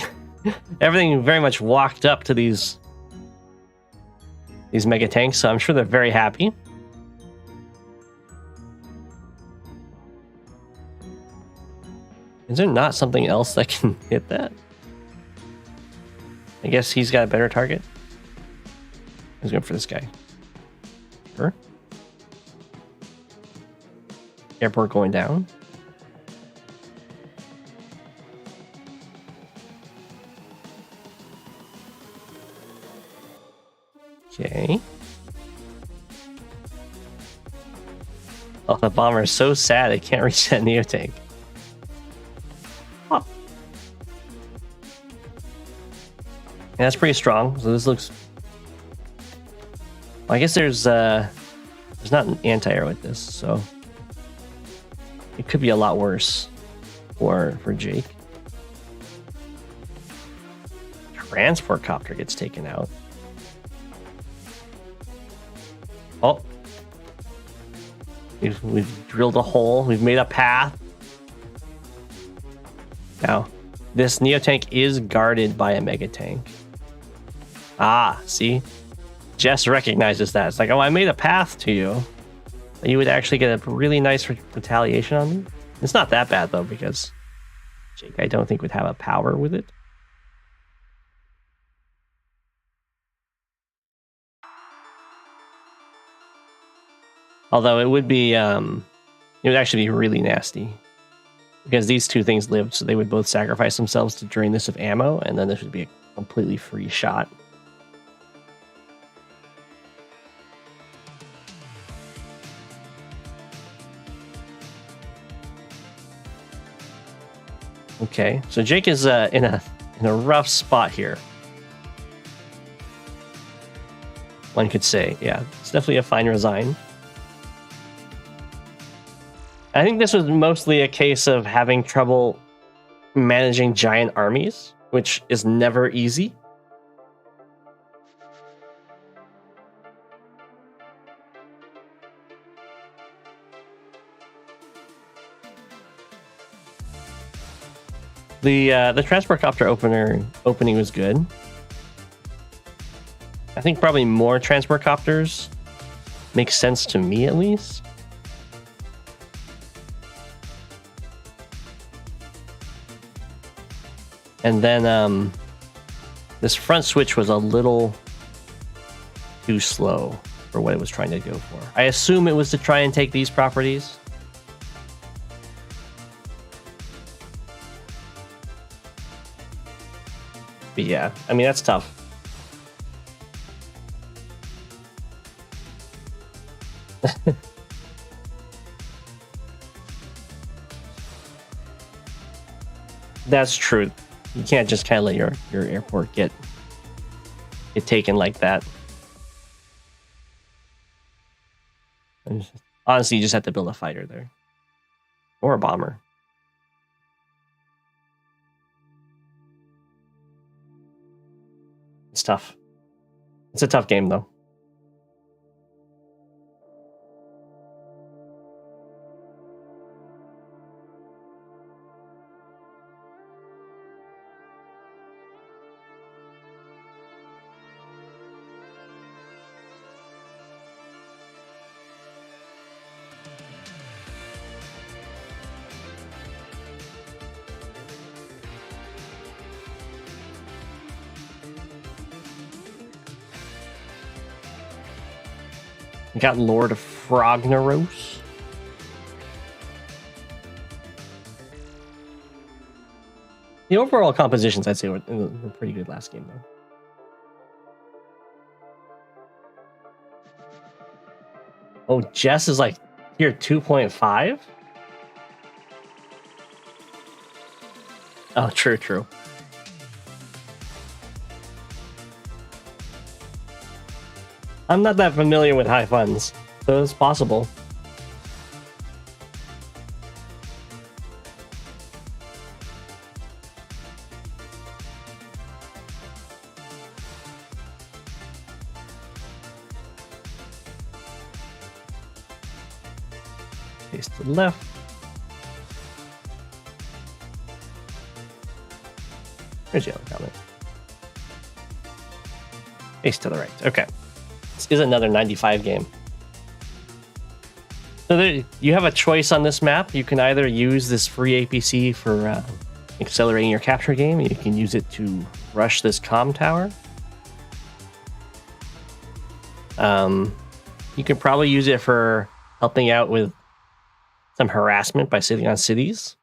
very much walked up to these mega tanks, so I'm sure they're very happy. Is there not something else that can hit that? I guess he's got a better target. He's going for this guy. Sure. Airport going down. Okay. Oh, the bomber is so sad it can't reach that Neo tank. Oh. Yeah, that's pretty strong. So this looks. Well, I guess there's not an anti-air with this, so it could be a lot worse for Jake. Transport copter gets taken out. Oh, we've drilled a hole. We've made a path. Now, this Neo tank is guarded by a mega tank. Ah, see? Jess recognizes that. It's like, oh, I made a path to you. You would actually get a really nice retaliation on me. It's not that bad, though, because Jake, I don't think, would have a power with it. Although it would be, it would actually be really nasty. Because these two things lived, so they would both sacrifice themselves to drain this of ammo, and then this would be a completely free shot. Okay, so Jake is in a rough spot here. One could say, yeah, it's definitely a fine resign. I think this was mostly a case of having trouble managing giant armies, which is never easy. The transport copter opening was good. I think probably more transport copters makes sense to me, at least. And then this front switch was a little too slow for what it was trying to go for. I assume it was to try and take these properties. But yeah, I mean, that's tough. That's true. You can't just kind of let your airport get taken like that. Honestly, you just have to build a fighter there. Or a bomber. It's tough. It's a tough game, though. We got Lord of Frognaros. The overall compositions, I'd say, were pretty good last game, though. Oh, Jess is like tier 2.5? Oh, true. I'm not that familiar with high funds, so it's possible. Face to the left. There's yellow comment. Face to the right. Okay. This is another 95 game. So there, you have a choice on this map. You can either use this free APC for accelerating your capture game. You can use it to rush this comm tower. You can probably use it for helping out with some harassment by sitting on cities.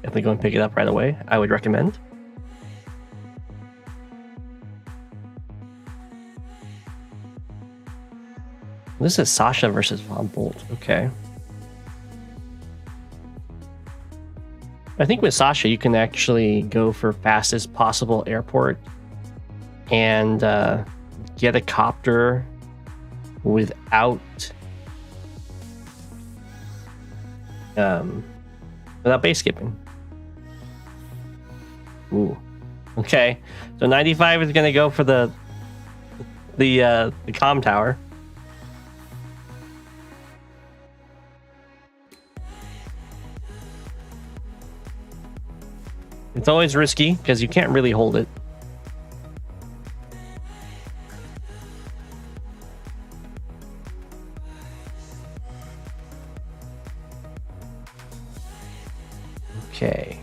Definitely go and pick it up right away. I would recommend. This is Sasha versus Von Bolt. Okay. I think with Sasha, you can actually go for fastest possible airport and get a copter without base skipping. Ooh. Okay. So 95 is going to go for the comm tower. It's always risky because you can't really hold it. Okay.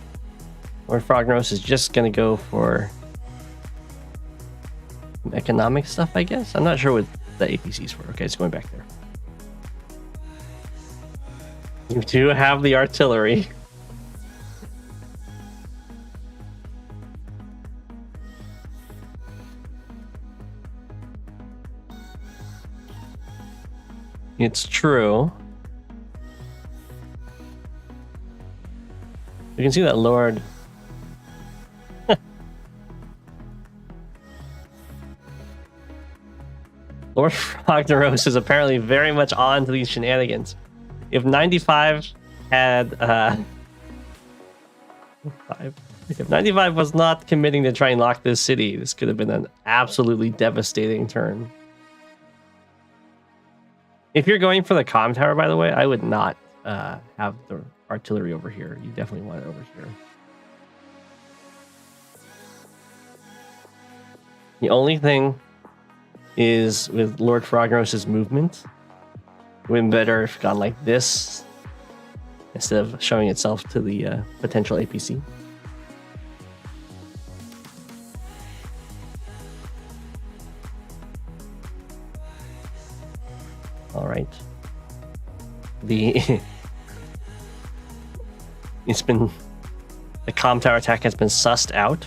Lord Frognos is just going to go for some economic stuff, I guess. I'm not sure what the APCs were. Okay, it's going back there. You do have the artillery. It's true. You can see that Lord. Lord Ragnaros is apparently very much on to these shenanigans. If 95 had if 95 was not committing to try and lock this city, this could have been an absolutely devastating turn. If you're going for the comm tower, by the way, I would not have the artillery over here. You definitely want it over here. The only thing is with Lord Frognos' movement, it would have been better if it gone like this instead of showing itself to the potential APC. All right. The comm tower attack has been sussed out.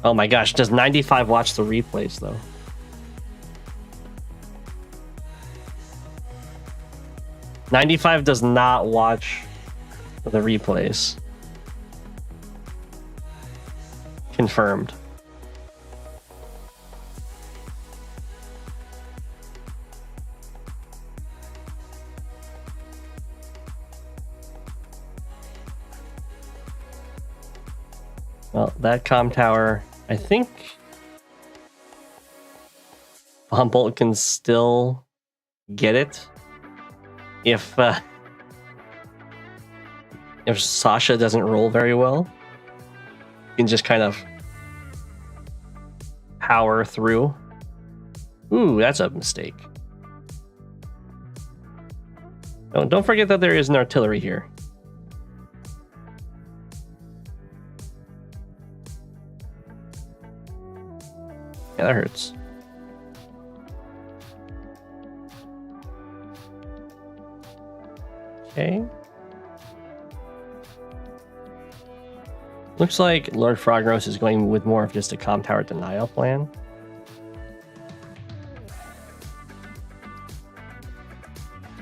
Oh my gosh, does 95 watch the replays though? '95 does not watch the replays. Confirmed. Well, that comm tower, I think Bolt can still get it if Sasha doesn't roll very well. You can just kind of power through. Ooh, that's a mistake. Oh, don't forget that there is an artillery here. Yeah, that hurts. Okay. Looks like Lord Frognos is going with more of just a comm tower denial plan.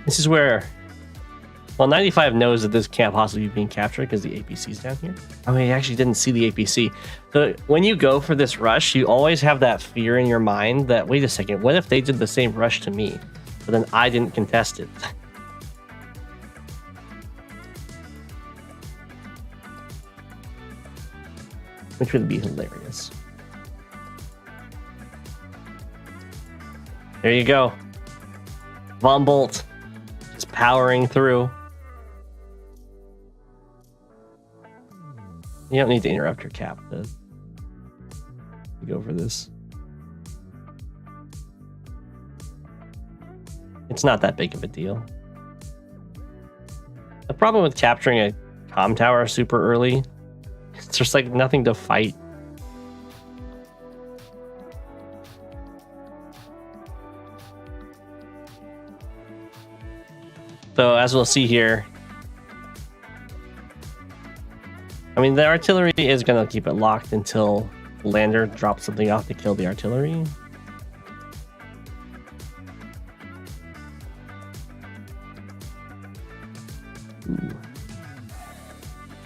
This is where, well, 95 knows that this can't possibly be being captured because the APC's down here. Oh, he actually didn't see the APC. So when you go for this rush, you always have that fear in your mind that, wait a second, what if they did the same rush to me, but then I didn't contest it? Which would be hilarious. There you go. Von Bolt just powering through. You don't need to interrupt your cap to go for this. It's not that big of a deal. The problem with capturing a comm tower super early, it's just like nothing to fight. So as we'll see here, I mean, the artillery is going to keep it locked until Lander drops something off to kill the artillery. Ooh.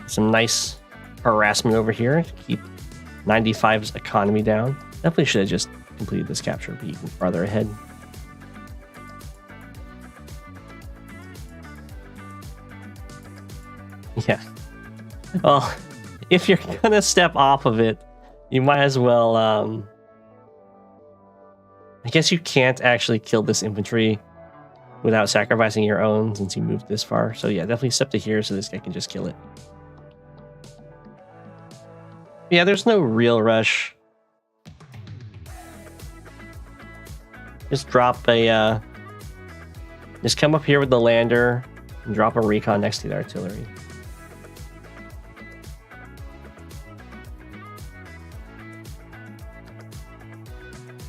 Some nice harassment over here to keep 95's economy down. Definitely should have just completed this capture, be even farther ahead. Yeah. Well, if you're gonna step off of it, you might as well, I guess you can't actually kill this infantry without sacrificing your own since you moved this far. So yeah, definitely step to here so this guy can just kill it. Yeah, there's no real rush. Just drop a, just come up here with the lander and drop a recon next to the artillery.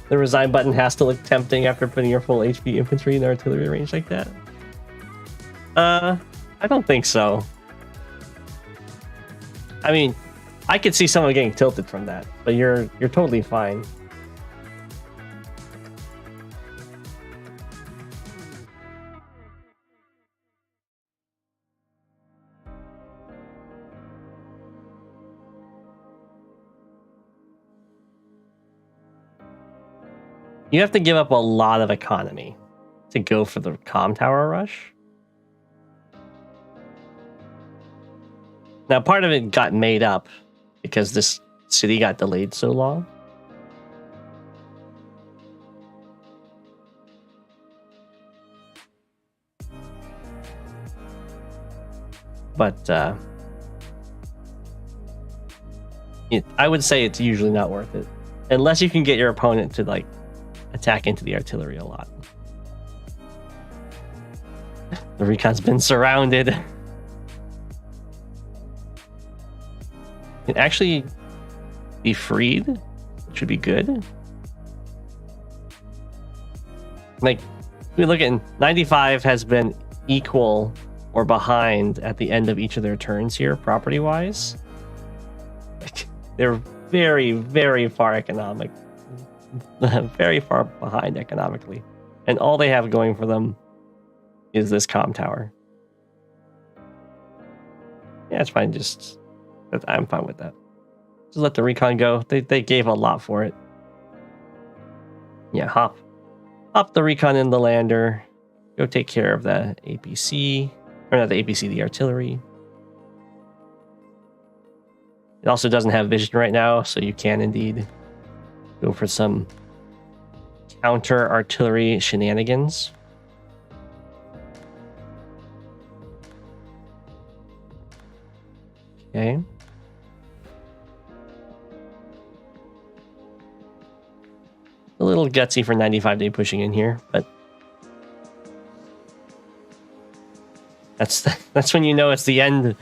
The resign button has to look tempting after putting your full HP infantry in artillery range like that. I don't think so. I mean, I could see someone getting tilted from that, but you're totally fine. You have to give up a lot of economy to go for the comm tower rush. Now, part of it got made up because this city got delayed so long. But I would say it's usually not worth it. Unless you can get your opponent to like attack into the artillery a lot. The recon's been surrounded. It actually be freed, which would be good. Like, we look at 95 has been equal or behind at the end of each of their turns here, property-wise. Like, they're very, very far economic. Very far behind economically. And all they have going for them is this comm tower. Yeah, it's fine. I'm fine with that. Just let the recon go. They gave a lot for it. Yeah, hop the recon in the lander. Go take care of the APC. Or not the APC, the artillery. It also doesn't have vision right now, so you can indeed go for some counter artillery shenanigans. Okay. A little gutsy for 95-day pushing in here, but that's when you know it's the end of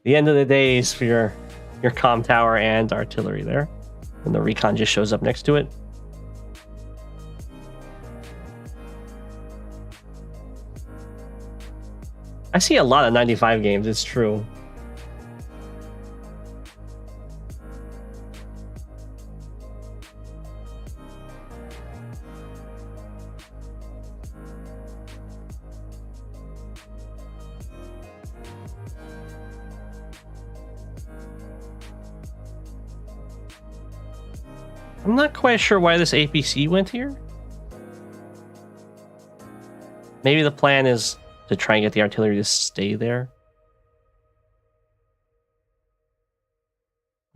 the days for your comm tower and artillery there. When the recon just shows up next to it. I see a lot of 95 games, it's true. I'm not quite sure why this APC went here. Maybe the plan is to try and get the artillery to stay there.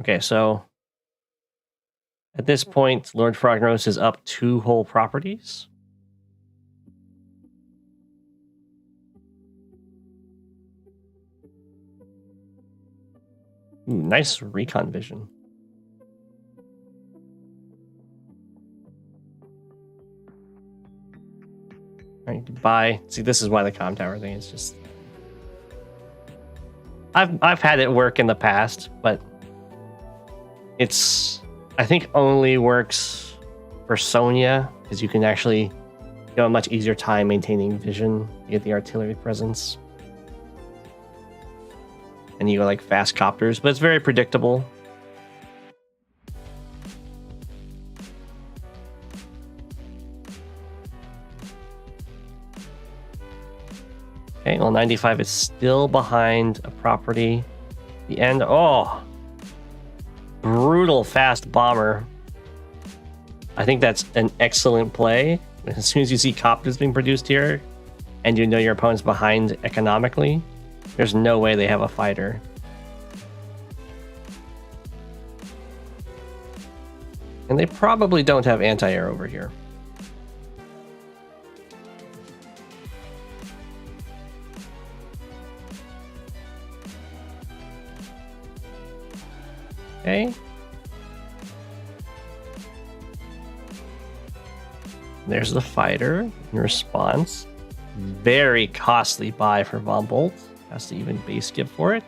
Okay, so at this point, Lord Frognos is up 2 whole properties. Ooh, nice recon vision. All right, goodbye. See, this is why the comm tower thing is just... I've had it work in the past, but it's, I think, only works for Sonya, because you can actually have a much easier time maintaining vision. You get the artillery presence. And you go like fast copters, but it's very predictable. Okay, well, 95 is still behind a property. The end. Oh, brutal fast bomber. I think that's an excellent play. As soon as you see copters being produced here, and you know your opponent's behind economically, there's no way they have a fighter. And they probably don't have anti-air over here. Okay. There's the fighter in response. Very costly buy for Von Bolt. Has to even base skip for it.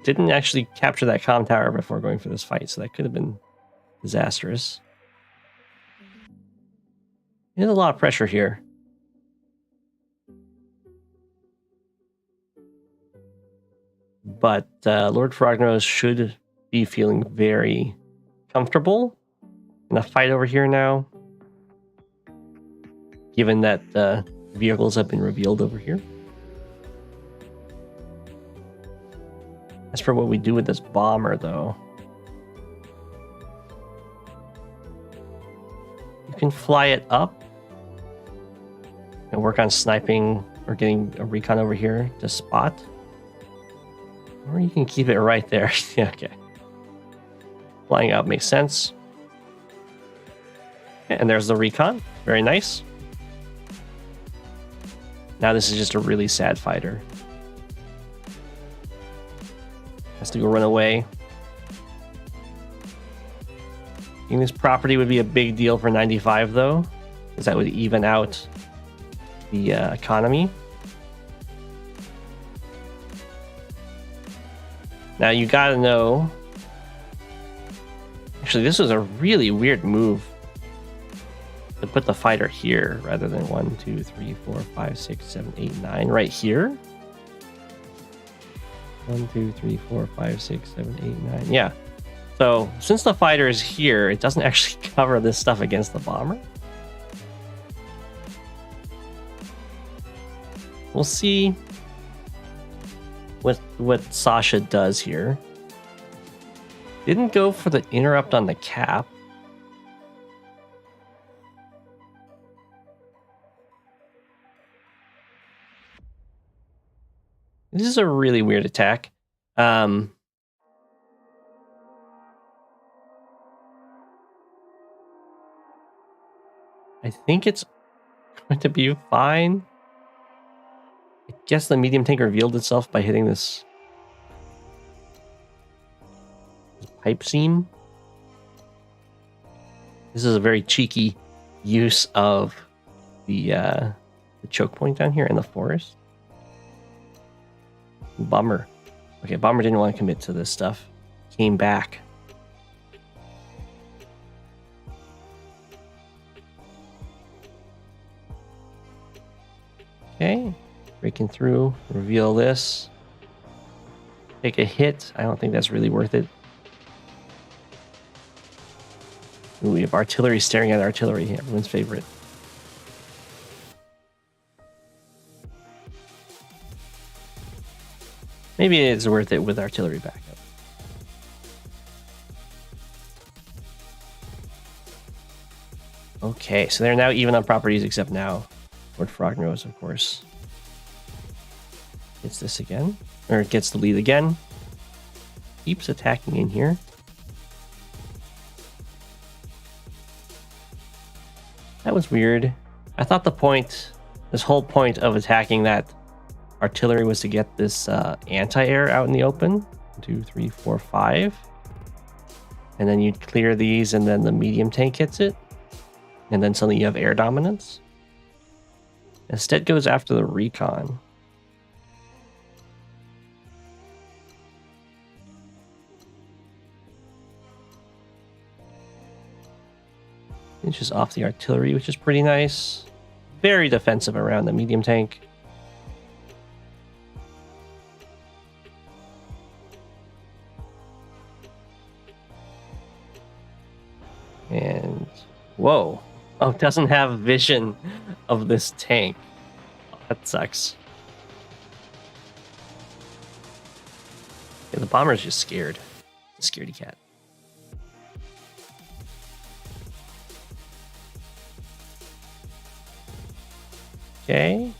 Didn't actually capture that comm tower before going for this fight, so that could have been disastrous. There's a lot of pressure here. But Lord Frognos should be feeling very comfortable in a fight over here now, given that vehicles have been revealed over here. As for what we do with this bomber, though, can fly it up and work on sniping or getting a recon over here to spot. Or you can keep it right there. Yeah, okay. Flying up makes sense. And there's the recon. Very nice. Now this is just a really sad fighter. Has to go run away. I think this property would be a big deal for 95 though, because that would even out the economy. Now you gotta know. Actually, this was a really weird move to put the fighter here rather than 1, 2, 3, 4, 5, 6, 7, 8, 9 right here. 1, 2, 3, 4, 5, 6, 7, 8, 9. Yeah. So since the fighter is here, it doesn't actually cover this stuff against the bomber. We'll see what Sasha does here. Didn't go for the interrupt on the cap. This is a really weird attack. I think it's going to be fine. I guess the medium tank revealed itself by hitting this pipe seam. This is a very cheeky use of the choke point down here in the forest. Bomber. Okay, Bomber didn't want to commit to this stuff. Came back. Okay, breaking through, reveal this. Take a hit. I don't think that's really worth it. Ooh, we have artillery staring at artillery, everyone's favorite. Maybe it's worth it with artillery backup. Okay, so they're now even on properties except now. Lord Frognose, of course. Gets this again. Or gets the lead again. Keeps attacking in here. That was weird. I thought this whole point of attacking that artillery was to get this anti-air out in the open. 1, 2, 3, 4, 5. And then you clear these and then the medium tank hits it. And then suddenly you have air dominance. Instead goes after the recon. It's just off the artillery, which is pretty nice. Very defensive around the medium tank. And whoa. Oh, it doesn't have vision of this tank. Oh, that sucks. Yeah, the bomber's just scared. It's a scaredy cat. Okay.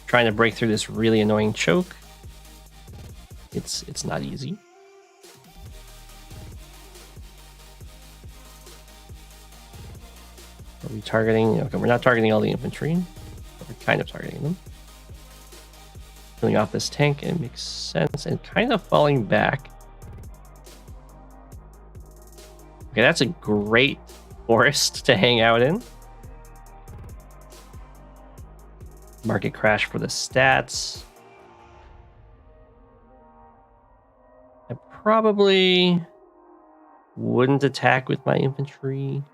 Trying to break through this really annoying choke. It's not easy. Are we targeting? Okay, we're not targeting all the infantry. But we're kind of targeting them. Killing off this tank, it makes sense, and kind of falling back. Okay, that's a great forest to hang out in. Market crash for the stats. I probably wouldn't attack with my infantry.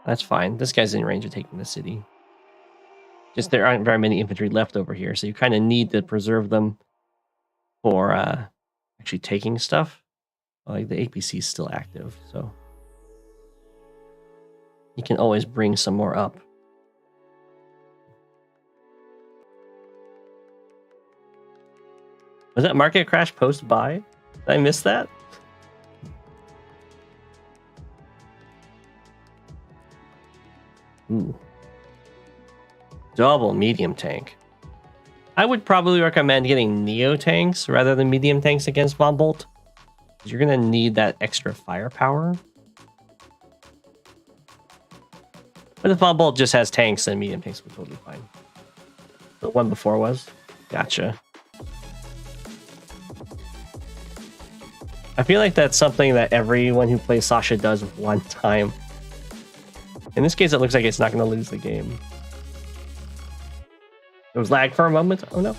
That's fine. This guy's in range of taking the city. Just there aren't very many infantry left over here, so you kind of need to preserve them for actually taking stuff. Like the APC is still active, so you can always bring some more up. Was that market crash post buy? Did I miss that? Ooh. Double medium tank. I would probably recommend getting Neo tanks rather than medium tanks against Bomb Bolt. You're going to need that extra firepower. But if Bomb Bolt just has tanks, then medium tanks will totally fine. The one before was? Gotcha. I feel like that's something that everyone who plays Sasha does one time. In this case, it looks like it's not going to lose the game. It was lag for a moment. Oh no.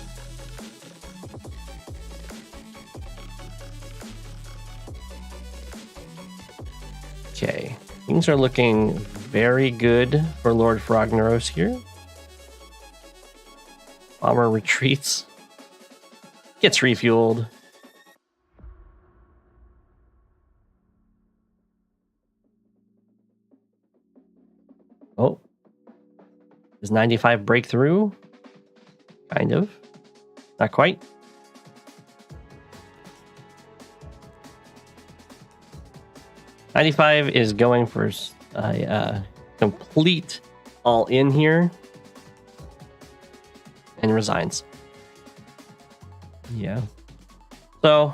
Okay. Things are looking very good for Lord Frogneros here. Bomber retreats. Gets refueled. Oh. Does 95 break through? Kind of. Not quite. $95 is going for a complete all-in here. And resigns. Yeah. So,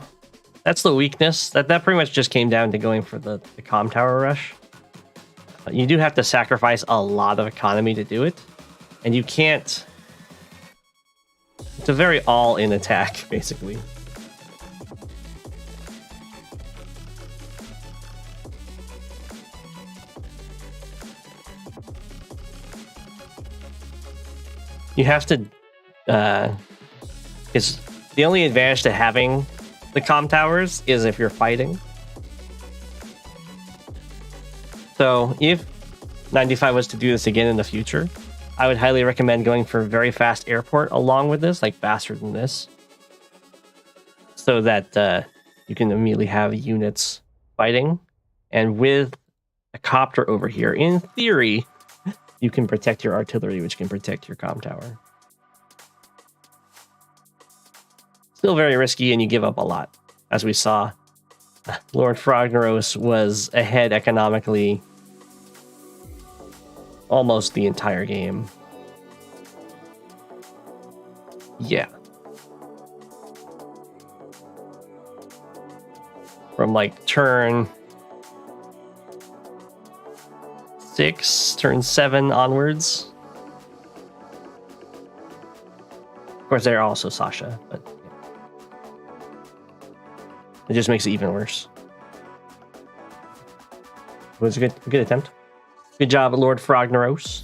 that's the weakness. That pretty much just came down to going for the comm tower rush. You do have to sacrifice a lot of economy to do it. And you can't... It's a very all-in attack, basically. You have to... It's the only advantage to having the comm towers is if you're fighting. So if 95 was to do this again in the future, I would highly recommend going for a very fast airport along with this, like faster than this, so that you can immediately have units fighting. And with a copter over here, in theory, you can protect your artillery, which can protect your comm tower. Still very risky, and you give up a lot. As we saw, Lord Frogneros was ahead economically almost the entire game. Yeah. From like turn 6, turn 7 onwards. Of course, they're also Sasha, but it just makes it even worse. It was a good attempt. Good job, Lord Frogneros.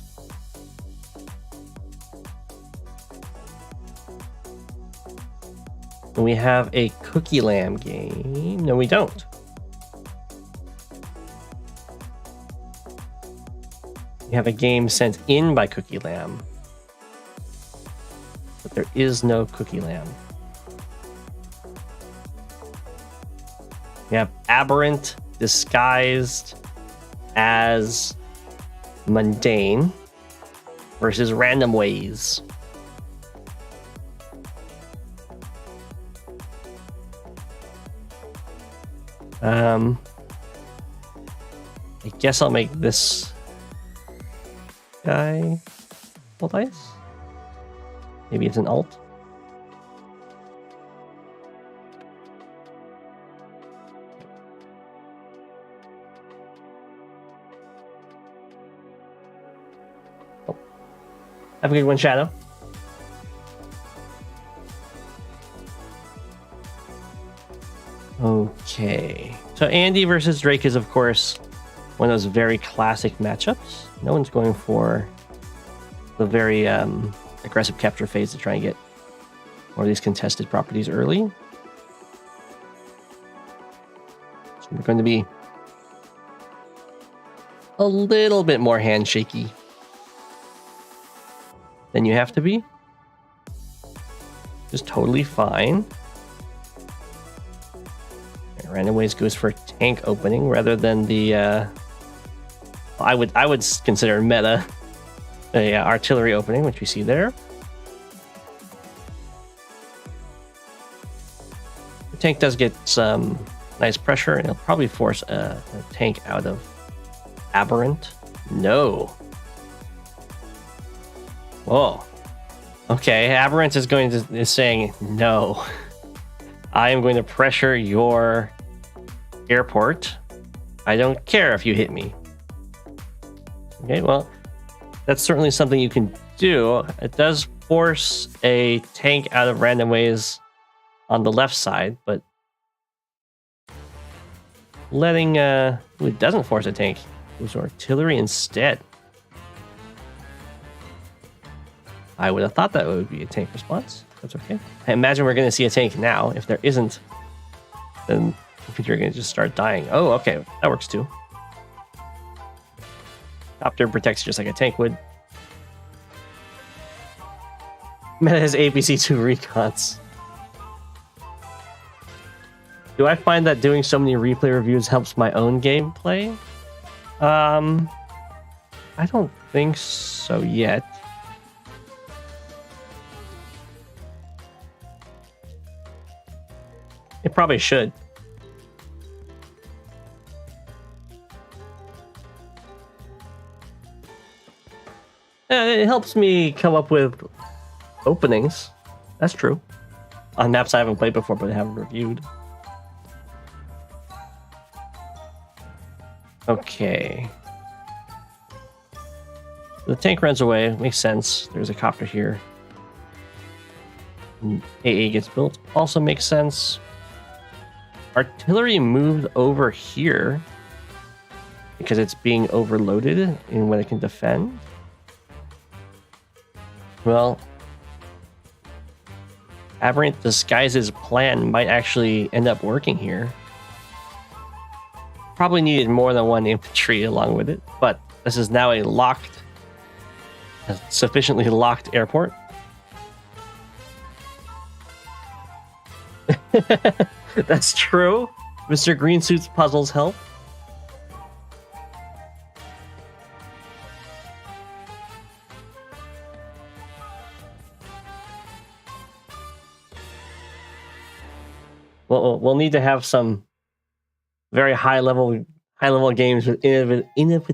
And we have a Cookie Lamb game. No, we don't. We have a game sent in by Cookie Lamb. But there is no Cookie Lamb. We have Aberrant disguised as Mundane versus Random Ways. I guess I'll make this guy full dice. Maybe it's an alt. Have a good one, Shadow. Okay. So Andy versus Drake is, of course, one of those very classic matchups. No one's going for the very aggressive capture phase to try and get more of these contested properties early. So we're going to be a little bit more handshaky than you have to be. Just totally fine. Random Ways goes for tank opening rather than the I would consider meta a artillery opening, which we see there. The tank does get some nice pressure, and it'll probably force a tank out of Aberrant. No. Whoa. Okay, Aberrant is saying no. I am going to pressure your airport. I don't care if you hit me. Okay, well, that's certainly something you can do. It does force a tank out of random ways on the left side, but letting it doesn't force a tank. It was artillery instead. I would have thought that would be a tank response. That's okay. I imagine we're going to see a tank now. If there isn't, then you're going to just start dying. Oh, okay. That works too. Copter protects just like a tank would. Meta has ABC2 recons. Do I find that doing so many replay reviews helps my own gameplay? I don't think so yet. It probably should. It helps me come up with openings. That's true. On maps I haven't played before, but I haven't reviewed. Okay. The tank runs away. Makes sense. There's a copter here. AA gets built. Also makes sense. Artillery moved over here because it's being overloaded in when it can defend. Well, Aberrant Disguise's plan might actually end up working here. Probably needed more than one infantry along with it, but this is now a sufficiently locked airport. That's true. Mr. Greensuit's puzzles help. Well, we'll need to have some very high level games with innovative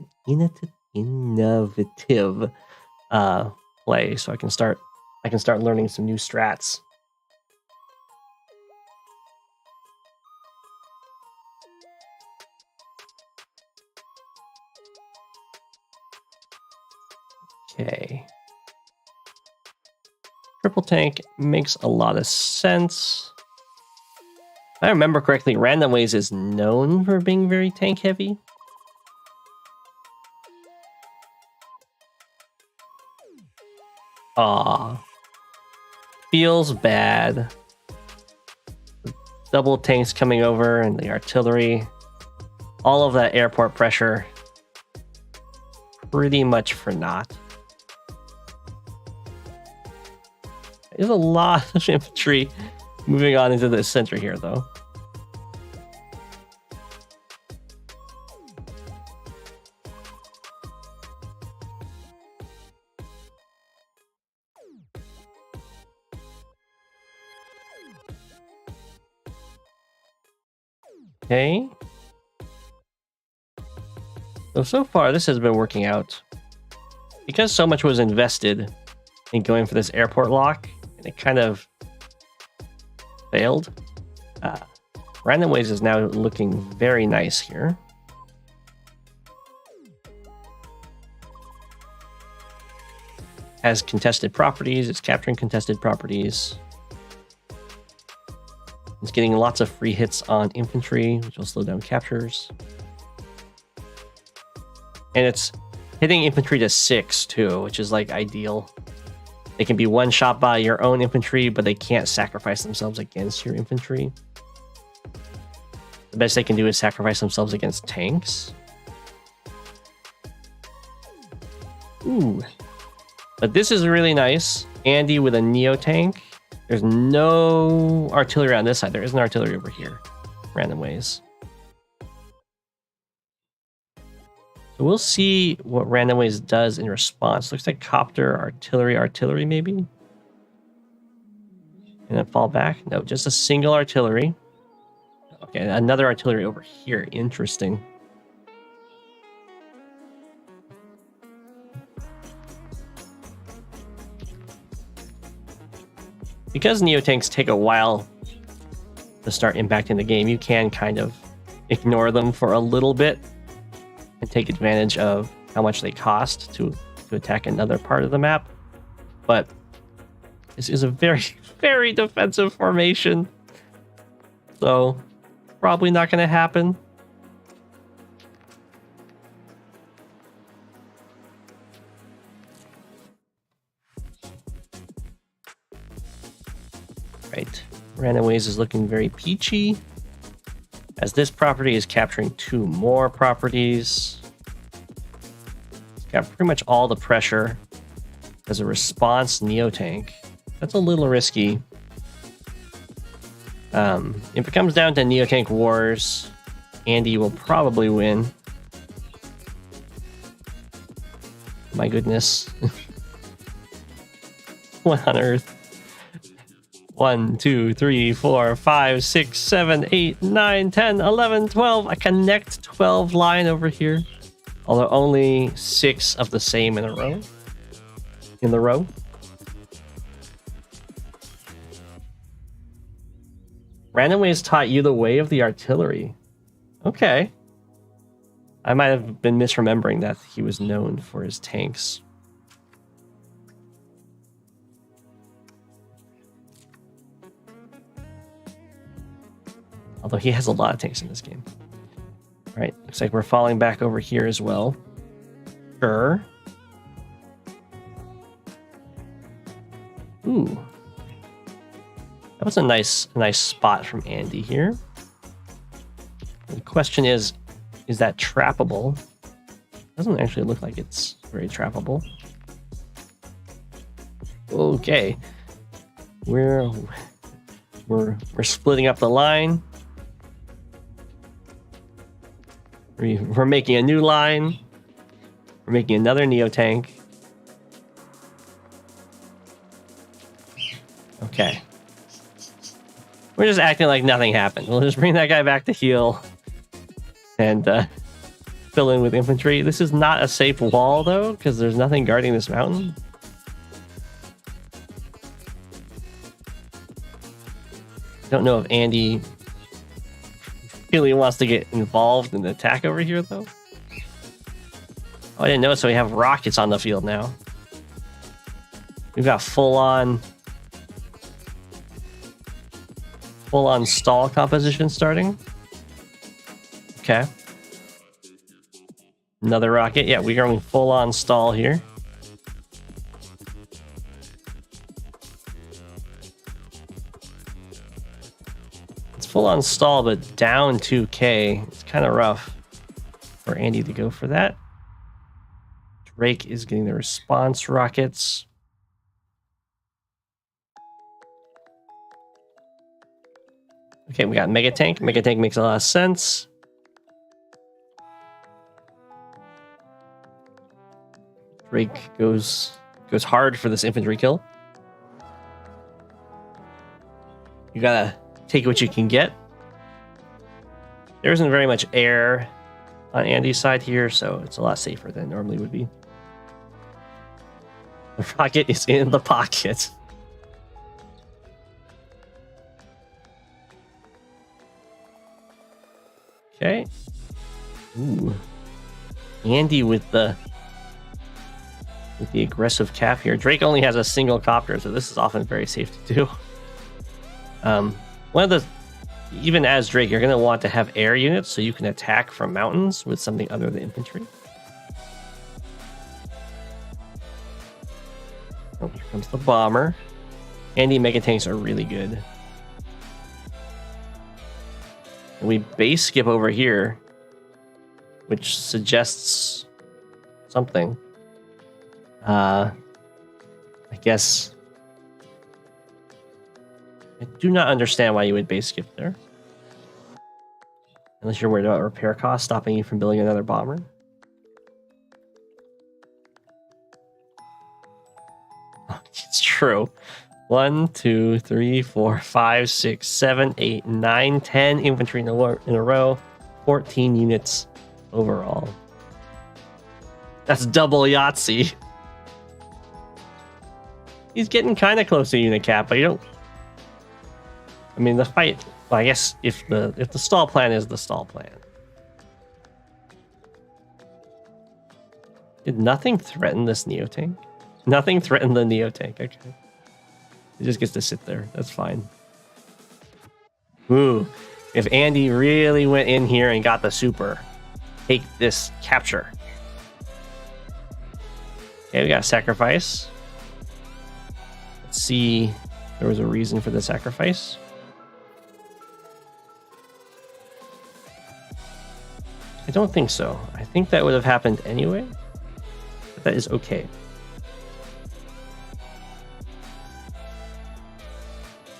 play, so I can start learning some new strats. Okay. Triple tank makes a lot of sense. If I remember correctly, Random Ways is known for being very tank heavy. Aw. Feels bad. Double tanks coming over and the artillery. All of that airport pressure. Pretty much for naught. There's a lot of infantry moving on into the center here, though. Okay. So far, this has been working out. Because so much was invested in going for this airport lock, and it kind of failed. Random Ways is now looking very nice here. Has contested properties. It's capturing contested properties. It's getting lots of free hits on infantry, which will slow down captures. And it's hitting infantry to 6 too, which is like ideal. They can be one shot by your own infantry, but they can't sacrifice themselves against your infantry. The best they can do is sacrifice themselves against tanks. Ooh. But this is really nice. Andy with a Neo tank. There's no artillery on this side. There isn't artillery over here. Random Ways. So we'll see what Random Ways does in response. Looks like copter, artillery maybe. And then fall back. No, just a single artillery. Okay, another artillery over here. Interesting. Because Neotanks take a while to start impacting the game, you can kind of ignore them for a little bit and take advantage of how much they cost to attack another part of the map. But this is a very, very defensive formation. So, probably not going to happen. Right. Randoways is looking very peachy, as this property is capturing 2 more properties. It's got pretty much all the pressure as a response Neotank. That's a little risky. If it comes down to Neotank wars, Andy will probably win. My goodness. What on earth? 1, 2, 3, 4, 5, 6, 7, 8, 9, 10, 11, 12. I connect 12 line over here. Although only 6 of the same in a row. In the row. Randomways taught you the way of the artillery. Okay. I might have been misremembering that he was known for his tanks. Although he has a lot of tanks in this game. All right, looks like we're falling back over here as well. Sure. Ooh. That was a nice spot from Andy here. The question is that trappable? Doesn't actually look like it's very trappable. Okay. We're splitting up the line. We're making a new line. We're making another Neotank. Okay. We're just acting like nothing happened. We'll just bring that guy back to heal and fill in with infantry. This is not a safe wall, though, because there's nothing guarding this mountain. Don't know if Andy really wants to get involved in the attack over here, though. Oh, I didn't know, so we have rockets on the field now. We've got full-on stall composition starting. Okay. Another rocket. Yeah, we're going full-on stall here. It's full-on stall, but down 2k. It's kind of rough for Andy to go for that. Drake is getting the response rockets. Okay, we got Mega Tank. Mega Tank makes a lot of sense. Drake goes hard for this infantry kill. You gotta take what you can get. There isn't very much air on Andy's side here, so it's a lot safer than it normally would be. The rocket is in the pocket. Okay. Ooh. Andy with the aggressive cap here. Drake only has a single copter, so this is often very safe to do. Even as Drake, you're going to want to have air units so you can attack from mountains with something other than infantry. Oh, here comes the bomber. Andy Mega Tanks are really good. And we base skip over here, which suggests something. I guess I do not understand why you would base skip there. Unless you're worried about repair costs stopping you from building another bomber. Oh, it's true. 1, 2, 3, 4, 5, 6, 7, 8, 9, 10 infantry in a row. 14 units overall. That's double Yahtzee. He's getting kind of close to unit cap, but you I mean, the fight. Well, I guess if the stall plan is the stall plan. Did nothing threaten this Neo tank? Nothing threatened the Neo tank. Okay, it just gets to sit there. That's fine. Ooh, if Andy really went in here and got the super, take this capture. Okay, we got a sacrifice. Let's see if there was a reason for the sacrifice. I don't think so. I think that would have happened anyway, but that is okay.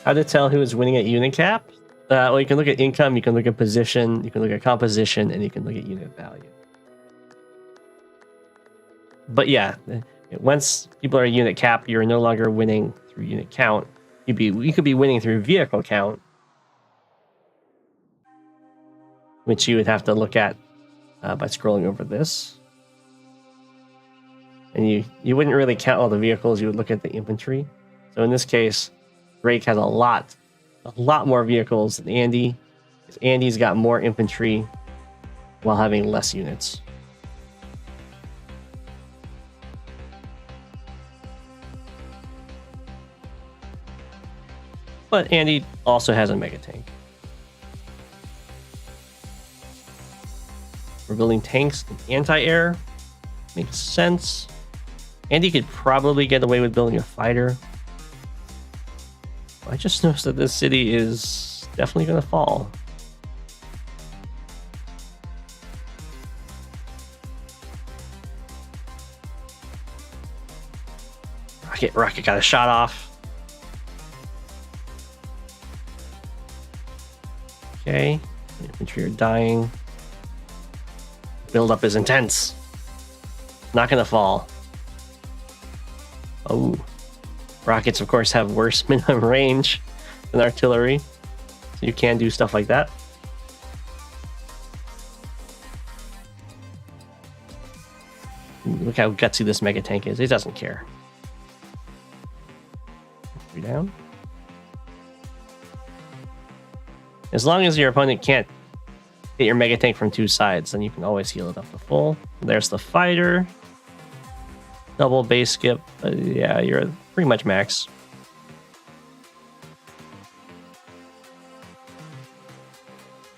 How to tell who is winning at unit cap? Well, you can look at income, you can look at position, you can look at composition, and you can look at unit value. But yeah, once people are unit cap, you're no longer winning through unit count. You could be winning through vehicle count, which you would have to look at by scrolling over this. And you wouldn't really count all the vehicles, you would look at the infantry. So in this case, Drake has a lot more vehicles than Andy. Andy's got more infantry while having less units. But Andy also has a mega tank. We're building tanks and anti-air. Makes sense. Andy could probably get away with building a fighter. I just noticed that this city is definitely going to fall. Rocket got a shot off. Okay, infantry are dying. Build up is intense. Not gonna fall. Oh, rockets of course have worse minimum range than artillery, so you can do stuff like that. Look how gutsy this mega tank is. It doesn't care. 3 down. As long as your opponent can't hit your mega tank from 2 sides, then you can always heal it up to full. There's the fighter. Double base skip. Yeah, you're pretty much max.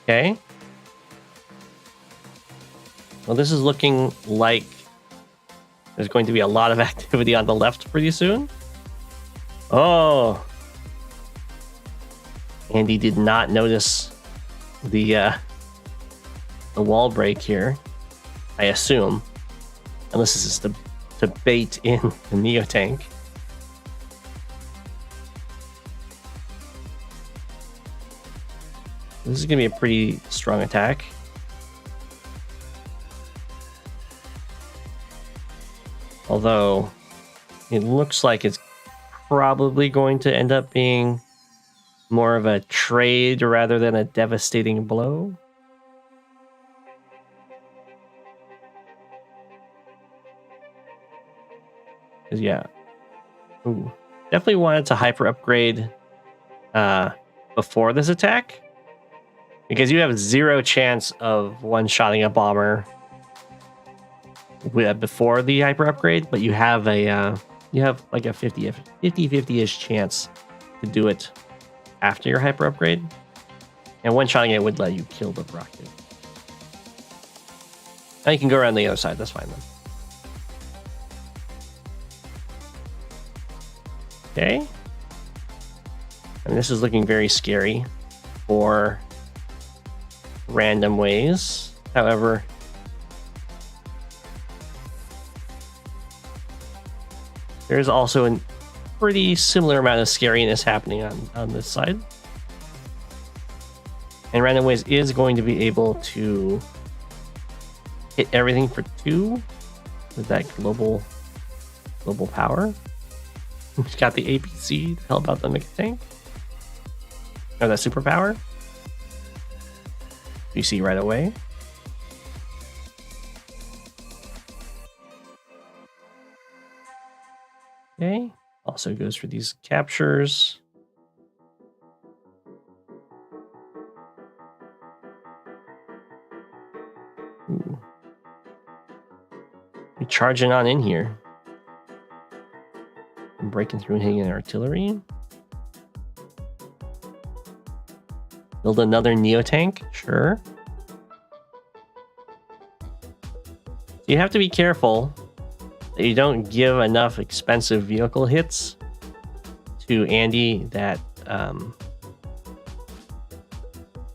Okay. Well, this is looking like there's going to be a lot of activity on the left pretty soon. Oh. Andy did not notice the wall break here, I assume, unless this is to bait in the Neo tank. This is going to be a pretty strong attack. Although it looks like it's probably going to end up being more of a trade rather than a devastating blow. Yeah. Ooh. Definitely wanted to hyper upgrade before this attack, because you have 0 chance of one-shotting a bomber before the hyper upgrade, but you have like a 50-50-ish chance to do it after your hyper upgrade, and one-shotting it would let you kill the rocket. Now you can go around the other side. That's fine then. Okay. And this is looking very scary for random ways. However, there's also a pretty similar amount of scariness happening on this side. And random ways is going to be able to hit everything for 2 with that global power. We've got the APC to help out the mega tank. Or that superpower. You see right away. Okay. Also goes for these captures. charging on in here. I'm breaking through and hitting an artillery. Build another Neo-tank? Sure. You have to be careful that you don't give enough expensive vehicle hits to Andy that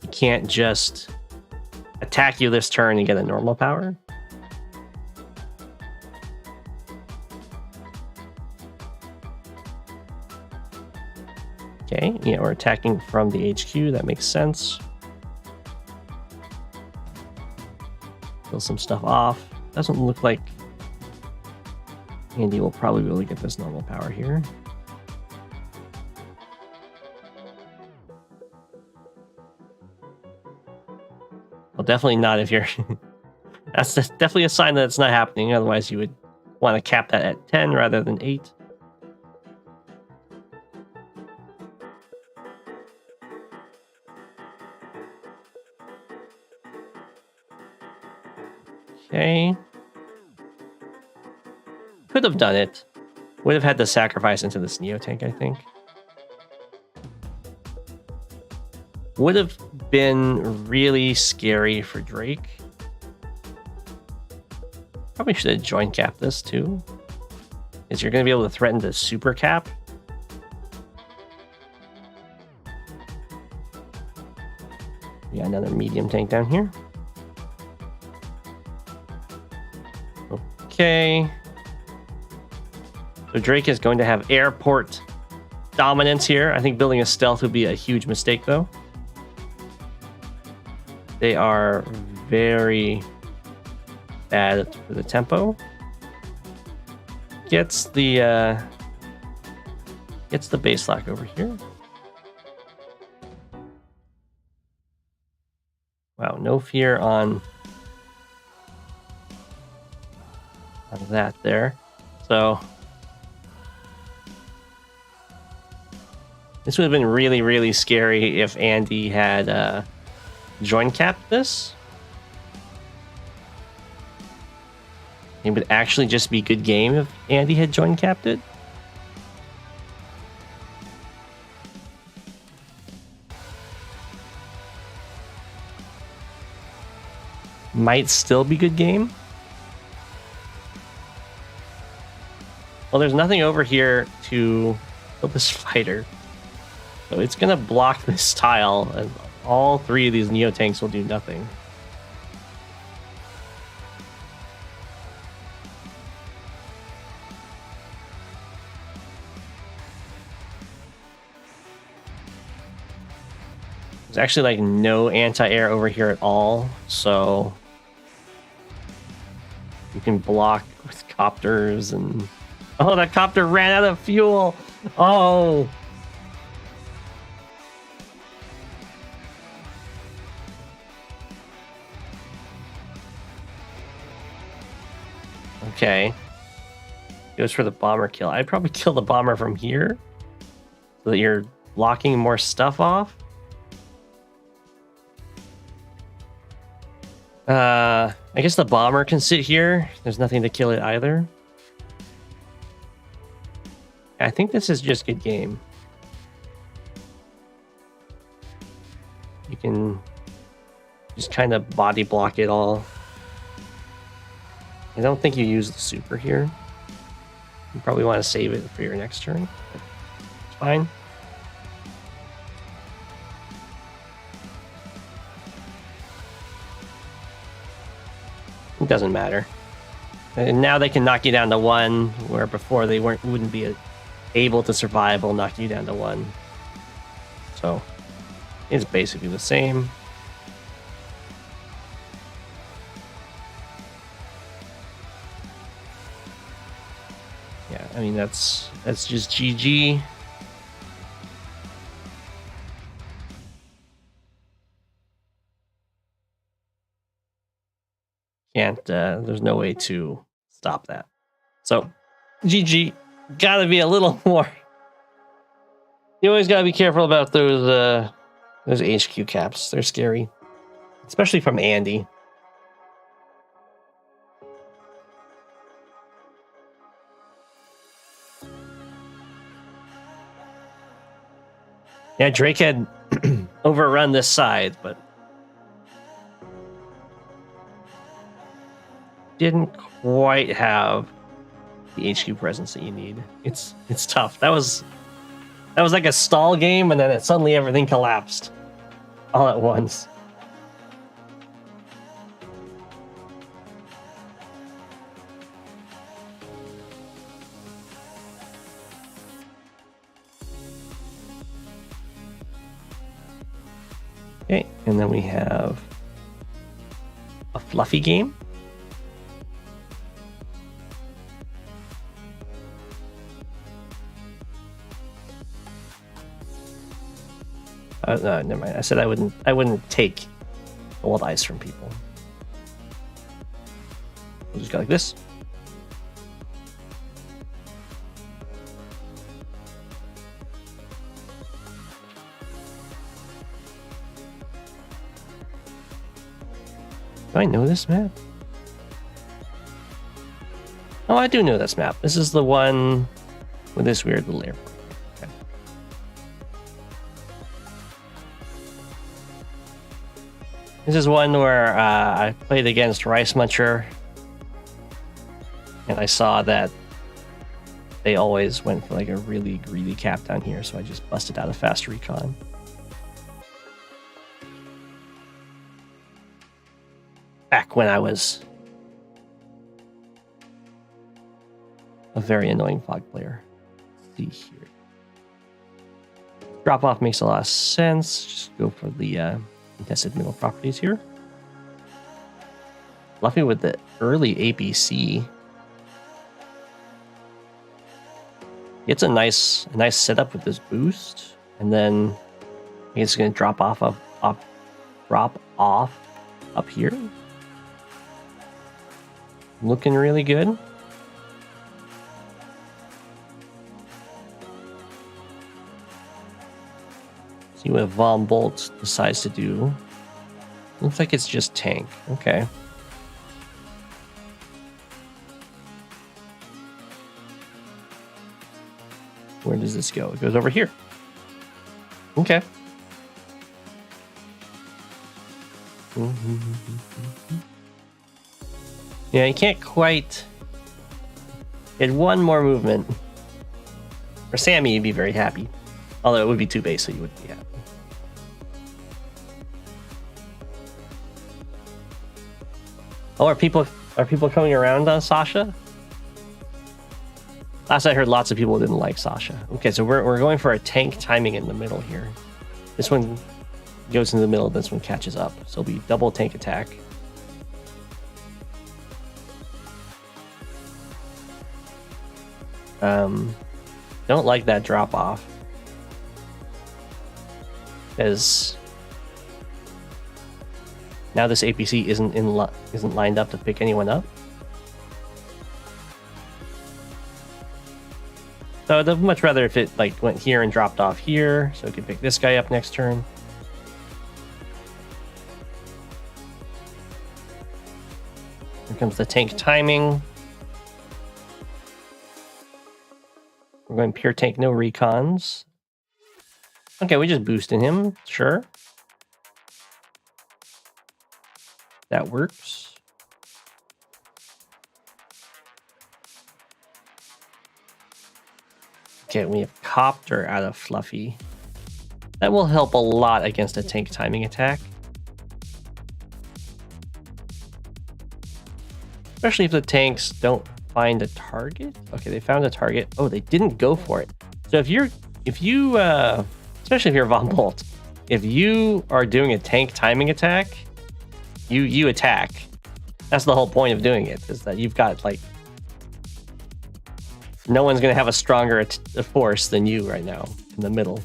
he can't just attack you this turn and get a normal power. Okay, yeah, we're attacking from the HQ. That makes sense. Kill some stuff off. Doesn't look like Andy will probably be able to get this normal power here. Well, definitely not if you're... That's definitely a sign that it's not happening. Otherwise, you would want to cap that at 10 rather than 8. Okay. Could have done it. Would have had to sacrifice into this Neo-tank, I think. Would have been really scary for Drake. Probably should have joint capped this too. Is you're going to be able to threaten to super cap. We got another medium tank down here. Okay. So Drake is going to have airport dominance here. I think building a stealth would be a huge mistake, though. They are very bad for the tempo. Gets the base lock over here. Wow, no fear on that there. So this would have been really, really scary if Andy had join capped this. It would actually just be good game if Andy had join capped it. Might still be good game. Well, there's nothing over here to kill this fighter. So it's going to block this tile, and all three of these Neo-tanks will do nothing. There's actually like no anti-air over here at all, so you can block with copters and... Oh, that copter ran out of fuel! Oh! Okay. Goes for the bomber kill. I'd probably kill the bomber from here so that you're blocking more stuff off. I guess the bomber can sit here. There's nothing to kill it either. I think this is just good game. You can just kind of body block it all. I don't think you use the super here. You probably want to save it for your next turn. It's fine. It doesn't matter. And now they can knock you down to 1, where before they wouldn't be able to survive while knocking you down to 1. So it's basically the same. Yeah, I mean that's just GG. Can't there's no way to stop that. So GG. Gotta be a little more. You always gotta be careful about those HQ caps. They're scary, especially from Andy. Yeah, Drake had overrun this side, but didn't quite have the HQ presence that you need. It's tough. That was like a stall game, and then suddenly everything collapsed all at once. Okay, and then we have a fluffy game. No, never mind. I said I wouldn't take old ice from people. We'll just go like this. Do I know this map? Oh, I do know this map. This is the one with this weird little airport. Okay. This is one where I played against Rice Muncher, and I saw that they always went for like a really greedy cap down here, so I just busted out a fast recon. Back when I was a very annoying fog player. Let's see here. Drop off makes a lot of sense. Just go for the contested middle properties here. Fluffy with the early APC. It's a nice setup with this boost, and then it's going to drop off up here. Looking really good. See what Von Bolt decides to do. Looks like it's just tank. Okay. Where does this go? It goes over here. Okay. Yeah, you can't quite get one more movement. For Sammy, you'd be very happy. Although it would be 2 base, so you wouldn't be happy. Oh, are people coming around on Sasha? Last I heard, lots of people didn't like Sasha. Okay, so we're going for a tank timing in the middle here. This one goes into the middle, this one catches up. So it'll be double tank attack. Don't like that drop off, because now this APC isn't lined up to pick anyone up. So I'd much rather if it like went here and dropped off here, so it could pick this guy up next turn. Here comes the tank timing. We're going pure tank, no recons. Okay, we just boosted him, sure. That works. Okay, we have Copter out of Fluffy. That will help a lot against a tank timing attack. Especially if the tanks don't find a target. Okay, they found a target. Oh, they didn't go for it. So if you especially if you're Von Bolt, if you are doing a tank timing attack, you attack. That's the whole point of doing it, is that you've got like no one's gonna have a stronger force than you right now in the middle.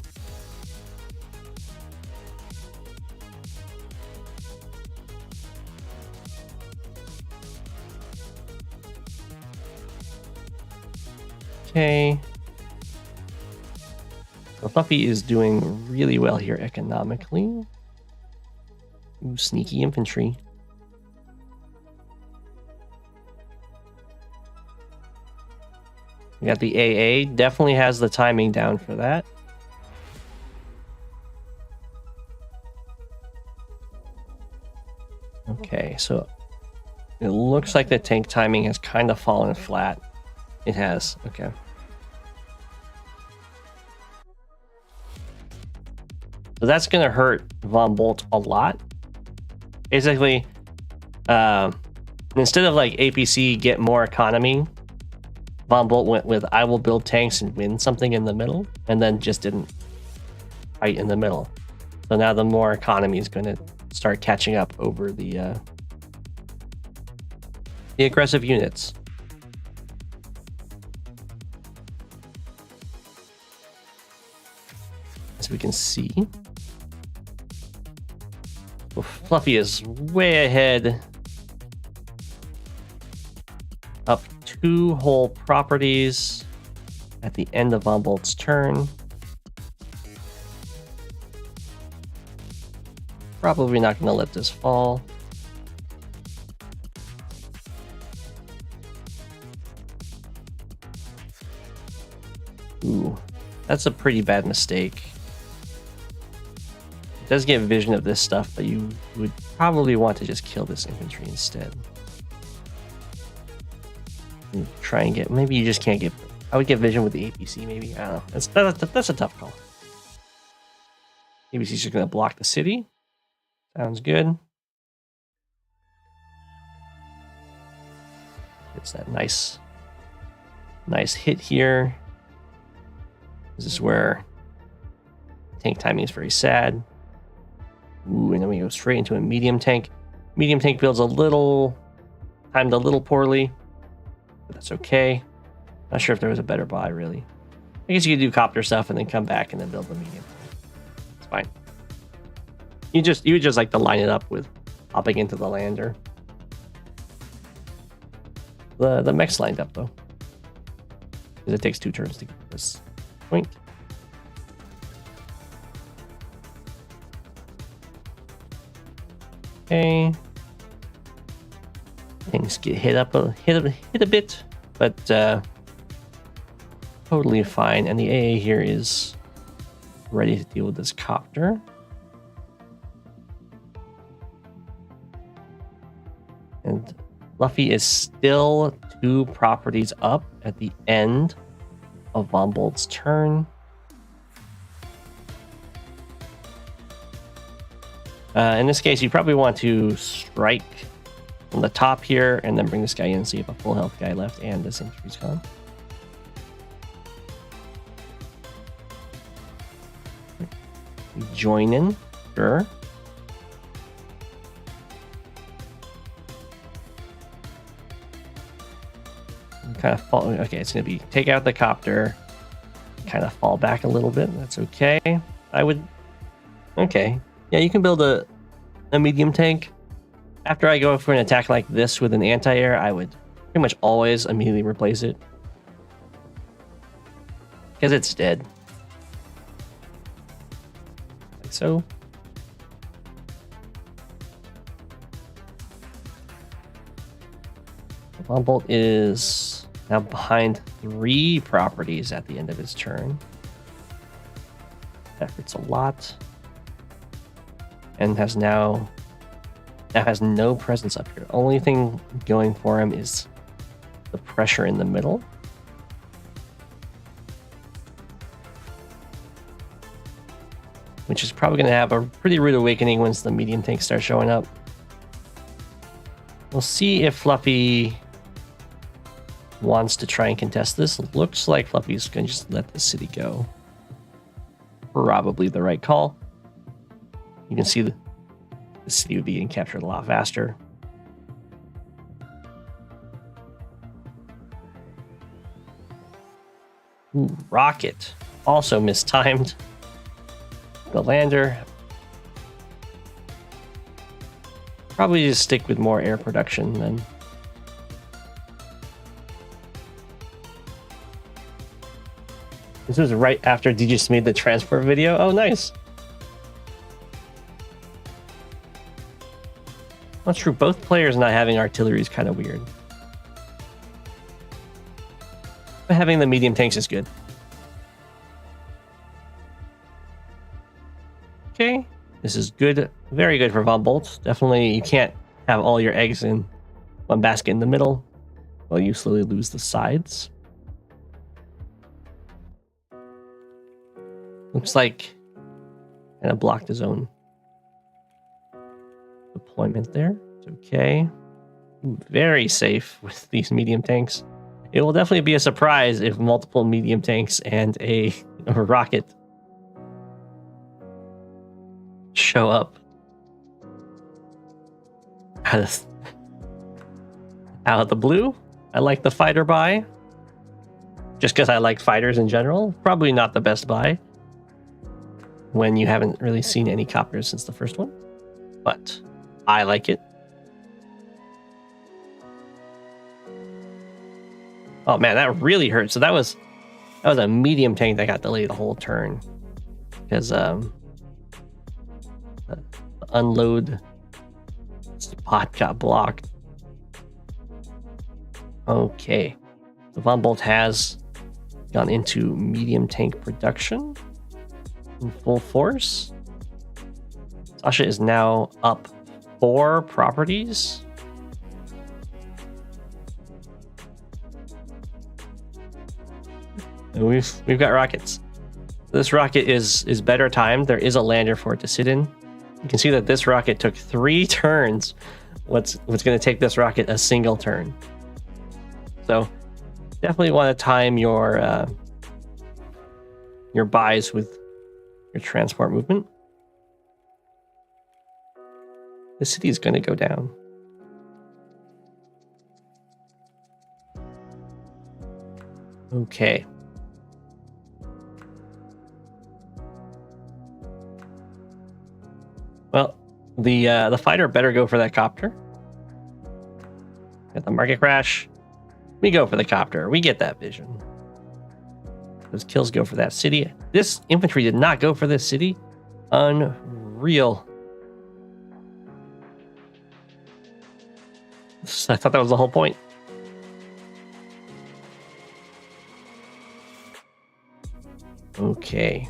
Okay. So Fluffy is doing really well here economically. Ooh, sneaky infantry. We got the AA. Definitely has the timing down for that. Okay, so it looks like the tank timing has kind of fallen flat. It has. Okay. So that's going to hurt Von Bolt a lot. Basically, instead of like APC get more economy, Von Bolt went with I will build tanks and win something in the middle, and then just didn't fight in the middle. So now the more economy is going to start catching up over the aggressive units. As we can see, well, Fluffy is way ahead. Up 2 whole properties at the end of Von Bolt's turn. Probably not going to let this fall. Ooh, that's a pretty bad mistake. It does get vision of this stuff, but you would probably want to just kill this infantry instead. And try and get, maybe you just can't get, I would get vision with the APC maybe, I don't know. That's a tough call. APC's just going to block the city. Sounds good. It's that nice hit here. This is where tank timing is very sad. Ooh, and then we go straight into a medium tank. Medium tank builds timed a little poorly, but that's okay. Not sure if there was a better buy, really. I guess you could do copter stuff and then come back and then build the medium. It's fine. You would just like to line it up with hopping into the lander. The mech's lined up though, because it takes 2 turns to get this point. Okay, things get hit a bit, but totally fine. And the AA here is ready to deal with this copter. And Fluffy is still 2 properties up at the end of Von Bolt's turn. In this case, you probably want to strike from the top here and then bring this guy in so you have a full health guy left and this infantry's gone. Join in, sure. Kind of fall. Okay, it's gonna be take out the copter, kind of fall back a little bit. That's okay. I would. Okay, yeah, you can build a medium tank. After I go for an attack like this with an anti-air, I would pretty much always immediately replace it because it's dead. Like so. Von Bolt is now behind 3 properties at the end of his turn. That hurts a lot. And has now has no presence up here. Only thing going for him is the pressure in the middle. Which is probably going to have a pretty rude awakening once the medium tanks start showing up. We'll see if Fluffy wants to try and contest this. Looks like Fluffy's going to just let the city go. Probably the right call. You can see the city would be getting captured a lot faster. Ooh, rocket. Also mistimed. The lander. Probably just stick with more air production then. This was right after D just made the transport video. Oh, nice. That's true. Both players not having artillery is kind of weird. But having the medium tanks is good. Okay. This is good. Very good for Von Bolt. Definitely, you can't have all your eggs in one basket in the middle, while you slowly lose the sides. Looks like kind of blocked his own deployment there. It's okay. Very safe with these medium tanks. It will definitely be a surprise if multiple medium tanks and a rocket show up out of the blue. I like the fighter buy. Just because I like fighters in general. Probably not the best buy when you haven't really seen any copters since the first one. But I like it. Oh man, that really hurt. So that was a medium tank that got delayed the whole turn. Because the unload spot got blocked. Okay. The Von Bolt has gone into medium tank production in full force. Sasha is now up 4 properties. And we've got rockets. This rocket is better timed. There is a lander for it to sit in. You can see that this rocket took 3 turns. What's going to take this rocket a single turn. So definitely want to time your buys with your transport movement. The city is going to go down. Okay. Well, the fighter better go for that copter. Got the market crash. We go for the copter. We get that vision. Those kills go for that city. This infantry did not go for this city. Unreal. I thought that was the whole point. Okay.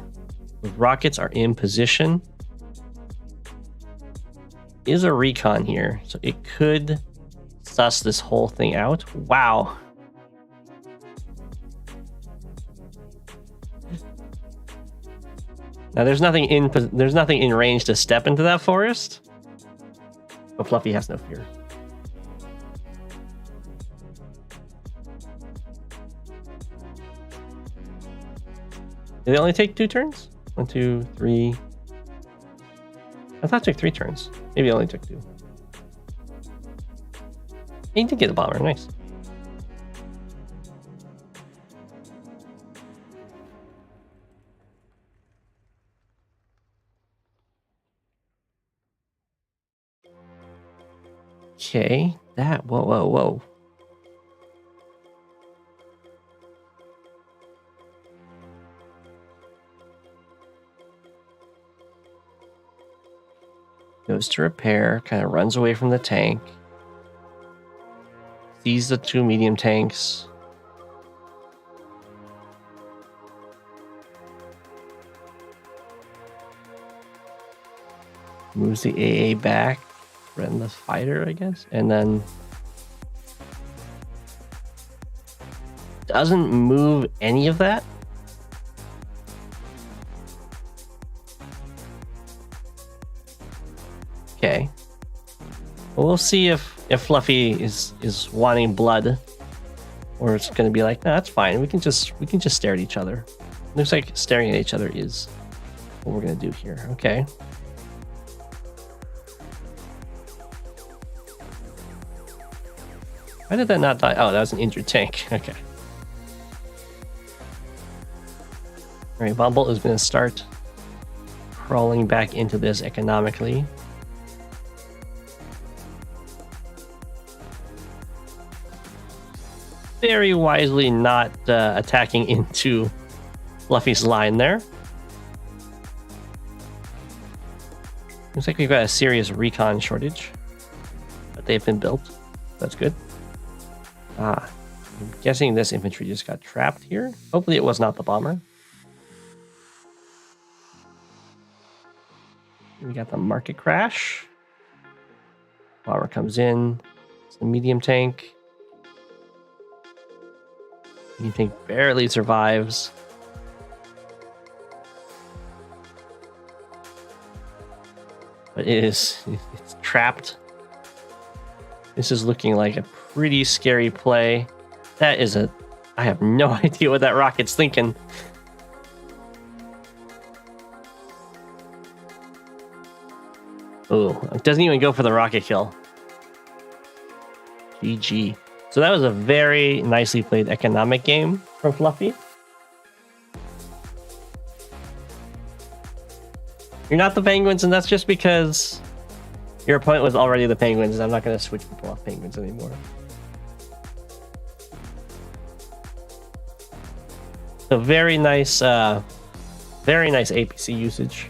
The rockets are in position. Is a recon here, so it could suss this whole thing out. Wow. Now there's nothing in range to step into that forest, but Fluffy has no fear. Did it only take 2 turns? 1, 2, 3. I thought it took 3 turns. Maybe it only took 2. He did get a bomber. Nice. Okay. That. Whoa, whoa, whoa. Goes to repair, kind of runs away from the tank. Sees the 2 medium tanks. Moves the AA back. Run the fighter, I guess. And then doesn't move any of that. Okay. Well, we'll see if Fluffy is wanting blood, or it's going to be like, no, that's fine. We can just stare at each other. Looks like staring at each other is what we're going to do here. Okay. Why did that not die? Oh, that was an injured tank. Okay. All right, Bombolt is going to start crawling back into this economically. Very wisely not attacking into Fluffy's line there. Looks like we've got a serious recon shortage, but they've been built. That's good. I'm guessing this infantry just got trapped here. Hopefully it was not the bomber. We got the market crash. Power comes in. It's the medium tank. Medium tank barely survives. But it's trapped. This is looking like a pretty scary play. That is a... I have no idea what that rocket's thinking. Oh, it doesn't even go for the rocket kill. GG. So that was a very nicely played economic game from Fluffy. You're not the Penguins, and that's just because your opponent was already the Penguins, and I'm not going to switch people off Penguins anymore. So very nice APC usage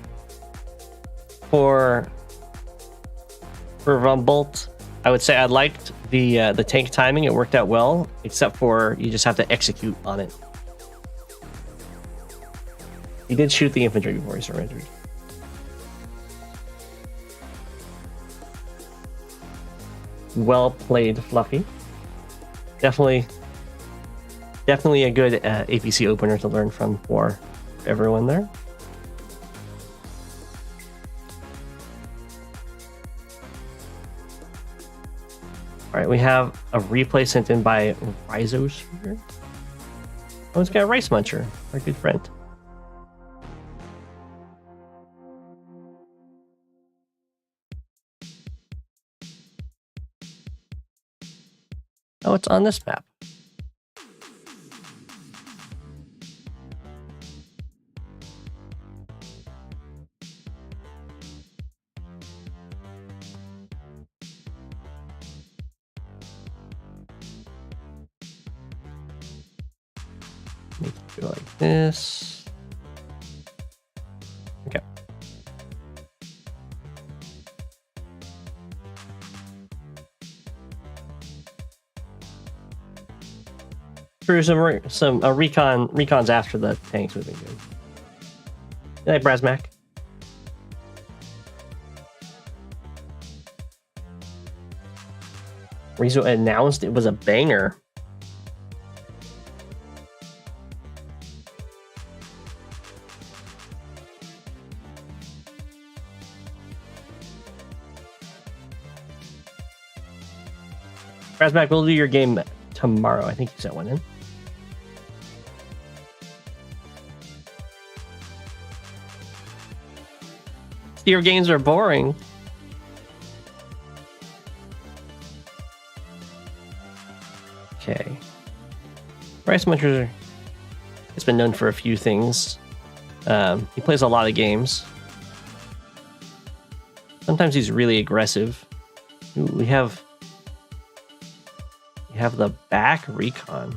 for Rumbolt. I would say I liked the tank timing. It worked out well, except for you just have to execute on it. He did shoot the infantry before he surrendered. Well played, Fluffy. Definitely a good APC opener to learn from for everyone there. All right, we have a replay sent in by Rhizomatic. Oh, it's got Rice Muncher, our good friend. Oh, it's on this map. Make it go like this. Okay. Through some recons after the tanks would be good. Good night, Brazmac. Rizo announced it was a banger. Brazmac, we'll do your game tomorrow. I think you sent one in. Your games are boring. Okay. Rice Muncher has been known for a few things. He plays a lot of games. Sometimes he's really aggressive. Ooh, we have the back recon.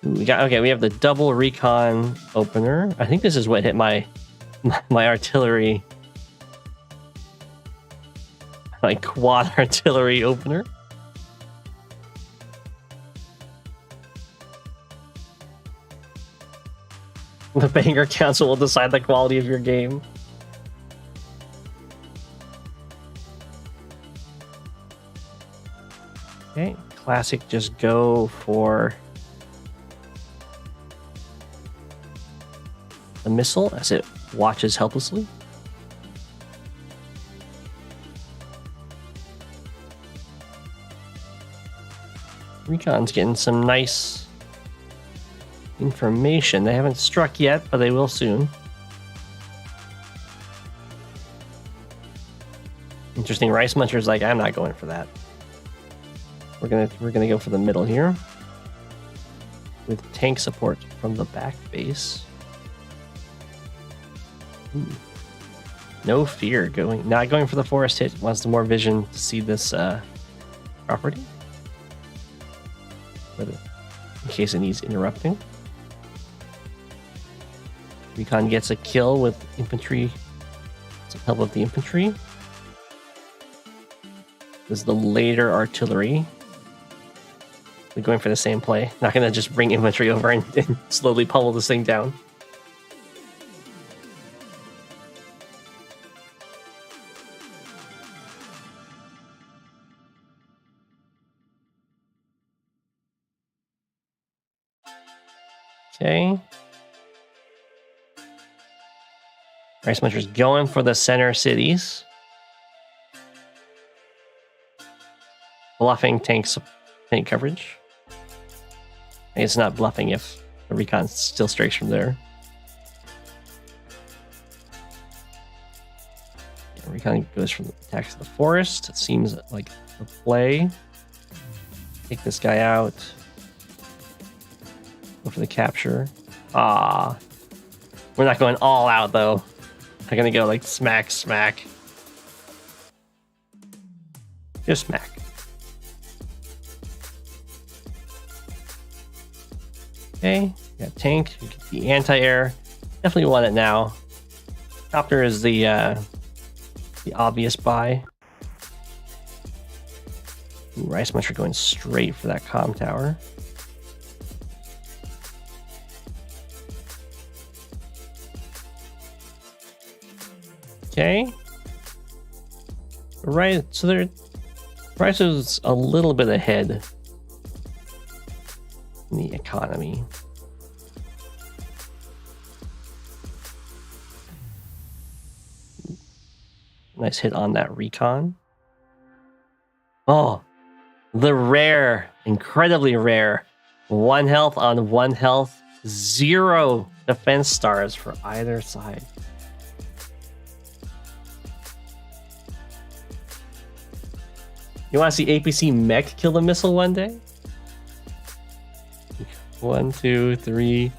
Ooh, we have the double recon opener. I think this is what hit my artillery, like quad artillery opener. The banger council will decide the quality of your game. Okay, classic, just go for the missile as it watches helplessly. Recon's getting some nice information. They haven't struck yet, but they will soon. Interesting. Rice Muncher's like, I'm not going for that. We're gonna go for the middle here with tank support from the back base. Ooh. No fear not going for the forest hit. Wants more vision to see this property, but in case it needs interrupting. Recon gets a kill with infantry. Some help of the infantry. This is the later artillery. We're going for the same play. Not going to just bring infantry over and slowly pummel this thing down. Okay. Rice Muncher's going for the center cities. Bluffing tank coverage. It's not bluffing if the recon still strikes from there. Yeah, recon goes from the attacks to the forest. It seems like the play. Take this guy out. Go for the capture. Ah, we're not going all out though. I'm gonna go like smack. Just smack. Okay, got tank, the anti-air. Definitely want it now. Copter is the obvious buy. Ooh, Rice Muncher going straight for that comm tower. Okay. Right, so Rice is a little bit ahead in the economy. Nice hit on that recon. Oh, the rare, incredibly rare, 1 health on 1 health, 0 defense stars for either side. You want to see APC mech kill the missile one day? 1, 2, 3,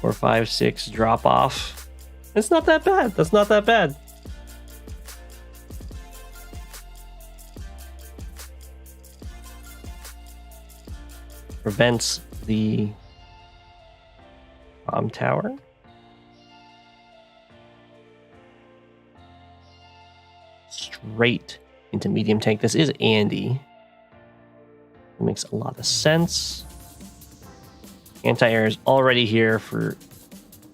4, 5, 6 drop off. It's not that bad. That's not that bad. Prevents the bomb tower. Straight into medium tank. This is Andy. It makes a lot of sense. Anti-air is already here for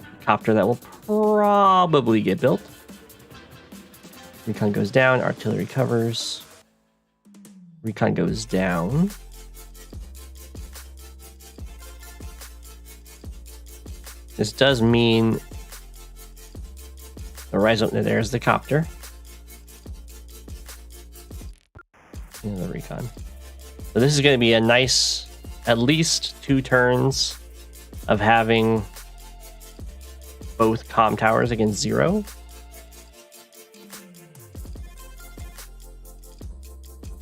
a copter that will probably get built. Recon goes down, artillery covers. Recon goes down. This does mean the Rhizomatic, there's the copter. And the recon. So this is going to be a nice, at least 2 turns of having both comm towers against 0.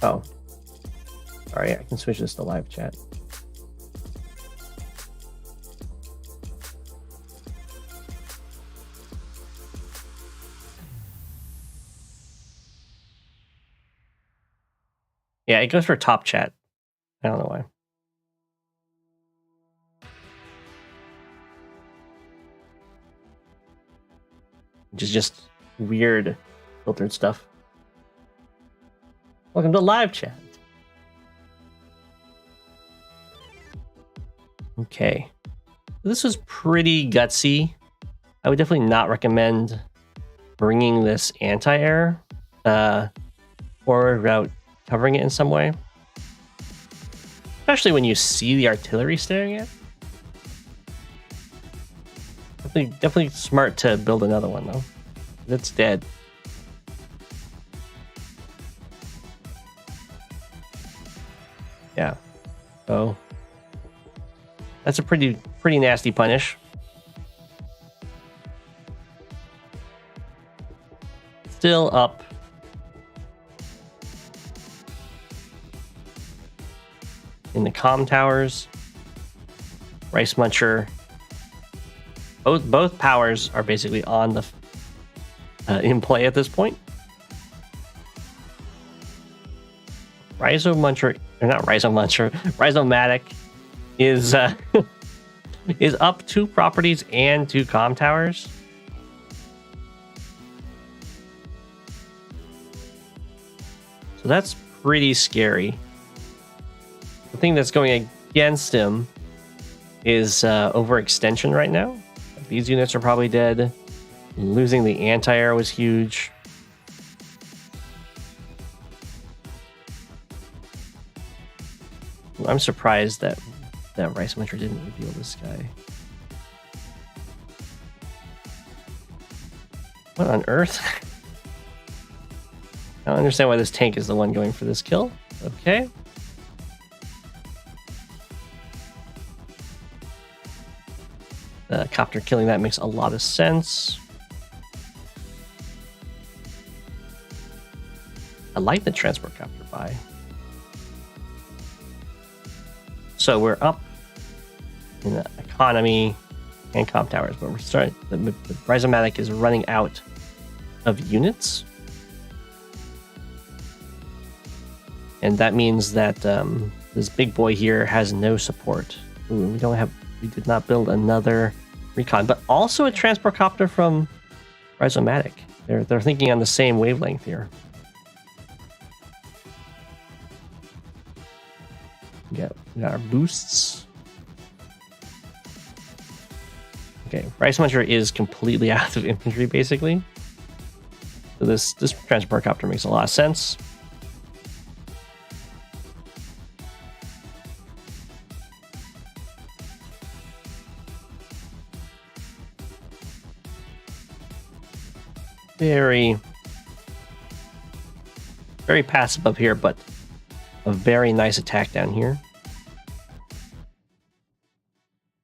Oh. Sorry, I can switch this to live chat. Yeah, it goes for top chat. I don't know why. Which is just weird filtered stuff. Welcome to live chat. Okay. This was pretty gutsy. I would definitely not recommend bringing this anti-air forward without covering it in some way. Especially when you see the artillery staring at it. Definitely smart to build another one though. It's dead. Yeah. So that's a pretty nasty punish. Still up. In the comm towers, Rice Muncher. Both powers are basically on the in play at this point. Rhizomatic, or not Rhizomuncher, Rhizomatic is is up 2 properties and 2 comm towers. So that's pretty scary. The thing that's going against him is overextension right now. These units are probably dead. Losing the anti-air was huge. I'm surprised that Rice Muncher didn't reveal this guy. What on earth? I don't understand why this tank is the one going for this kill. Okay. The copter killing that makes a lot of sense. I like the transport copter buy. So we're up in the economy and comp towers, but we're starting. The Rhizomatic is running out of units, and that means that this big boy here has no support. Ooh, we did not build another recon, but also a transport copter from Rhizomatic. They're thinking on the same wavelength here. We got our boosts. Okay, Rice Muncher is completely out of infantry, basically. So this transport copter makes a lot of sense. Very passive up here, but a very nice attack down here.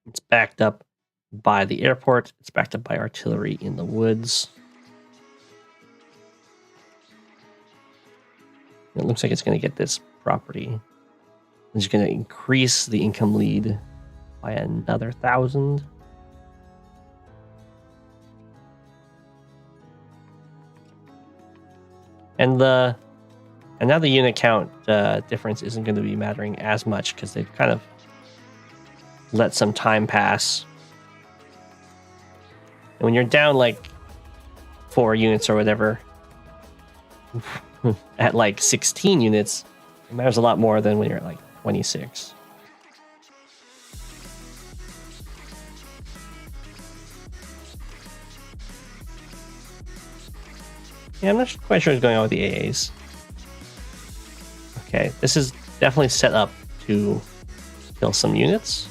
It's backed up by the airport. It's backed up by artillery in the woods. It looks like it's going to get this property. It's going to increase the income lead by another 1,000. And now the unit count difference isn't going to be mattering as much because they've kind of let some time pass. And when you're down like 4 units or whatever, at like 16 units, it matters a lot more than when you're at like 26. Yeah, I'm not quite sure what's going on with the AAs. Okay, this is definitely set up to kill some units.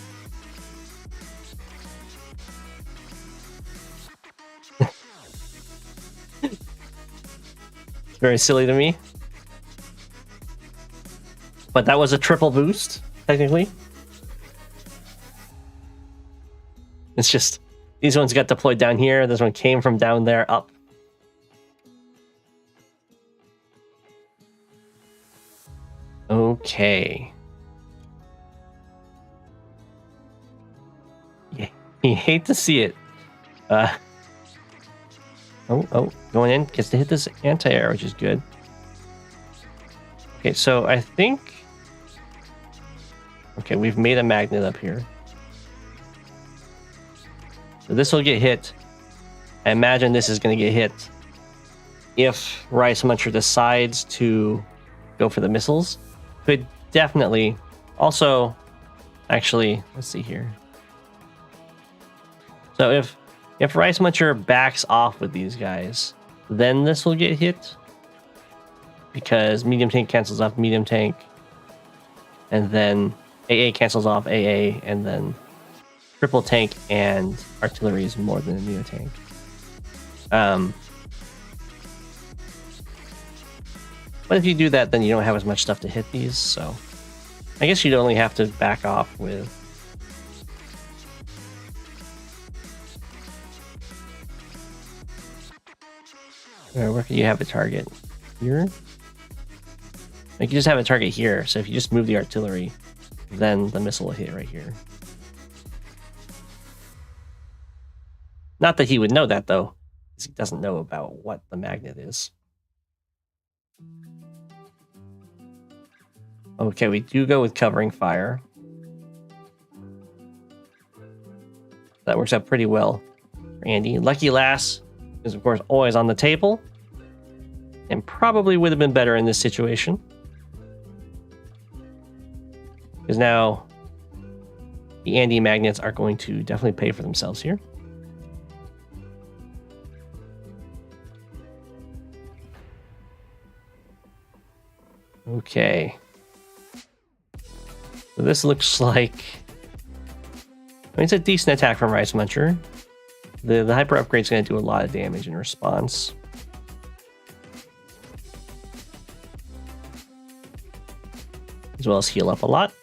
It's very silly to me. But that was a triple boost, technically. It's just, these ones got deployed down here, this one came from down there up. Okay. Yeah, you hate to see it. Going in, gets to hit this anti-air, which is good. Okay, so I think... Okay, we've made a magnet up here. So this will get hit. I imagine this is going to get hit if Rice Muncher decides to go for the missiles. Could definitely also... Actually, let's see here. So if Rice Muncher backs off with these guys, then this will get hit. Because medium tank cancels off medium tank. And then AA cancels off AA. And then triple tank and artillery is more than a neo tank. But if you do that, then you don't have as much stuff to hit these. So I guess you'd only have to back off with... Where can you have a target? Here? Like, you just have a target here, so if you just move the artillery, then the missile will hit right here. Not that he would know that, though, because he doesn't know about what the magnet is. Okay, we do go with covering fire. That works out pretty well for Andy. Lucky Lass is, of course, always on the table, and probably would have been better in this situation. Because now the Andy magnets are going to definitely pay for themselves here. Okay. So this looks like... I mean, it's a decent attack from Rice Muncher. The hyper upgrade is going to do a lot of damage in response. As well as heal up a lot.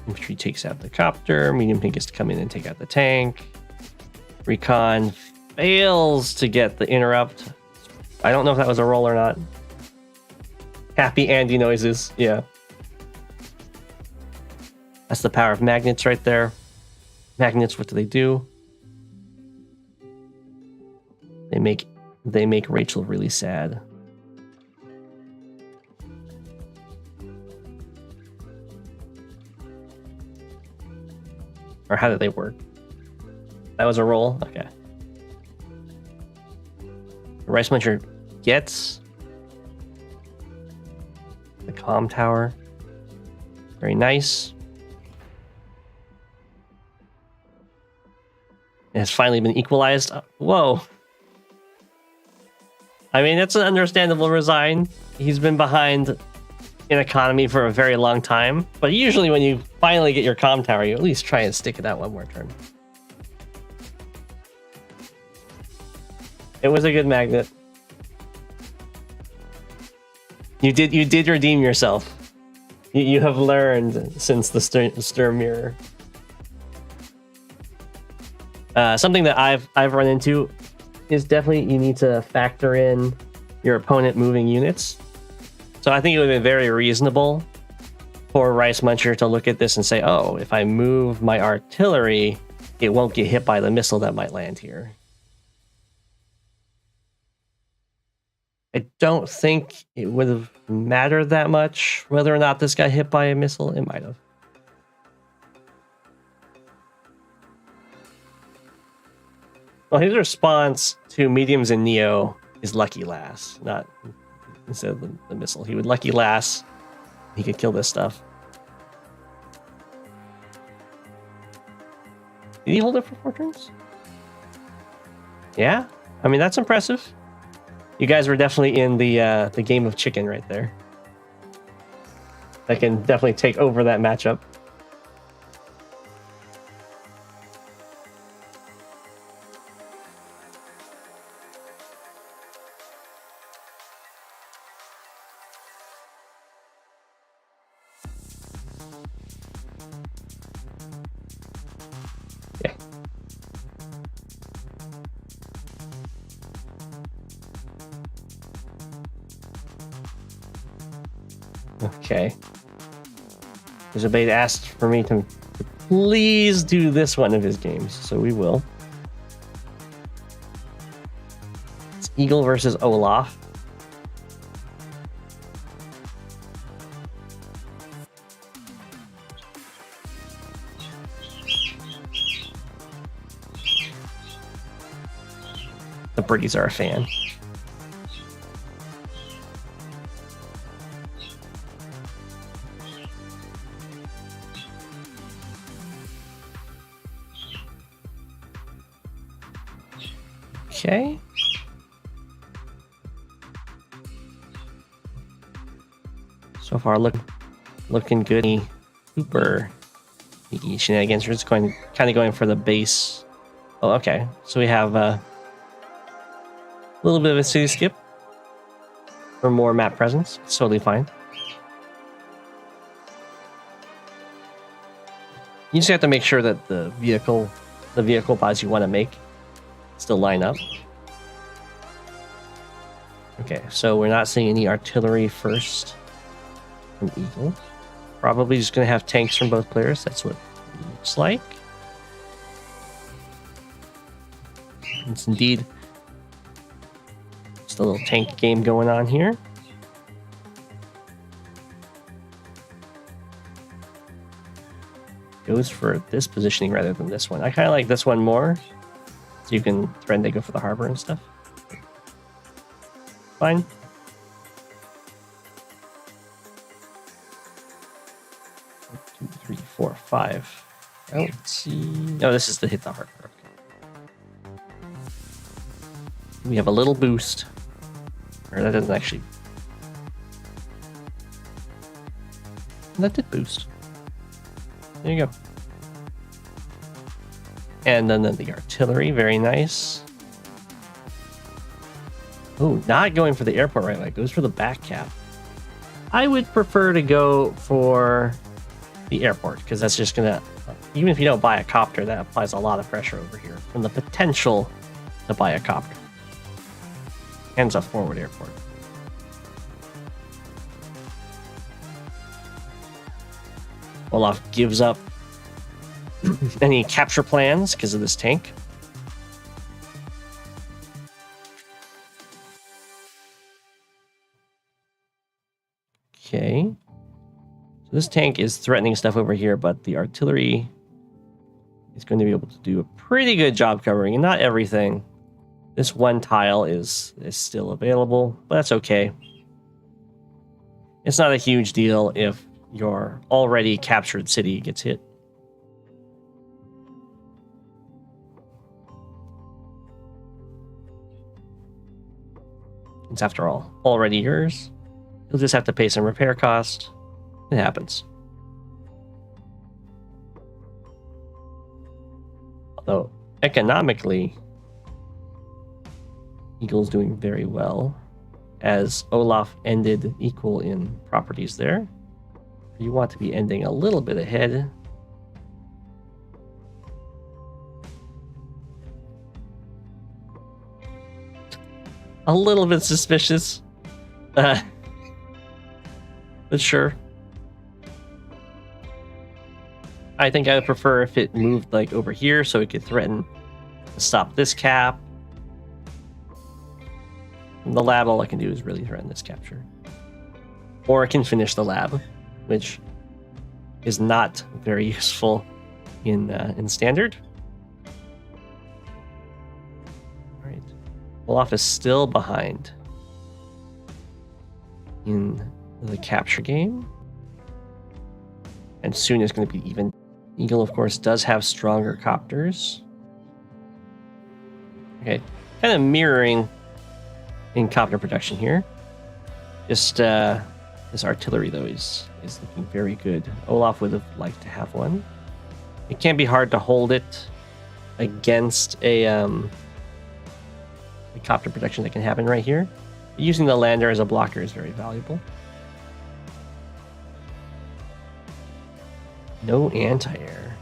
Infantry takes out the copter. Medium tank gets to come in and take out the tank. Recon fails to get the interrupt. I don't know if that was a roll or not. Happy Andy noises. Yeah. That's the power of magnets right there. Magnets, what do they do? They make Rachel really sad. Or how did they work? That was a roll? Okay. The Rice Muncher gets the comm tower. Very nice. It has finally been equalized. Whoa. I mean, it's an understandable resign. He's been behind in economy for a very long time. But usually when you finally get your comm tower, you at least try and stick it out one more turn. It was a good magnet. You did redeem yourself. You have learned since the Sturm Mirror. Something that I've run into is definitely you need to factor in your opponent moving units. So I think it would be very reasonable for Rice Muncher to look at this and say, oh, if I move my artillery, it won't get hit by the missile that might land here. I don't think it would have mattered that much whether or not this got hit by a missile. It might have. Well, his response to mediums and Neo is Lucky Lass, not instead of the missile. He would Lucky Lass. He could kill this stuff. Did he hold it for 4 turns? Yeah, I mean that's impressive. You guys were definitely in the game of chicken right there. That can definitely take over that matchup. Okay. Rhizomatic asked for me to please do this one of his games, so we will. It's Eagle versus Olaf. The birdies are a fan. Okay. So far, looking good. Super shenanigans. We're just kind of going for the base. Oh, okay. So we have a little bit of a city skip for more map presence. It's totally fine. You just have to make sure that the vehicle pods you want to make still line up. Okay, so we're not seeing any artillery first from Eagle. Probably just going to have tanks from both players. That's what it looks like. It's indeed just a little tank game going on here. Goes for this positioning rather than this one. I kind of like this one more. So you can thread and they go for the harbor and stuff. Fine. 1, 2, 3, 4, 5. Oh, let's see. No, this is to hit the harbor. Okay. We have a little boost. Or that doesn't actually. That did boost. There you go. And then the artillery, very nice. Oh, not going for the airport right away. Goes for the back cap. I would prefer to go for the airport because that's just gonna, even if you don't buy a copter, that applies a lot of pressure over here from the potential to buy a copter. Hands up forward airport. Olaf gives up any capture plans because of this tank. Okay. So this tank is threatening stuff over here, but the artillery is going to be able to do a pretty good job covering, and not everything. This one tile is still available, but that's okay. It's not a huge deal if your already captured city gets hit. It's, after all, already yours. You'll just have to pay some repair cost. It happens. Although, economically, Eagle's doing very well, as Olaf ended equal in properties there. You want to be ending a little bit ahead. A little bit suspicious. But sure. I think I would prefer if it moved like over here so it could threaten to stop this cap. The lab, all I can do is really threaten this capture. Or it can finish the lab, which is not very useful in standard. All right. Olaf is still behind in the capture game. And soon it's going to be even. Eagle, of course, does have stronger copters. Okay, kind of mirroring in copter production here. Just this artillery, though, is looking very good. Olaf would have liked to have one. It can be hard to hold it against a copter production that can happen right here. Using the lander as a blocker is very valuable. No anti-air.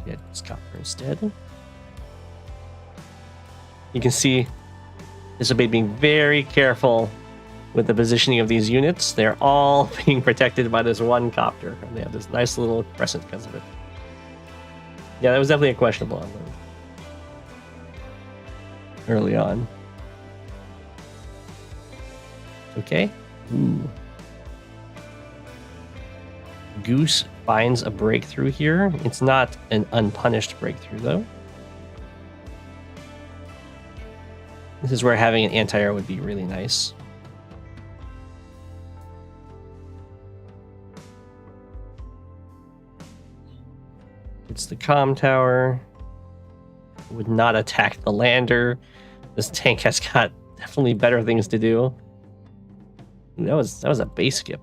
Get this copter instead. You can see this will be being very careful with the positioning of these units. They're all being protected by this one copter, and they have this nice little crescent because of it. Yeah, that was definitely a questionable unload early on. Okay. Ooh. Goose finds a breakthrough here. It's not an unpunished breakthrough, though. This is where having an anti-air would be really nice. It's the comm tower. Would not attack the lander. This tank has got definitely better things to do. That was a base skip.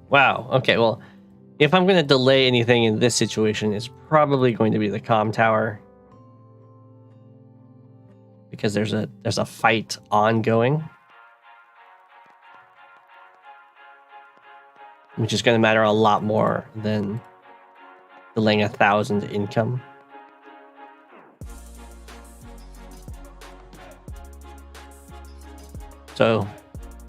Wow. Okay, well, if I'm going to delay anything in this situation, it's probably going to be the comm tower, because there's a fight ongoing, which is going to matter a lot more than delaying 1,000 income. So,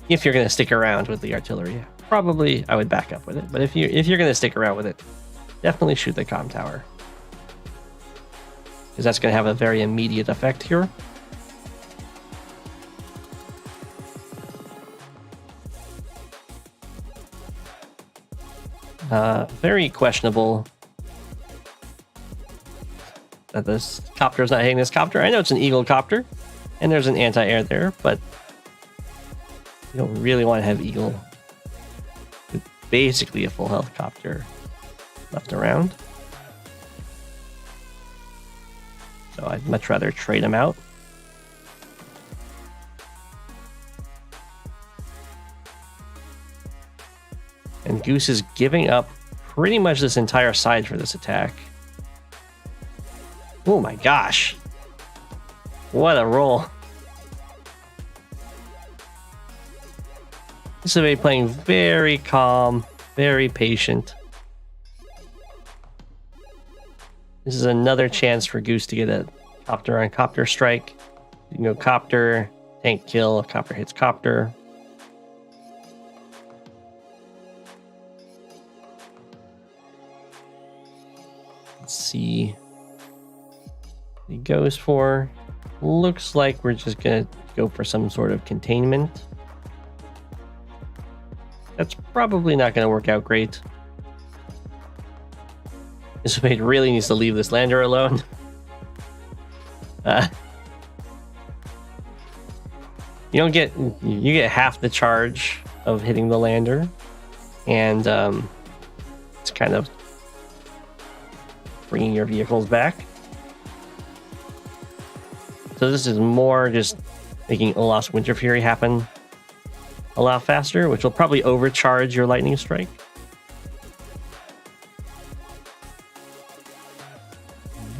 if you're going to stick around with the artillery, probably I would back up with it. But if you're going to stick around with it, definitely shoot the comm tower, because that's going to have a very immediate effect here. Very questionable that this copter is not hitting this copter. I know it's an Eagle copter, and there's an anti-air there, but you don't really want to have Eagle with basically a full health copter left around. So I'd much rather trade them out. And Goose is giving up pretty much this entire side for this attack. Oh my gosh. What a roll. Rhizomatic playing very calm, very patient. This is another chance for Goose to get a copter on copter strike. You can go copter, tank kill, copter hits copter. Let's see what he goes for. Looks like we're just gonna go for some sort of containment. That's probably not gonna work out great. Rhizomatic really needs to leave this lander alone. You get half the charge of hitting the lander, and it's kind of bringing your vehicles back. So this is more just making Olaf's Winter Fury happen a lot faster, which will probably overcharge your lightning strike.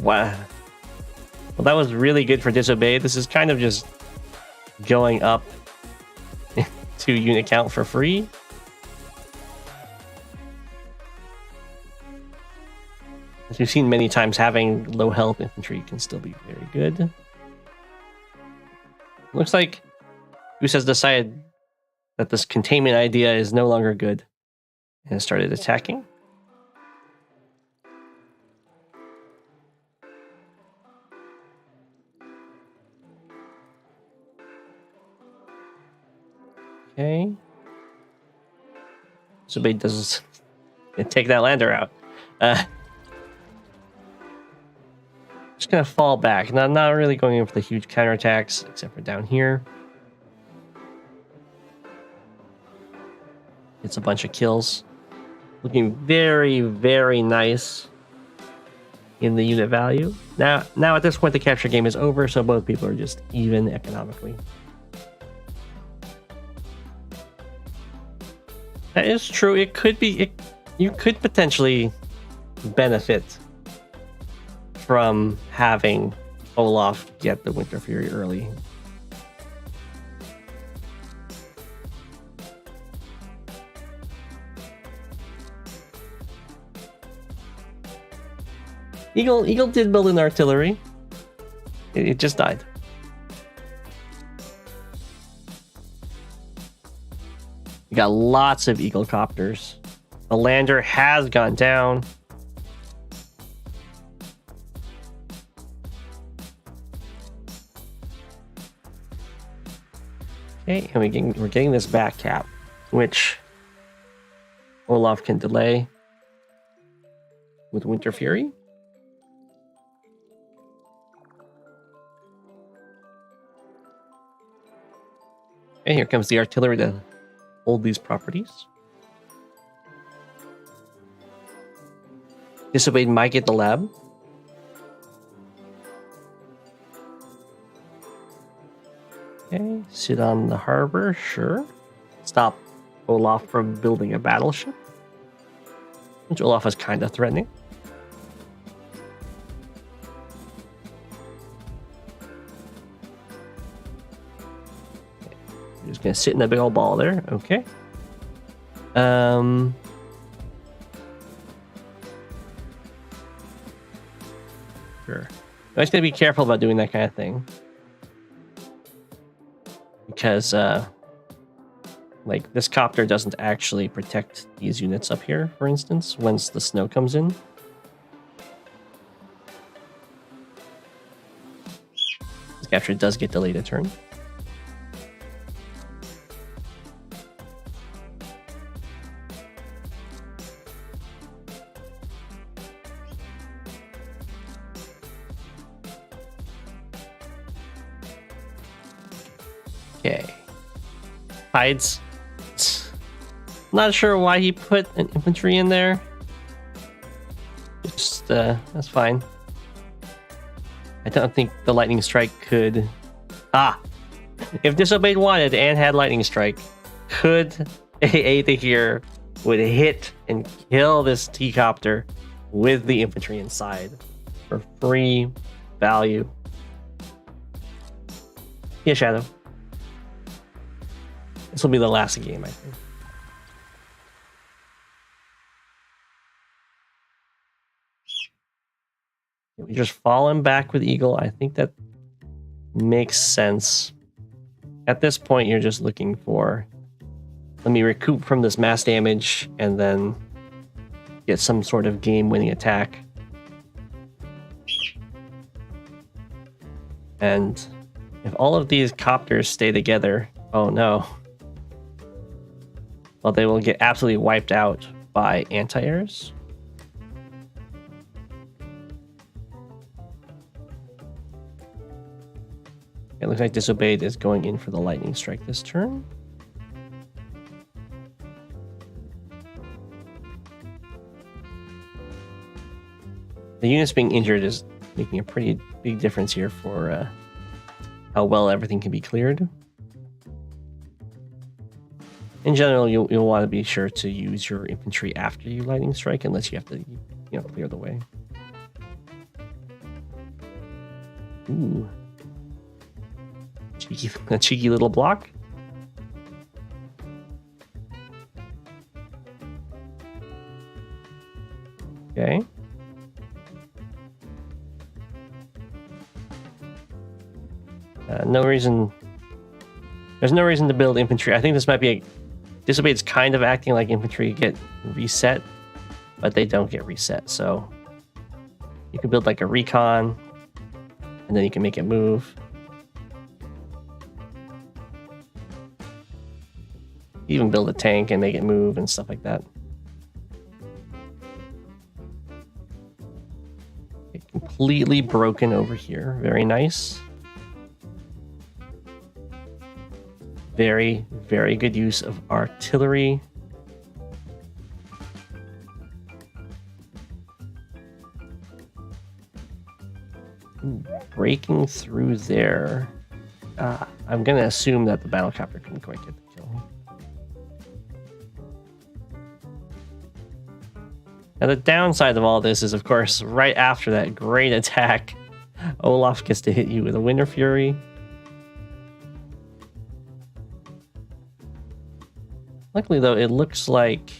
Wow. Well, that was really good for Disobey. This is kind of just going up to unit count for free. As we've seen many times, having low health infantry can still be very good. Looks like Goose has decided that this containment idea is no longer good and started attacking. Okay. So Bait does take that lander out. Just gonna fall back. Not really going in for the huge counterattacks, except for down here. It's a bunch of kills. Looking very, very nice in the unit value. Now at this point, the capture game is over, so both people are just even economically. That is true. It could be. You could potentially benefit from having Olaf get the Winter Fury early. Eagle did build an artillery. It just died. We got lots of Eagle copters. The lander has gone down. Okay, and we're getting this back cap, which Olaf can delay with Winter Fury. And here comes the artillery to hold these properties. Disobeyed might get the lab. Okay, sit on the harbor, sure. Stop Olaf from building a battleship, which Olaf is kind of threatening. You're just gonna sit in a big old ball there, okay. Sure. I'm just gonna be careful about doing that kind of thing. Because like this copter doesn't actually protect these units up here, for instance, once the snow comes in. This capture does get delayed a turn. Okay. Hides. Not sure why he put an infantry in there. Just, that's fine. I don't think the lightning strike could... If Disobeyed wanted and had lightning strike, could AA the here would hit and kill this T-copter with the infantry inside for free value. Yeah, Shadow. This will be the last game, I think. We just fall him back with Eagle. I think that makes sense. At this point, you're just looking for, let me recoup from this mass damage and then get some sort of game-winning attack. And if all of these copters stay together, oh no. Well, they will get absolutely wiped out by anti-airs. It looks like Disobeyed is going in for the lightning strike this turn. The units being injured is making a pretty big difference here for how well everything can be cleared. In general, you'll want to be sure to use your infantry after you lightning strike, unless you have to, clear the way. Ooh. A cheeky little block. Okay. No reason. There's no reason to build infantry. I think this might be a Disobeyed's kind of acting like infantry get reset, but they don't get reset. So you can build like a recon, and then you can make it move. Even build a tank and make it move and stuff like that. Okay, completely broken over here. Very nice. Very, very good use of artillery. Ooh, breaking through there. I'm going to assume that the battlecopter couldn't quite get the kill. Now, the downside of all this is, of course, right after that great attack, Olaf gets to hit you with a Winter Fury. Luckily, though, it looks like...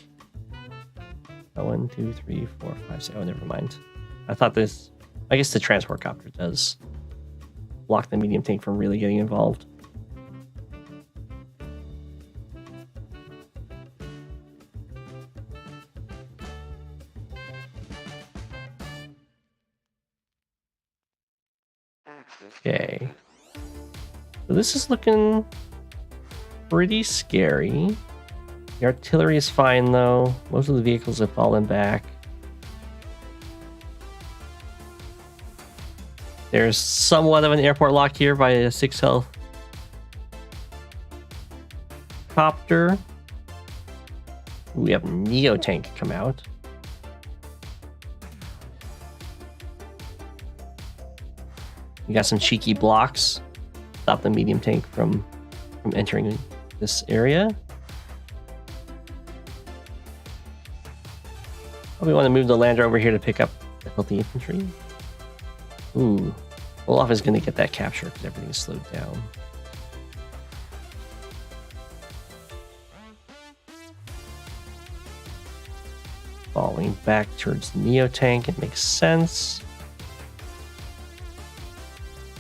1, 2, 3, 4, 5, 6... Oh, never mind. I thought this... I guess the transport copter does block the medium tank from really getting involved. Okay. So this is looking pretty scary. The artillery is fine, though. Most of the vehicles have fallen back. There's somewhat of an airport lock here by a 6 health copter. We have Neo Tank come out. We got some cheeky blocks. Stop the medium tank from entering this area. Probably want to move the lander over here to pick up the healthy infantry. Ooh. Olaf is going to get that capture because everything is slowed down. Falling back towards the Neo Tank, it makes sense.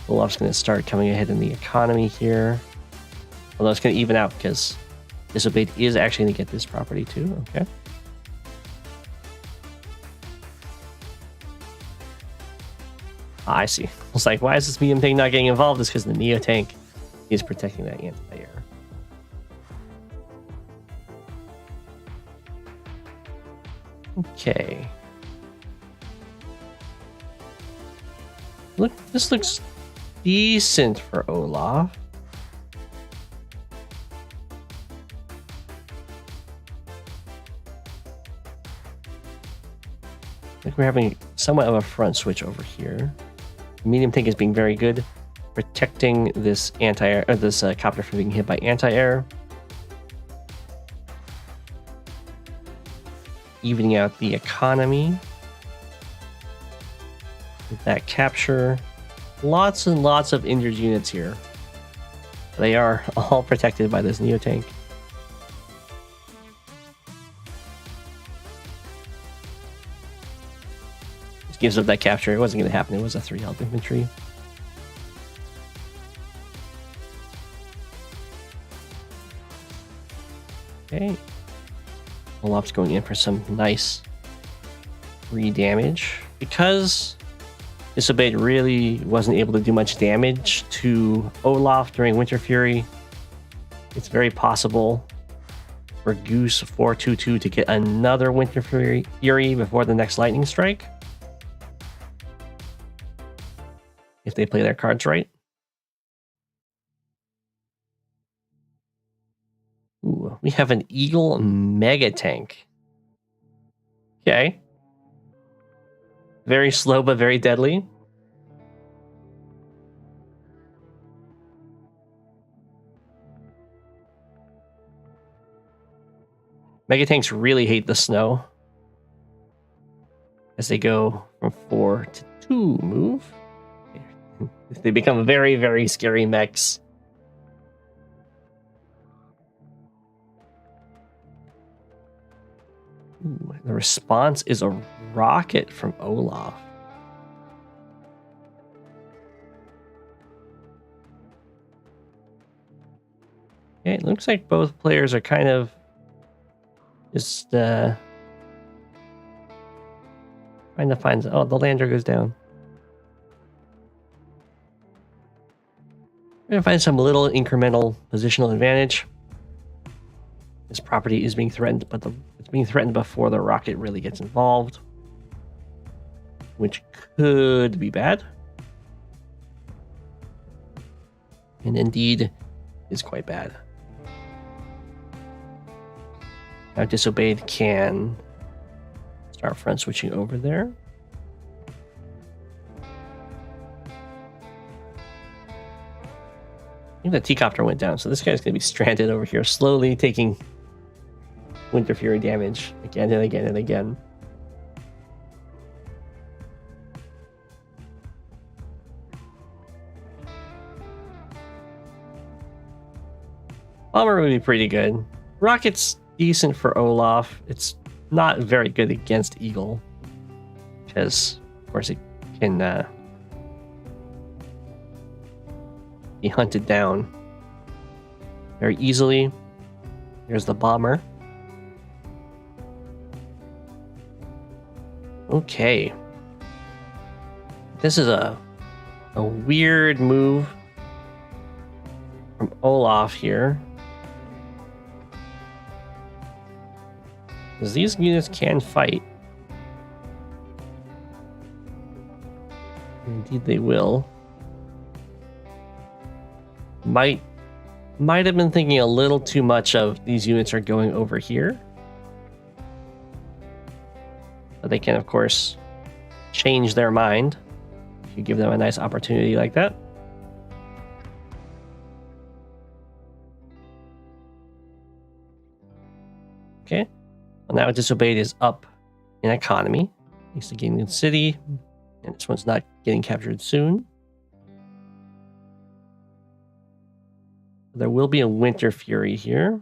Olaf's going to start coming ahead in the economy here. Although it's going to even out because Disobeyed is actually going to get this property too. Okay. I see. I was like, why is this medium tank not getting involved? It's because the Neo tank is protecting that anti-air. Okay. Look, this looks decent for Olaf. I think we're having somewhat of a front switch over here. Medium tank is being very good, protecting this anti-air, or this copter from being hit by anti-air. evening out the economy. With that capture. Lots and lots of injured units here. They are all protected by this Neo tank. Just gives up that capture. It wasn't going to happen. It was a 3 health infantry. Okay. Olaf's going in for some nice free damage. Because Disobeyed really wasn't able to do much damage to Olaf during Winter Fury, it's very possible for Goose 422 to get another Winter Fury before the next Lightning Strike. If they play their cards right. Ooh, we have an Eagle Mega Tank. Okay. Very slow, but very deadly. Mega tanks really hate the snow. As they go from 4 to 2 move. They become very, very scary mechs. Ooh, the response is a rocket from Olaf. Okay, it looks like both players are kind of just trying to find. Oh, the lander goes down. We're gonna find some little incremental positional advantage. This property is being threatened, but it's being threatened before the rocket really gets involved, which could be bad. And indeed is quite bad. Now Disobeyed can start front switching over there. I think the T-copter went down, so this guy's going to be stranded over here, slowly taking Winter Fury damage again and again and again. Bomber would be pretty good. Rocket's decent for Olaf. It's not very good against Eagle, because, of course, it can be hunted down very easily. There's the bomber. Okay. This is a weird move from Olaf here. Because these units can fight. Indeed they will. Might have been thinking a little too much of these units are going over here. But they can, of course, change their mind if you give them a nice opportunity like that. Okay. Well, now Disobeyed is up in economy. He's to gain the city. And this one's not getting captured soon. There will be a Winter Fury here.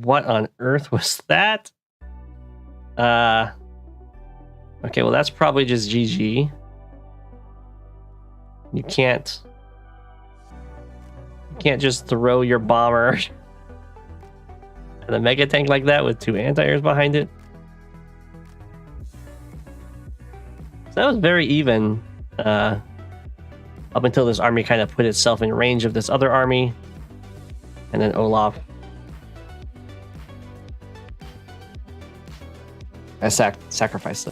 What on earth was that? Okay, well that's probably just GG. You can't just throw your bomber and a mega tank like that with 2 anti-airs behind it. So that was very even up until this army kind of put itself in range of this other army. And then Olaf sacrifice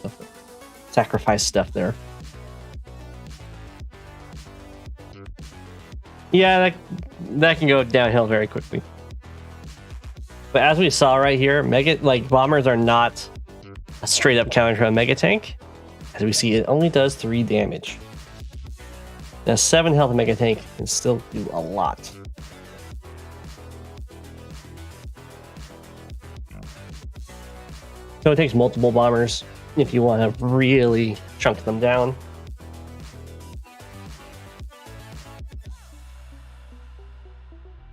stuff there. Yeah, that can go downhill very quickly. But as we saw right here, bombers are not a straight up counter to a mega tank. As we see, it only does 3 damage. Now 7 health mega tank can still do a lot. So it takes multiple bombers if you want to really chunk them down.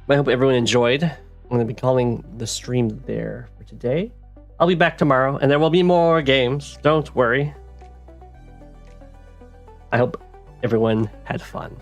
I hope everyone enjoyed. I'm going to be calling the stream there for today. I'll be back tomorrow, and there will be more games. Don't worry. I hope everyone had fun.